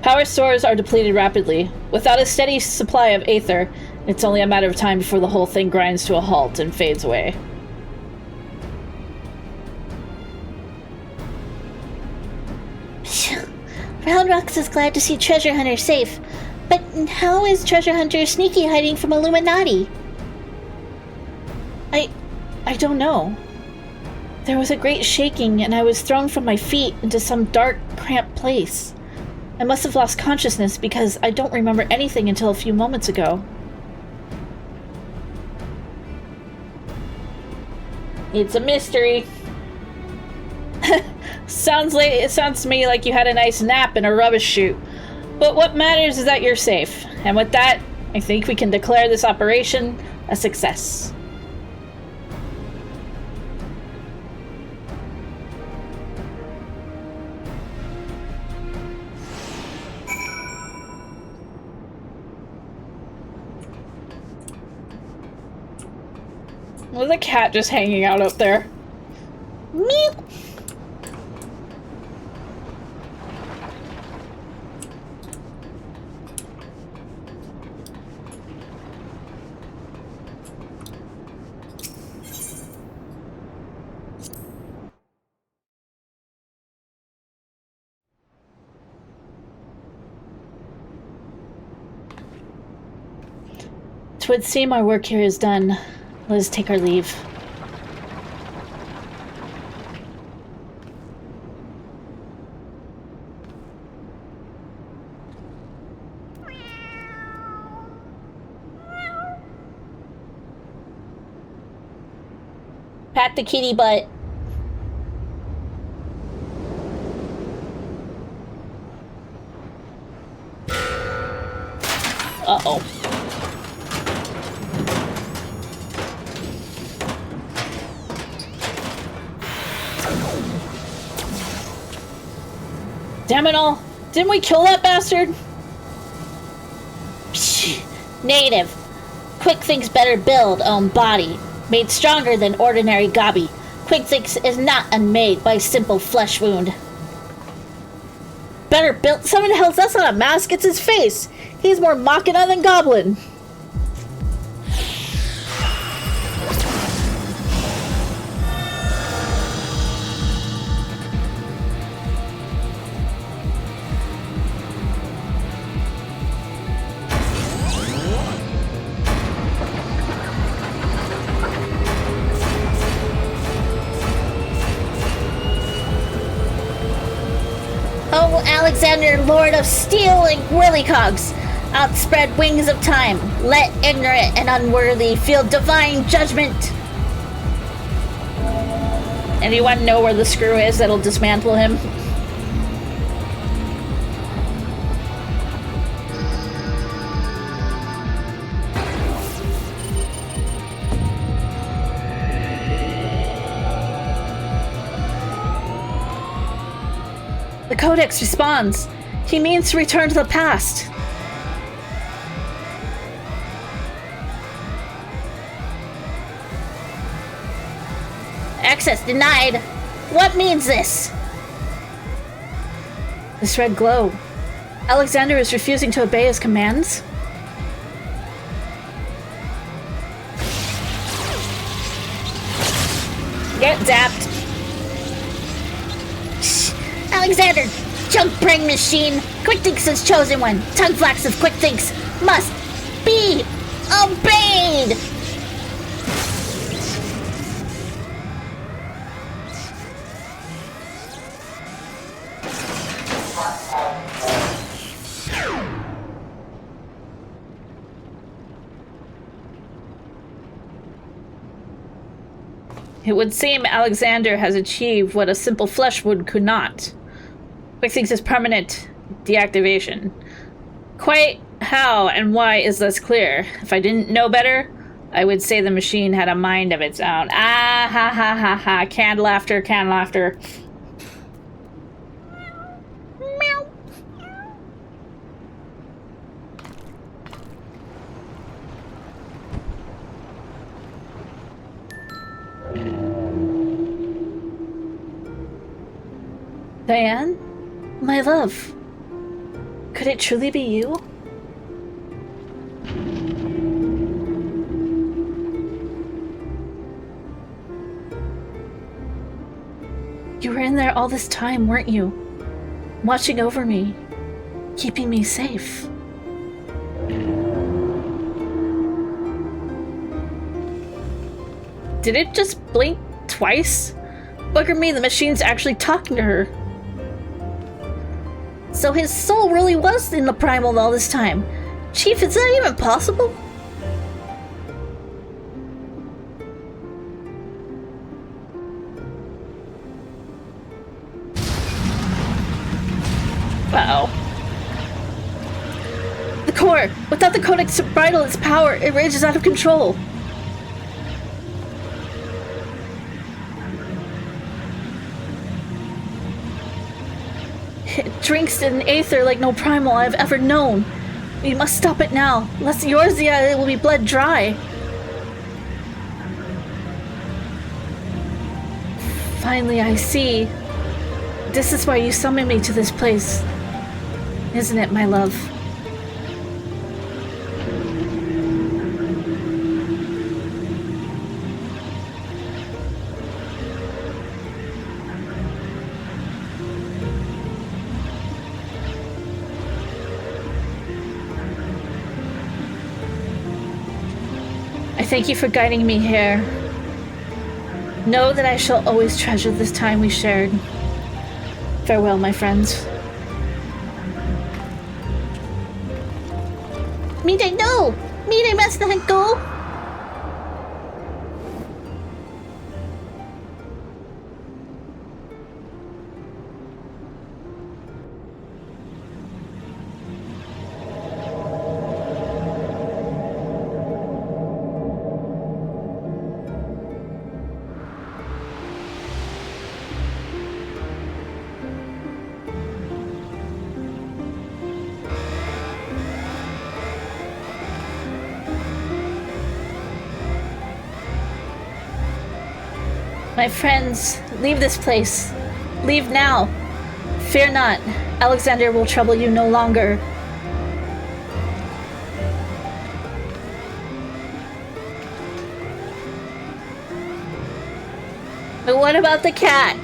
Power stores are depleted rapidly. Without a steady supply of aether, it's only a matter of time before the whole thing grinds to a halt and fades away. Round Rocks is glad to see Treasure Hunter safe, but how is Treasure Hunter sneaky hiding from Illuminati? I don't know. There was a great shaking and I was thrown from my feet into some dark, cramped place. I must have lost consciousness because I don't remember anything until a few moments ago. It's a mystery. It sounds to me like you had a nice nap in a rubbish chute. But what matters is that you're safe. And with that, I think we can declare this operation a success. Was a cat just hanging out up there? Meow. Twould seem our work here is done. Let us take our leave. Pat the kitty butt. Uh-oh. Damn it all! Didn't we kill that bastard? Psh, negative. Quick Think's better build, body. Made stronger than ordinary gobby. Quick Think is not unmade by simple flesh wound. Better build. Someone the hell, that's not a mask, it's his face! He's more Machina than Goblin! Oh, Alexander, Lord of Steel and Whirlycogs, outspread wings of time, let ignorant and unworthy feel divine judgment. Anyone know where the screw is that'll dismantle him? The Codex responds. He means to return to the past. Access denied. What means this? This red glow. Alexander is refusing to obey his commands? Get zapped. Shh. Alexander, junk brain machine. Quick Thinks' chosen one. Tongue flax of Quick Thinks must be obeyed. It would seem Alexander has achieved what a simple flesh wound could not. Quick Thinks is permanent deactivation. Quite how and why is less clear. If I didn't know better, I would say the machine had a mind of its own. Ah ha ha ha ha. Canned laughter, canned laughter. Meow. Diane? My love. Could it truly be you? You were in there all this time, weren't you? Watching over me. Keeping me safe. Did it just blink twice? Bugger me, the machine's actually talking to her. So his soul really was in the primal all this time. Chief, is that even possible? Uh-oh. The core! Without the Codex to bridle its power, it rages out of control. It drinks in aether like no primal I've ever known. We must stop it now. Lest Yorzia, it will be bled dry. Finally, I see. This is why you summoned me to this place. Isn't it, my love? I thank you for guiding me here. Know that I shall always treasure this time we shared. Farewell, my friends. Mide, no! Mide must not go! My friends, leave this place. Leave now. Fear not. Alexander will trouble you no longer. But what about the cat?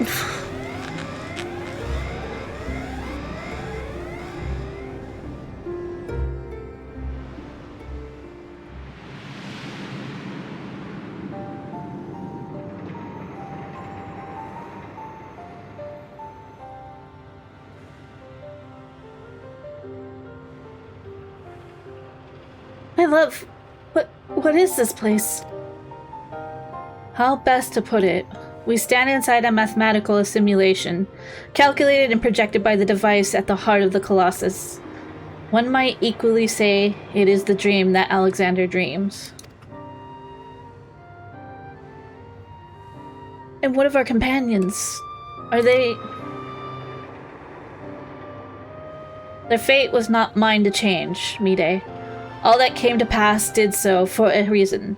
My love, what is this place? How best to put it? We stand inside a mathematical simulation, calculated and projected by the device at the heart of the Colossus. One might equally say it is the dream that Alexander dreams. And what of our companions? Are they... Their fate was not mine to change, Mide. All that came to pass did so for a reason.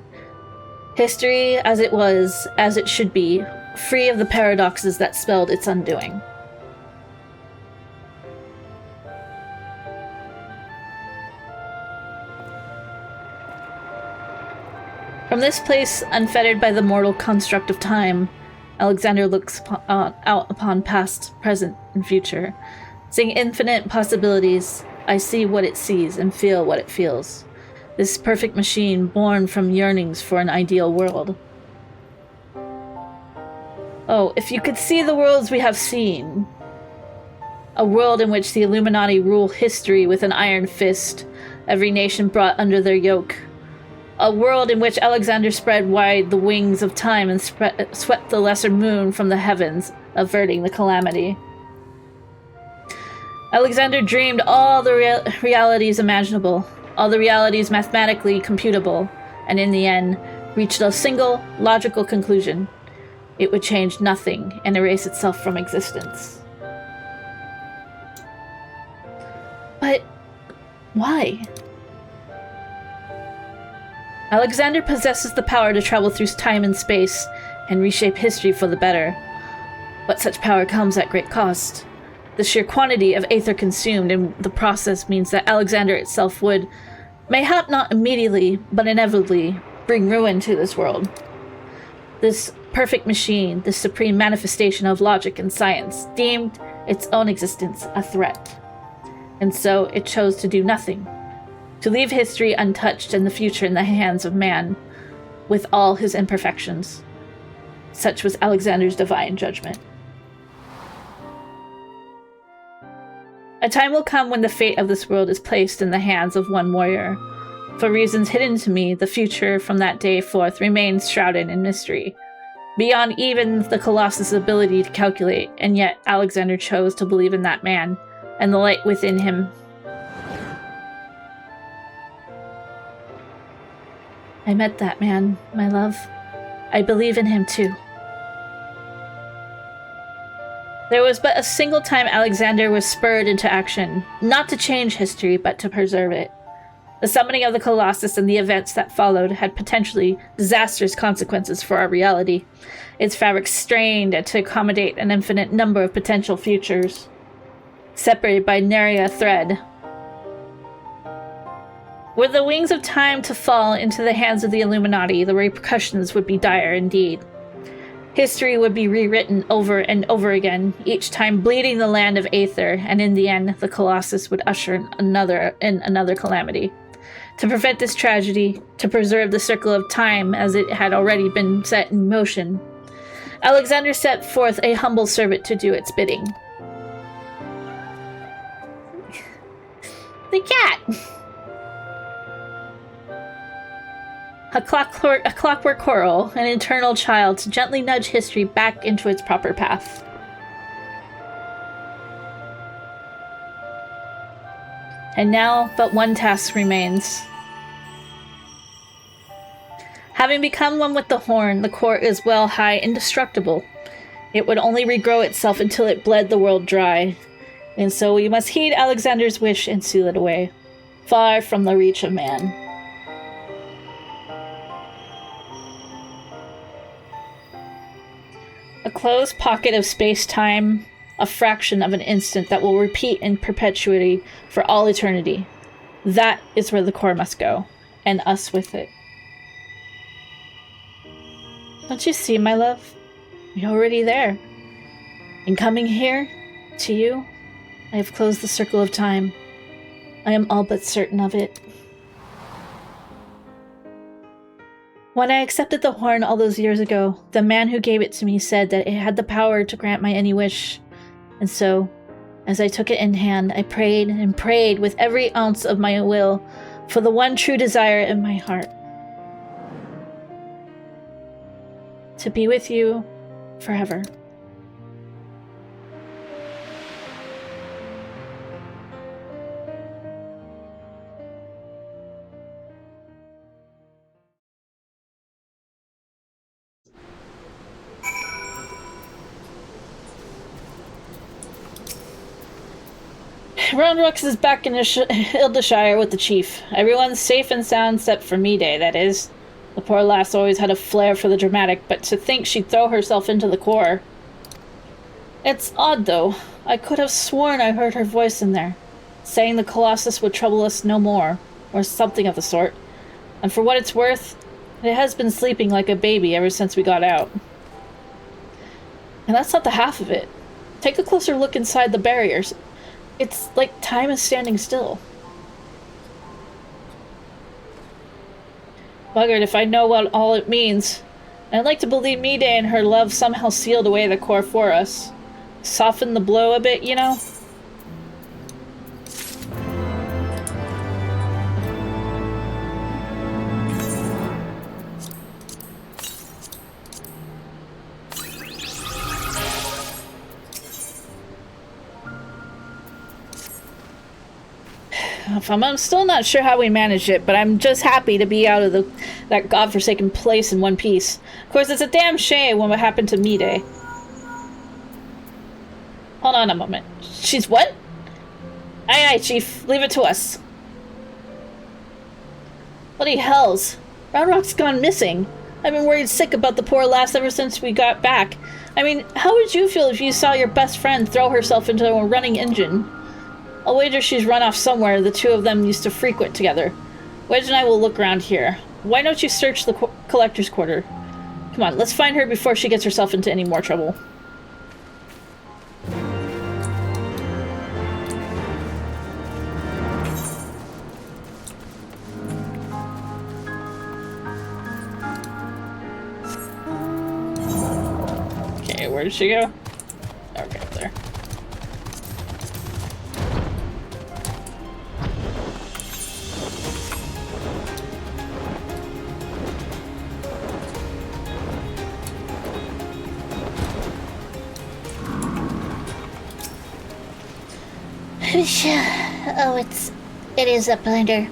History as it was, as it should be, free of the paradoxes that spelled its undoing. From this place, unfettered by the mortal construct of time, Alexander looks out upon past, present, and future. Seeing infinite possibilities, I see what it sees and feel what it feels. This perfect machine born from yearnings for an ideal world. Oh, if you could see the worlds we have seen. A world in which the Illuminati rule history with an iron fist, every nation brought under their yoke. A world in which Alexander spread wide the wings of time and swept the lesser moon from the heavens, averting the calamity. Alexander dreamed all the realities imaginable, all the realities mathematically computable, and in the end, reached a single, logical conclusion. It would change nothing and erase itself from existence. But why? Alexander possesses the power to travel through time and space and reshape history for the better. But such power comes at great cost. The sheer quantity of aether consumed in the process means that Alexander itself would, mayhap not immediately, but inevitably, bring ruin to this world. This perfect machine, this supreme manifestation of logic and science, deemed its own existence a threat. And so it chose to do nothing. To leave history untouched and the future in the hands of man, with all his imperfections. Such was Alexander's divine judgment. A time will come when the fate of this world is placed in the hands of one warrior. For reasons hidden to me, the future from that day forth remains shrouded in mystery, beyond even the Colossus' ability to calculate, and yet Alexander chose to believe in that man, and the light within him. I met that man, my love. I believe in him too. There was but a single time Alexander was spurred into action, not to change history, but to preserve it. The summoning of the Colossus and the events that followed had potentially disastrous consequences for our reality, its fabric strained to accommodate an infinite number of potential futures, separated by nary a thread. Were the wings of time to fall into the hands of the Illuminati, the repercussions would be dire indeed. History would be rewritten over and over again, each time bleeding the land of Aether, and in the end, the Colossus would usher in another calamity. To prevent this tragedy, to preserve the circle of time as it had already been set in motion, Alexander set forth a humble servant to do its bidding. The cat! A clockwork coral, an eternal child to gently nudge history back into its proper path. And now, but one task remains. Having become one with the horn, the core is well high indestructible. It would only regrow itself until it bled the world dry. And so we must heed Alexander's wish and seal it away, far from the reach of man. A closed pocket of space-time, a fraction of an instant that will repeat in perpetuity for all eternity. That is where the core must go, and us with it. Don't you see, my love? You're already there. In coming here, to you, I have closed the circle of time. I am all but certain of it. When I accepted the horn all those years ago, the man who gave it to me said that it had the power to grant my any wish. And so, as I took it in hand, I prayed and prayed with every ounce of my will for the one true desire in my heart. To be with you forever. Roundrux is back in Ildashire with the chief. Everyone's safe and sound except for me Day, that is. The poor lass always had a flair for the dramatic, but to think she'd throw herself into the core. It's odd, though. I could have sworn I heard her voice in there, saying the Colossus would trouble us no more, or something of the sort. And for what it's worth, it has been sleeping like a baby ever since we got out. And that's not the half of it. Take a closer look inside the barriers. It's like time is standing still. Buggered if I know what all it means. And I'd like to believe Mide and her love somehow sealed away the core for us. Soften the blow a bit, you know? I'm still not sure how we managed it, but I'm just happy to be out of that godforsaken place in one piece. Of course, it's a damn shame what happened to Mide. Hold on a moment. She's what? Aye, aye, Chief. Leave it to us. Bloody hells. Roundrock's gone missing. I've been worried sick about the poor lass ever since we got back. I mean, how would you feel if you saw your best friend throw herself into a running engine? I'll wager she's run off somewhere the two of them used to frequent together. Wedge and I will look around here. Why don't you search the collector's quarter? Come on, let's find her before she gets herself into any more trouble. Okay, where did she go? Okay, up there. Oh, it is Uplander.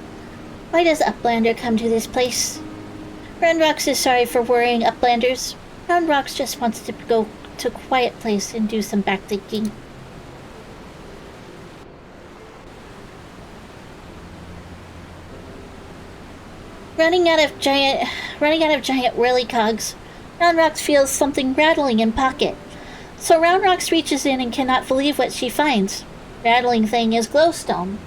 Why does Uplander come to this place? Roundrox is sorry for worrying Uplanders. Roundrox just wants to go to a quiet place and do some backthinking. Running out of giant whirlycogs, Roundrox feels something rattling in pocket. So Roundrox reaches in and cannot believe what she finds. Rattling thing is glowstone.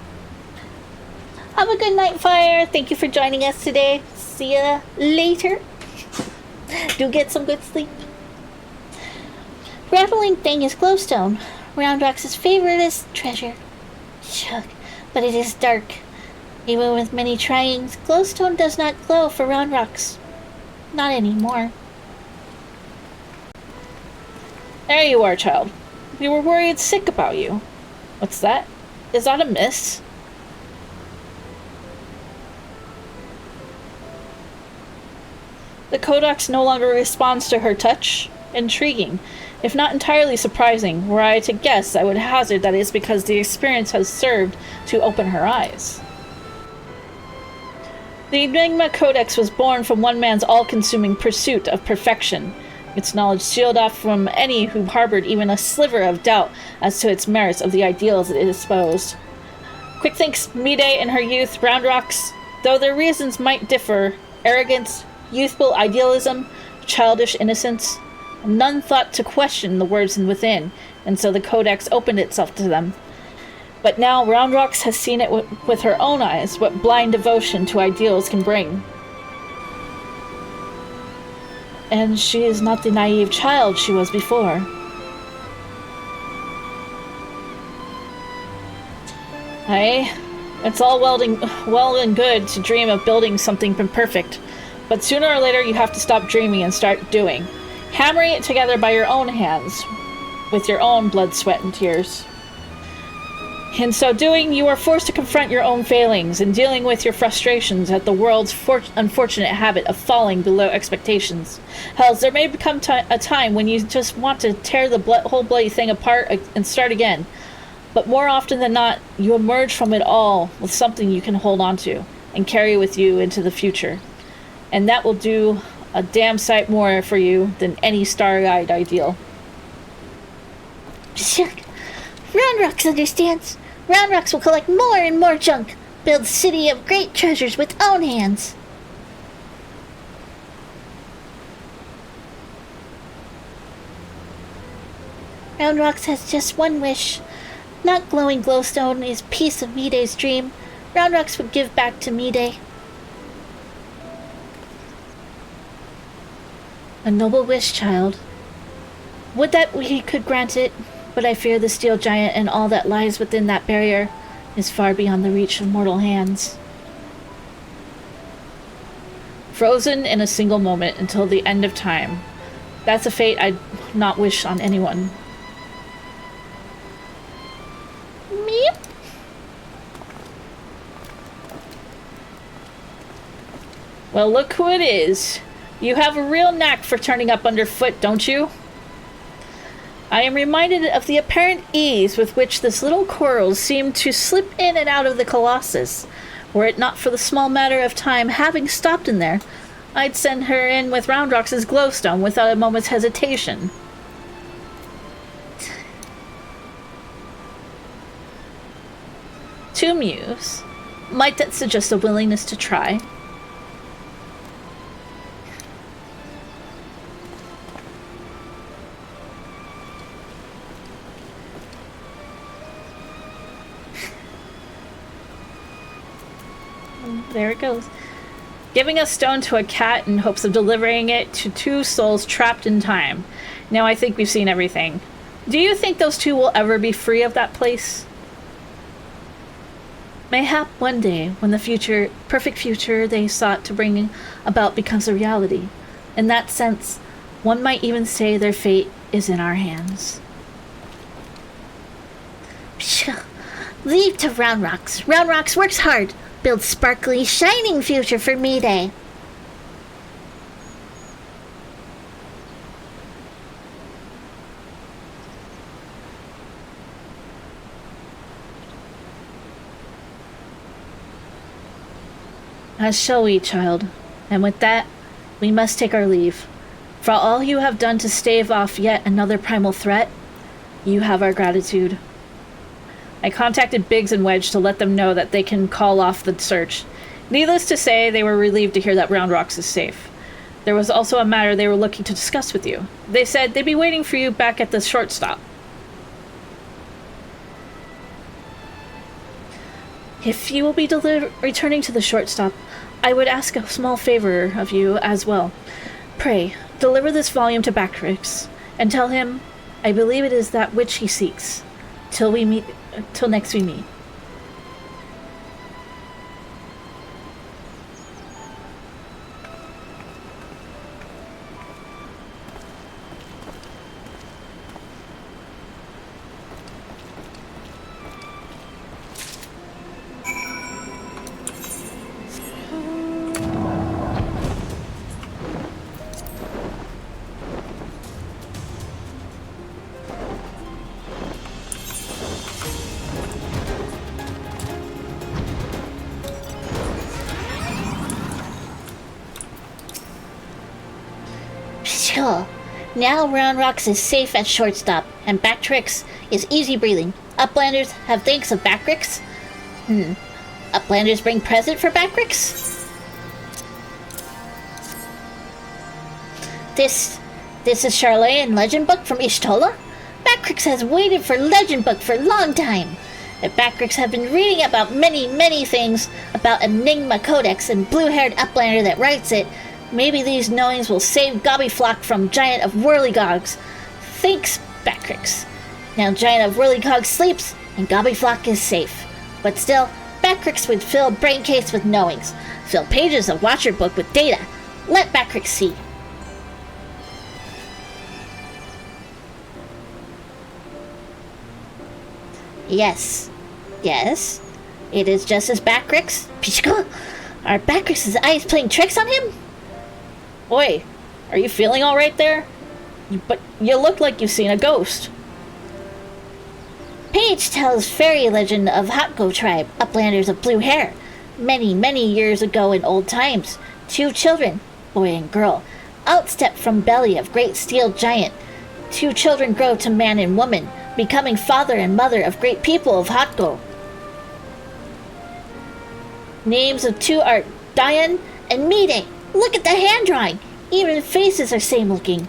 Have a good night, Fire. Thank you for joining us today. See ya later. Do get some good sleep. Rattling thing is glowstone. Roundrox's favoriteest treasure. Chug, but it is dark. Even with many tryings, glowstone does not glow for Roundrox. Not anymore. There you are, child. We were worried sick about you. What's that? Is that a miss? The Codex no longer responds to her touch. Intriguing, if not entirely surprising. Were I to guess, I would hazard that it is because the experience has served to open her eyes. The Enigma Codex was born from one man's all-consuming pursuit of perfection. Its knowledge sealed off from any who harbored even a sliver of doubt as to its merits of the ideals it espoused. Quick thinks Mide in her youth, Roundrox, though their reasons might differ, arrogance, youthful idealism, childish innocence, none thought to question the words within, and so the Codex opened itself to them. But now Roundrox has seen it with her own eyes, what blind devotion to ideals can bring. And she is not the naive child she was before. Aye, it's all well and good to dream of building something perfect, but sooner or later you have to stop dreaming and start doing. Hammering it together by your own hands, with your own blood, sweat, and tears. In so doing, you are forced to confront your own failings and dealing with your frustrations at the world's unfortunate habit of falling below expectations. Hells, there may become a time when you just want to tear the whole bloody thing apart and start again. But more often than not, you emerge from it all with something you can hold on to and carry with you into the future. And that will do a damn sight more for you than any star-eyed ideal. Roundrox understands. Round Rocks will collect more and more junk, build city of great treasures with own hands. Round Rocks has just one wish. Not glowing glowstone is piece of Miday's dream. Round Rocks would give back to Miday. A noble wish, child. Would that we could grant it, but I fear the steel giant and all that lies within that barrier is far beyond the reach of mortal hands. Frozen in a single moment until the end of time. That's a fate I'd not wish on anyone. Meep. Well, look who it is. You have a real knack for turning up underfoot, don't you? I am reminded of the apparent ease with which this little coral seemed to slip in and out of the Colossus. Were it not for the small matter of time having stopped in there, I'd send her in with Round Rocks' glowstone without a moment's hesitation. To muse, might that suggest a willingness to try? There it goes. Giving a stone to a cat in hopes of delivering it to two souls trapped in time. Now I think we've seen everything. Do you think those two will ever be free of that place? Mayhap one day, when the perfect future they sought to bring about becomes a reality. In that sense, one might even say their fate is in our hands. Pshaw. Leave to Round Rocks. Round Rocks works hard. Build sparkly, shining future for Miday. As shall we, child. And with that, we must take our leave. For all you have done to stave off yet another primal threat, you have our gratitude. I contacted Biggs and Wedge to let them know that they can call off the search. Needless to say, they were relieved to hear that Round Rocks is safe. There was also a matter they were looking to discuss with you. They said they'd be waiting for you back at the short stop. If you will be returning to the short stop, I would ask a small favor of you as well. Pray, deliver this volume to Bactrix, and tell him I believe it is that which he seeks. Till next we meet. Sure. Now Round Rocks is safe at shortstop, and Bactrix is easy breathing. Uplanders have thanks of Bactrix. Uplanders bring present for Bactrix? This is Charlene Legend Book from Ishtola? Bactrix has waited for Legend Book for a long time. The Bactrix have been reading about many, many things about Enigma Codex and blue-haired Uplander that writes it. Maybe these knowings will save Gobbyflock from Giant of Whirligogs. Thanks, Bactrix. Now Giant of Whirligog sleeps, and Gobbyflock is safe. But still, Bactrix would fill Braincase with knowings. Fill pages of Watcher Book with data. Let Bactrix see. Yes. Yes. It is just as Bactrix. Pishka? Are Bactrix's eyes playing tricks on him? Oi, are you feeling all right there? But you look like you've seen a ghost. Page tells fairy legend of Hotgo tribe, uplanders of blue hair. Many, many years ago in old times, two children, boy and girl, outstep from belly of great steel giant. Two children grow to man and woman, becoming father and mother of great people of Hotgo. Names of two are Diane and Mide. Look at the hand drawing. Even the faces are same looking.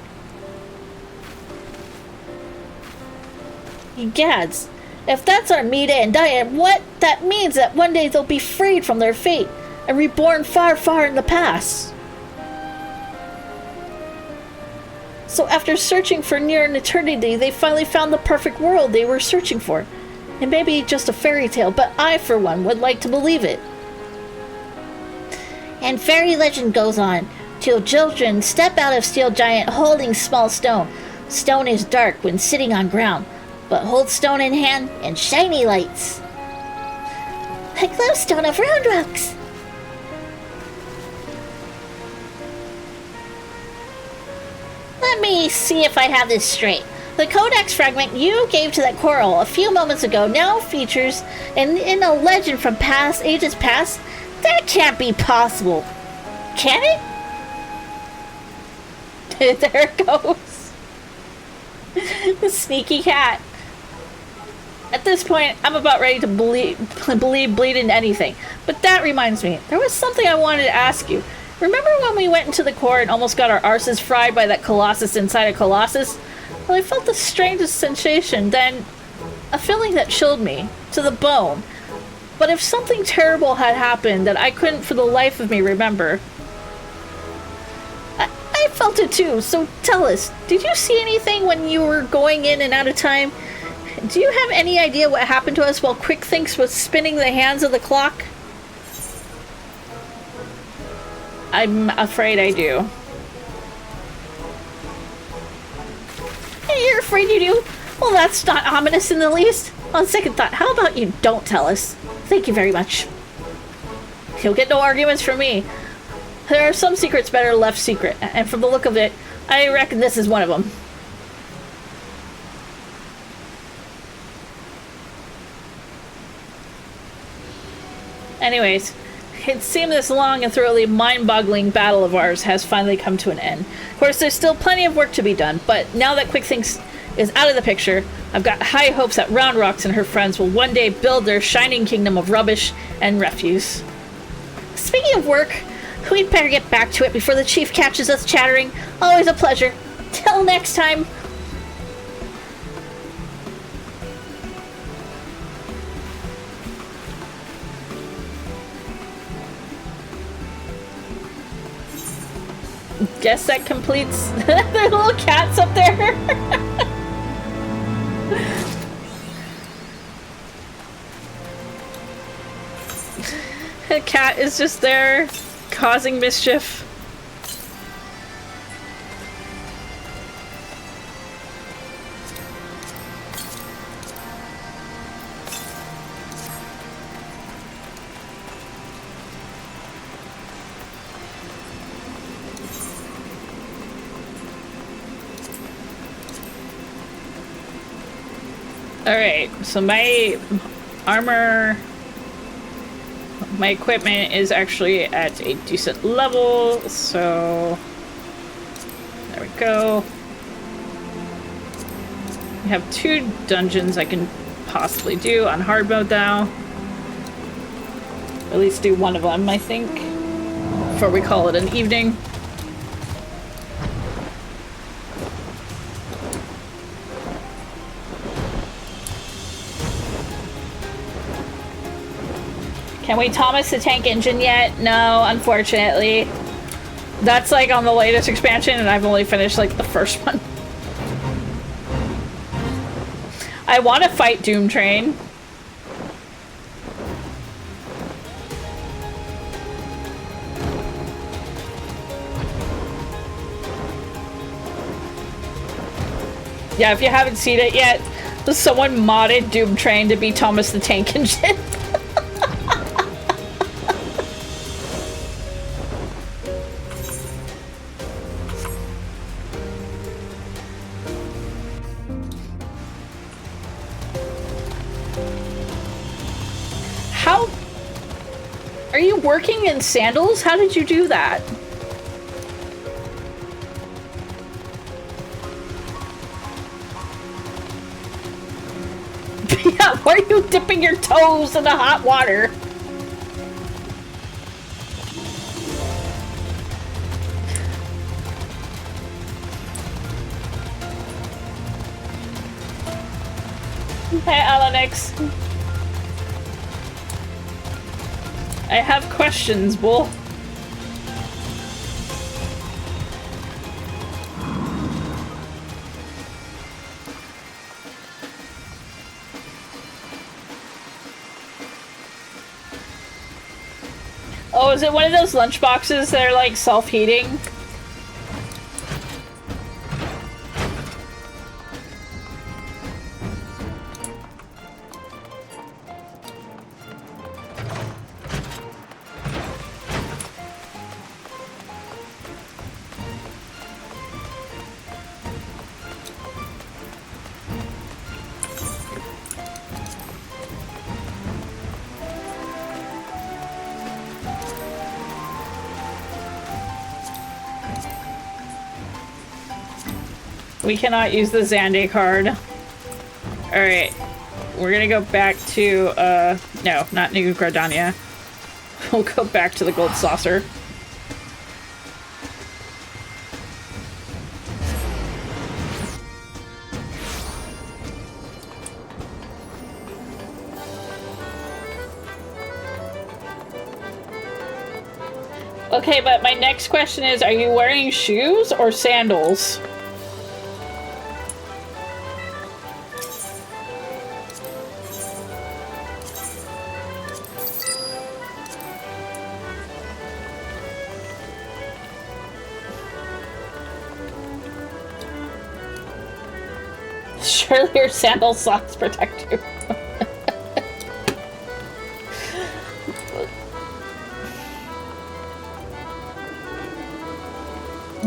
Gads. If that's our Mide and Diane, what that means that one day they'll be freed from their fate and reborn far, far in the past. So after searching for near an eternity, they finally found the perfect world they were searching for. It may be just a fairy tale, but I, for one, would like to believe it. And fairy legend goes on. Two children step out of steel giant holding small stone. Stone is dark when sitting on ground, but hold stone in hand and shiny lights. A glowstone of round rocks. Let me see if I have this straight. The codex fragment you gave to that coral a few moments ago now features in a legend from ages past. That can't be possible. Can it? There it goes. The sneaky cat. At this point, I'm about ready to bleed into anything. But that reminds me, there was something I wanted to ask you. Remember when we went into the core and almost got our arses fried by that colossus inside a colossus? Well, I felt the strangest sensation, then a feeling that chilled me to the bone. But if something terrible had happened that I couldn't for the life of me remember, I felt it too, so tell us, did you see anything when you were going in and out of time? Do you have any idea what happened to us while Quick Thinks was spinning the hands of the clock? I'm afraid I do. Hey, you're afraid you do? Well, that's not ominous in the least. On second thought, how about you don't tell us? Thank you very much. You'll get no arguments from me. There are some secrets better left secret, and from the look of it, I reckon this is one of them. Anyways, it seemed this long and thoroughly mind-boggling battle of ours has finally come to an end. Of course, there's still plenty of work to be done, but now that Quick Thinks is out of the picture, I've got high hopes that Round Rocks and her friends will one day build their shining kingdom of rubbish and refuse. Speaking of work, we'd better get back to it before the chief catches us chattering. Always a pleasure. Till next time. Guess that completes the little cats up there. The cat is just there causing mischief. Alright, so my armor, my equipment is actually at a decent level, so there we go. We have 2 dungeons I can possibly do on hard mode now. At least do one of them, I think, before we call it an evening. Can we Thomas the Tank Engine yet? No, unfortunately. That's like on the latest expansion and I've only finished like the first one. I want to fight Doom Train. Yeah, if you haven't seen it yet, someone modded Doom Train to be Thomas the Tank Engine. Are you working in sandals? How did you do that? Yeah, why are you dipping your toes in the hot water? Hey, Alanix. I have questions, bull. Oh, is it one of those lunch boxes that are like self-heating? We cannot use the Zande card. Alright. We're gonna go back to, no, not New Gradania. We'll go back to the gold saucer. Okay, but my next question is, are you wearing shoes or sandals? Surely your sandal socks protect you.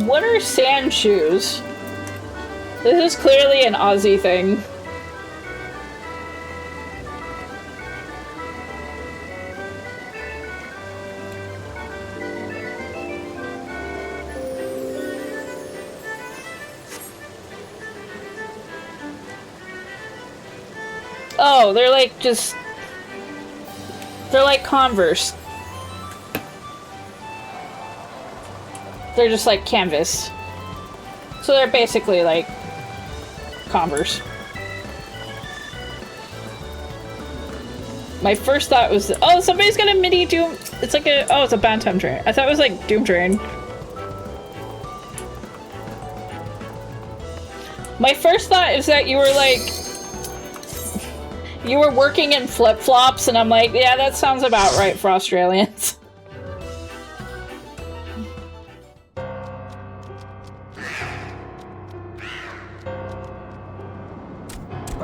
What are sand shoes? This is clearly an Aussie thing. Oh, they're like just... They're like Converse. They're just like canvas. So they're basically like Converse. My first thought was, oh, somebody's got a mini Doom. It's like a, oh, it's a Bantam train. I thought it was like Doom Train. My first thought is that you were like, you were working in flip-flops, and I'm like, yeah, that sounds about right for Australians.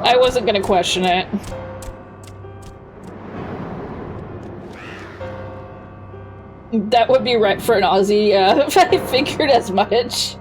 I wasn't gonna question it. That would be right for an Aussie, if I figured as much.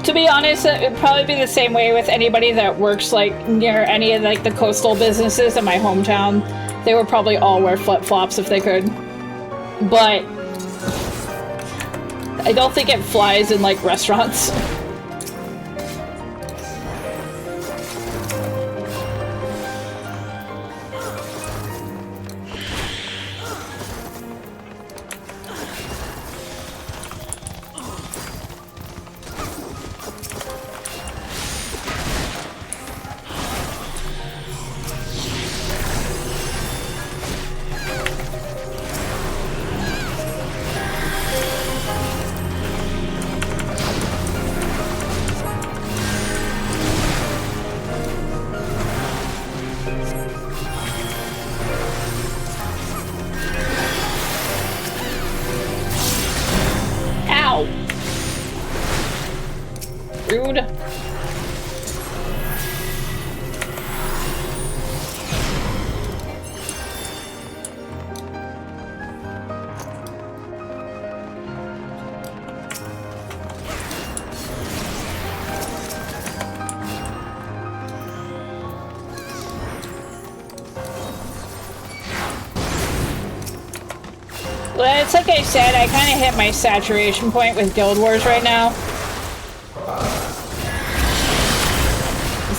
To be honest, it would probably be the same way with anybody that works like near any of like the coastal businesses in my hometown. They would probably all wear flip-flops if they could. But I don't think it flies in like restaurants. Rude. Well, it's like I said, I kind of hit my saturation point with Guild Wars right now.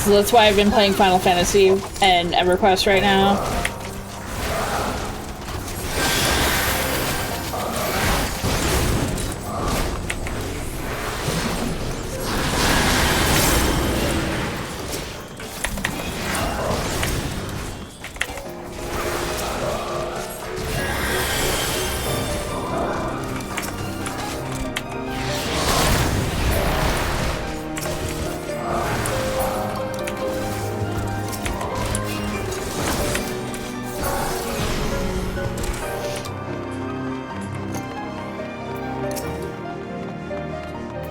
so that's why I've been playing Final Fantasy and EverQuest right now.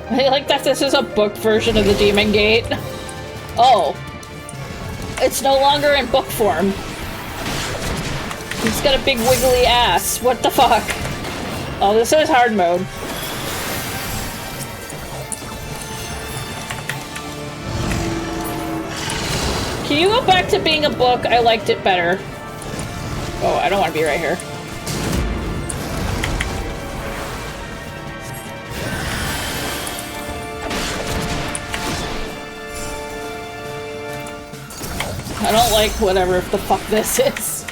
I like that this is a book version of the Demon Gate. Oh. It's no longer in book form. He's got a big wiggly ass. What the fuck? Oh, this is hard mode. Can you go back to being a book? I liked it better. Oh, I don't want to be right here. I don't like whatever the fuck this is.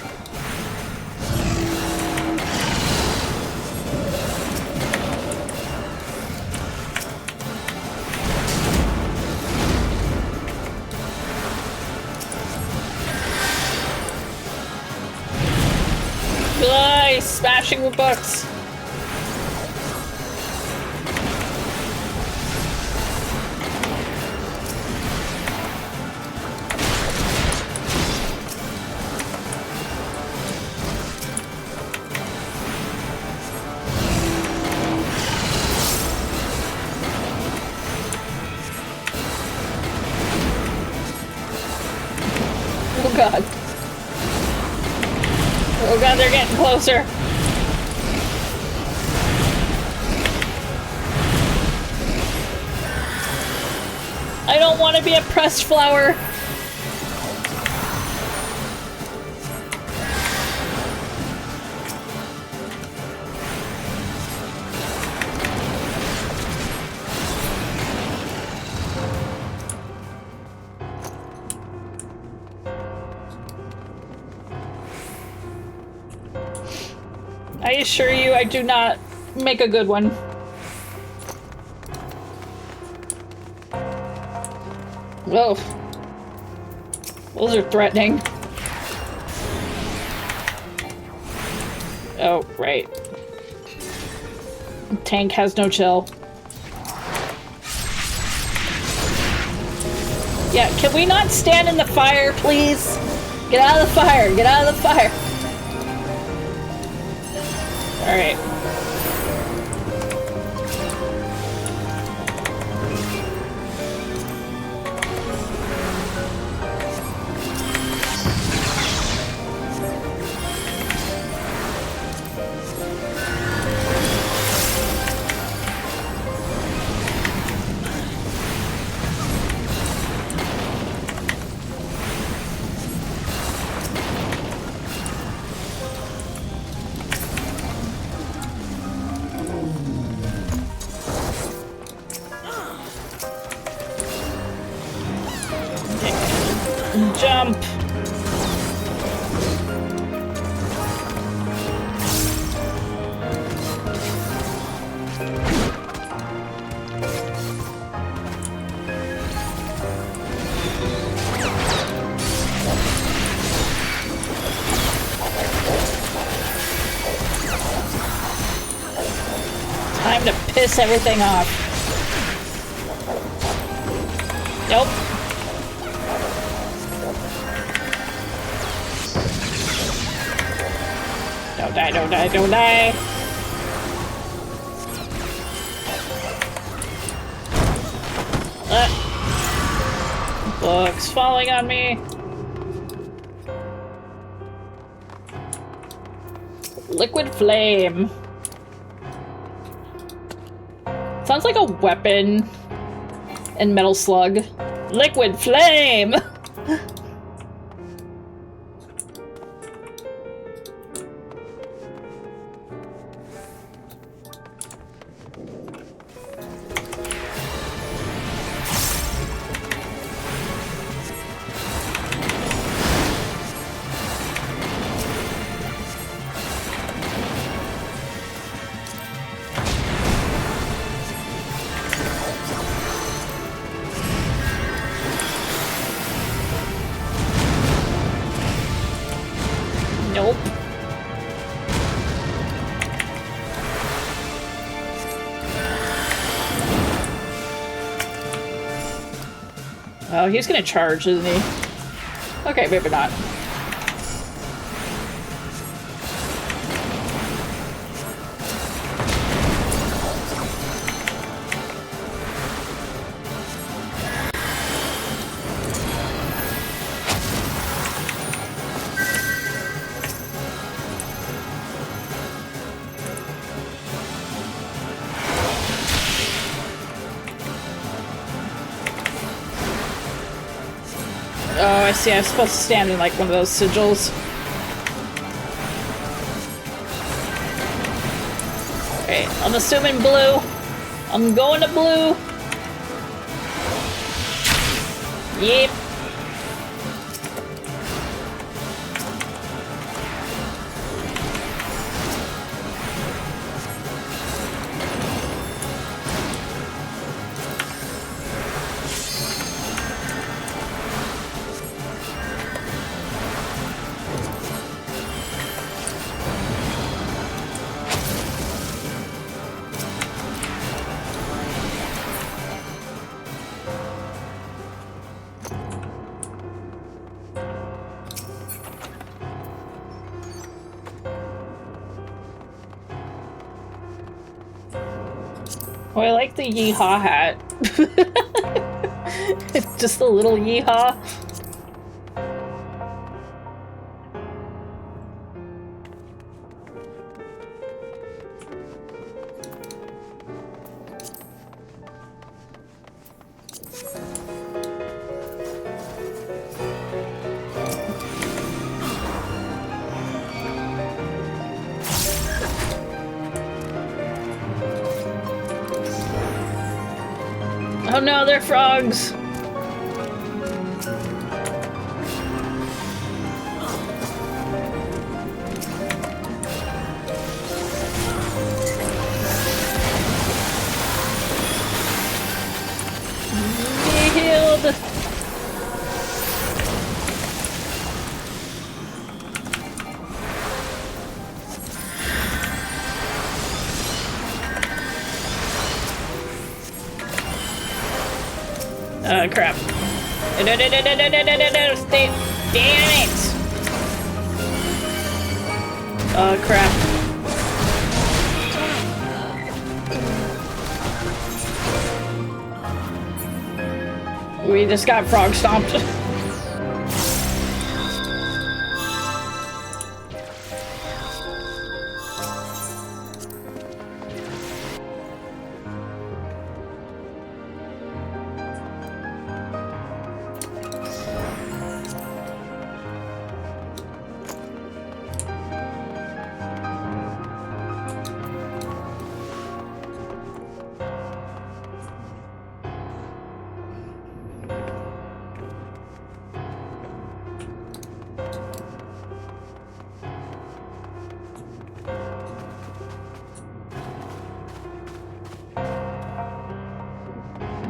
He's smashing with books. Oh god. Oh god, they're getting closer. I don't want to be a pressed flower. I assure you, I do not make a good one. Whoa. Those are threatening. Oh, right. Tank has no chill. Yeah, can we not stand in the fire, please? Get out of the fire! Get out of the fire! Alright. Jump! Time to piss everything off. Nope. Don't die, don't die, don't die! Books falling on me! Liquid flame. Sounds like a weapon in Metal Slug. Liquid flame! Oh, he's gonna charge, isn't he? Okay, maybe not. Oh, I see. I'm supposed to stand in like one of those sigils. Okay, I'm assuming blue. I'm going to blue. Yep. Oh, I like the yeehaw hat. It's just a little yeehaw. Oh no, they're frogs! Be healed! Oh crap. No, stay. Damn it! Oh crap. We just got frog stomped.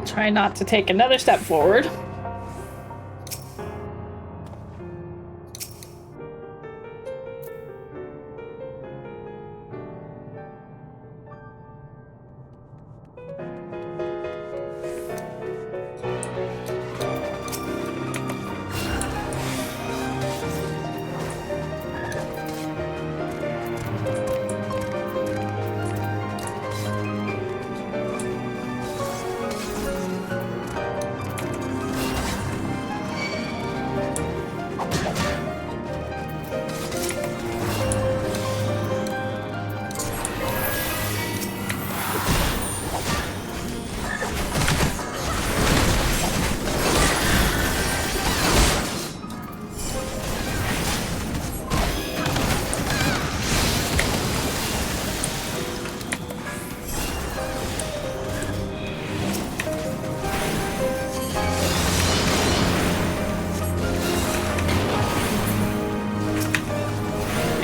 Try not to take another step forward.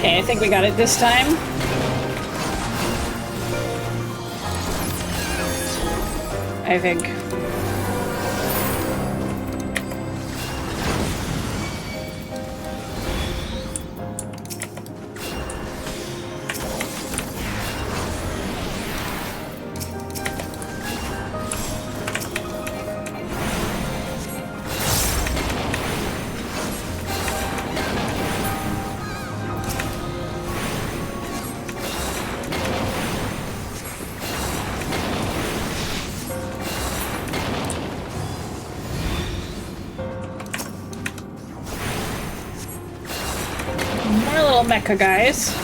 Okay, I think we got it this time. I think. little mecha guys.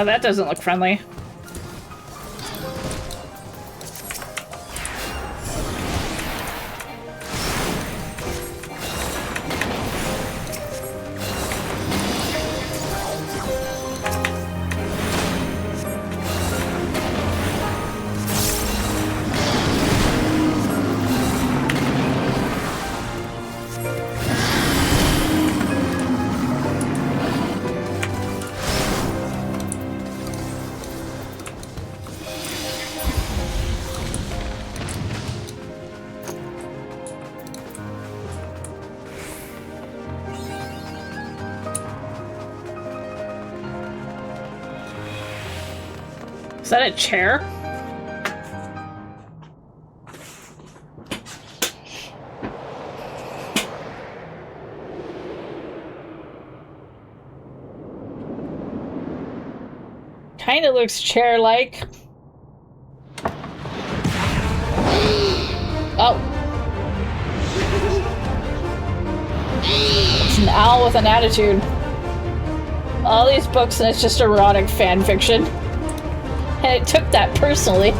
That doesn't look friendly. Is that a chair? Kinda looks chair-like. Oh. It's an owl with an attitude. All these books and it's just erotic fan fiction. And it took that personally.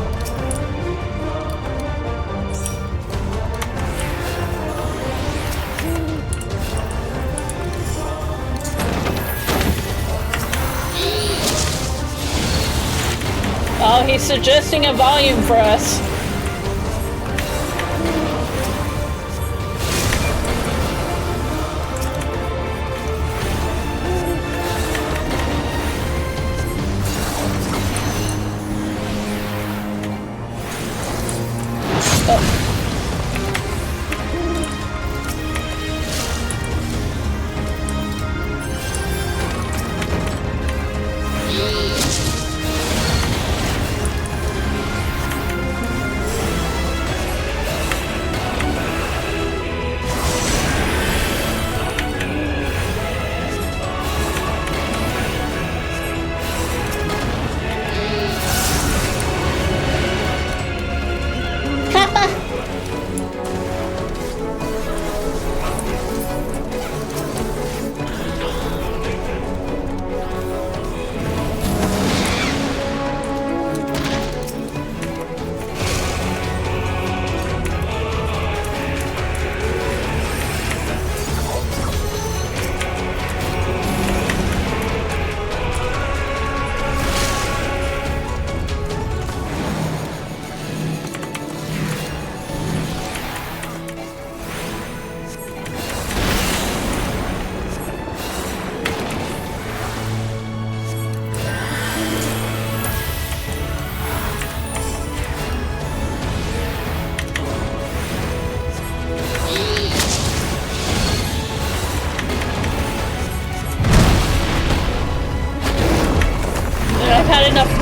Oh, he's suggesting a volume for us.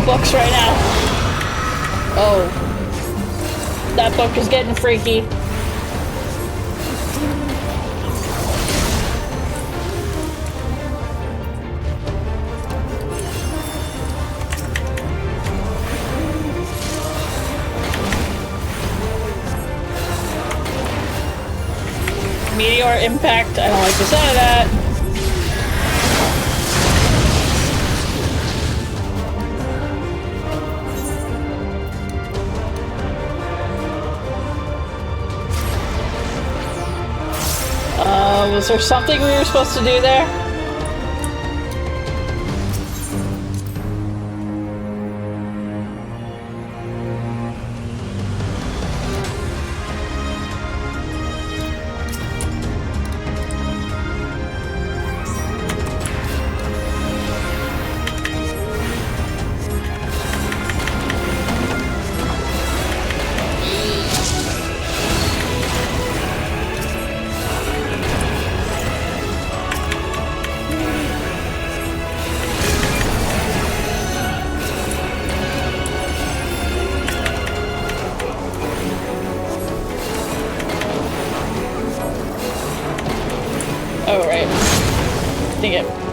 Books right now. Oh. That book is getting freaky. Meteor impact. I don't like the sound of that. Was there something we were supposed to do there? breaking it.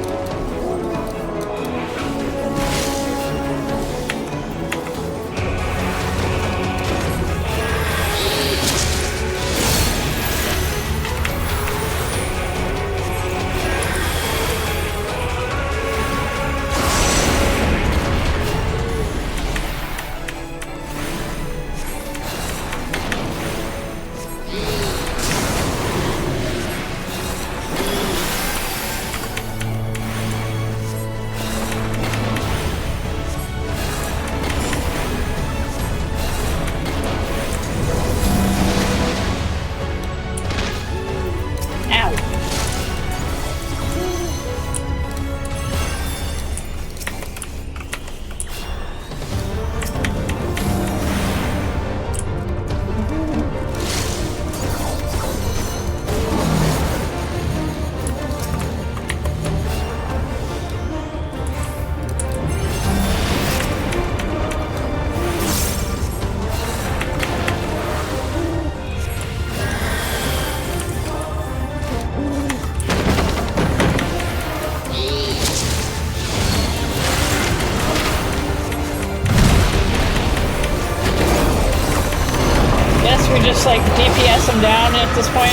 We just like DPS him down at this point.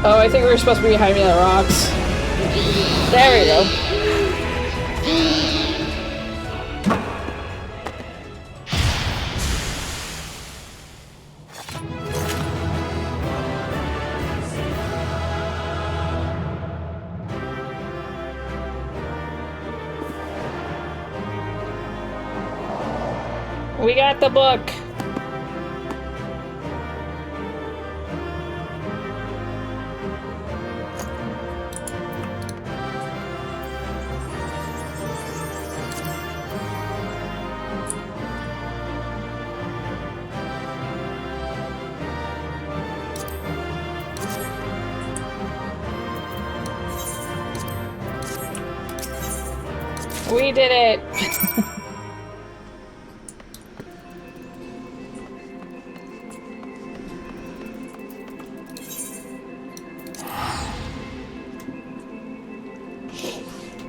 Oh, I think we were supposed to be behind me in the rocks. There we go. We got the book. We did it.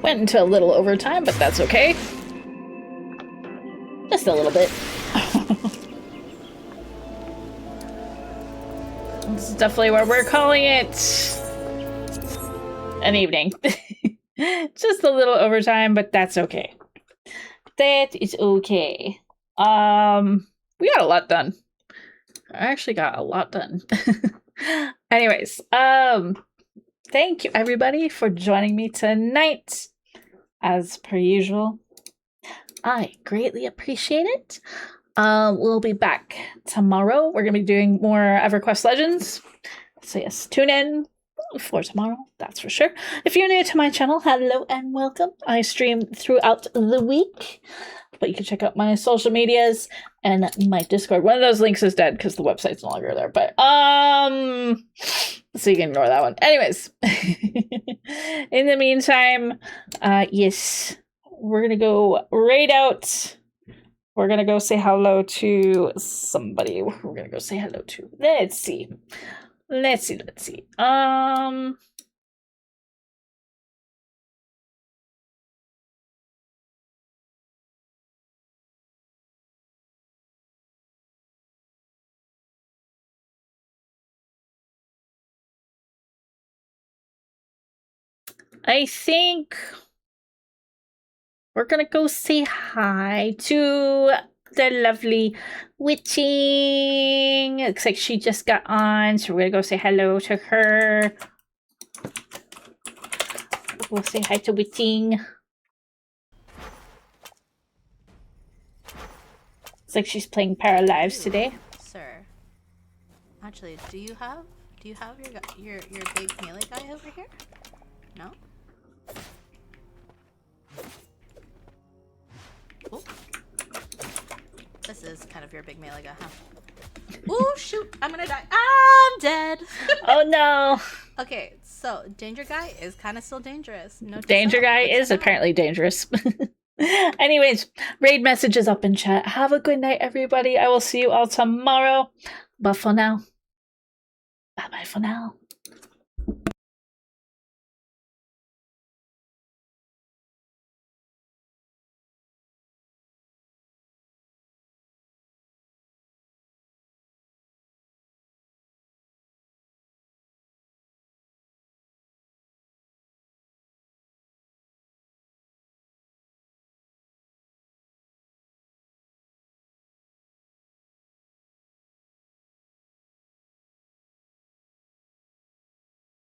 Went into a little overtime, but that's okay. Just a little bit. This is definitely what we're calling it. An evening. Just a little overtime, but that's okay. That is okay. We got a lot done. I actually got a lot done. Anyways, thank you everybody for joining me tonight. As per usual, I greatly appreciate it. We'll be back tomorrow. We're gonna be doing more EverQuest Legends. So yes, tune in for tomorrow, that's for sure. If you're new to my channel, hello and welcome. I stream throughout the week, but you can check out my social medias and my Discord. One of those links is dead because the website's no longer there, but so you can ignore that one. Anyways, in the meantime, yes, we're gonna go raid out. We're gonna go say hello to somebody. We're gonna go say hello to. Let's see. I think we're gonna go say hi to the lovely Witching. Looks like she just got on, so we're gonna go say hello to her. We'll say hi to Witching. Looks like she's playing Paralives today. Sir, actually, do you have your big melee guy over here? No. Oh. This is kind of your big melee guy, huh? Ooh, shoot. I'm gonna die. I'm dead. Oh no. Okay, so Danger Guy is kind of still dangerous. No, Danger Guy is apparently dangerous. Anyways, raid messages up in chat. Have a good night, everybody. I will see you all tomorrow. But for now, bye bye for now.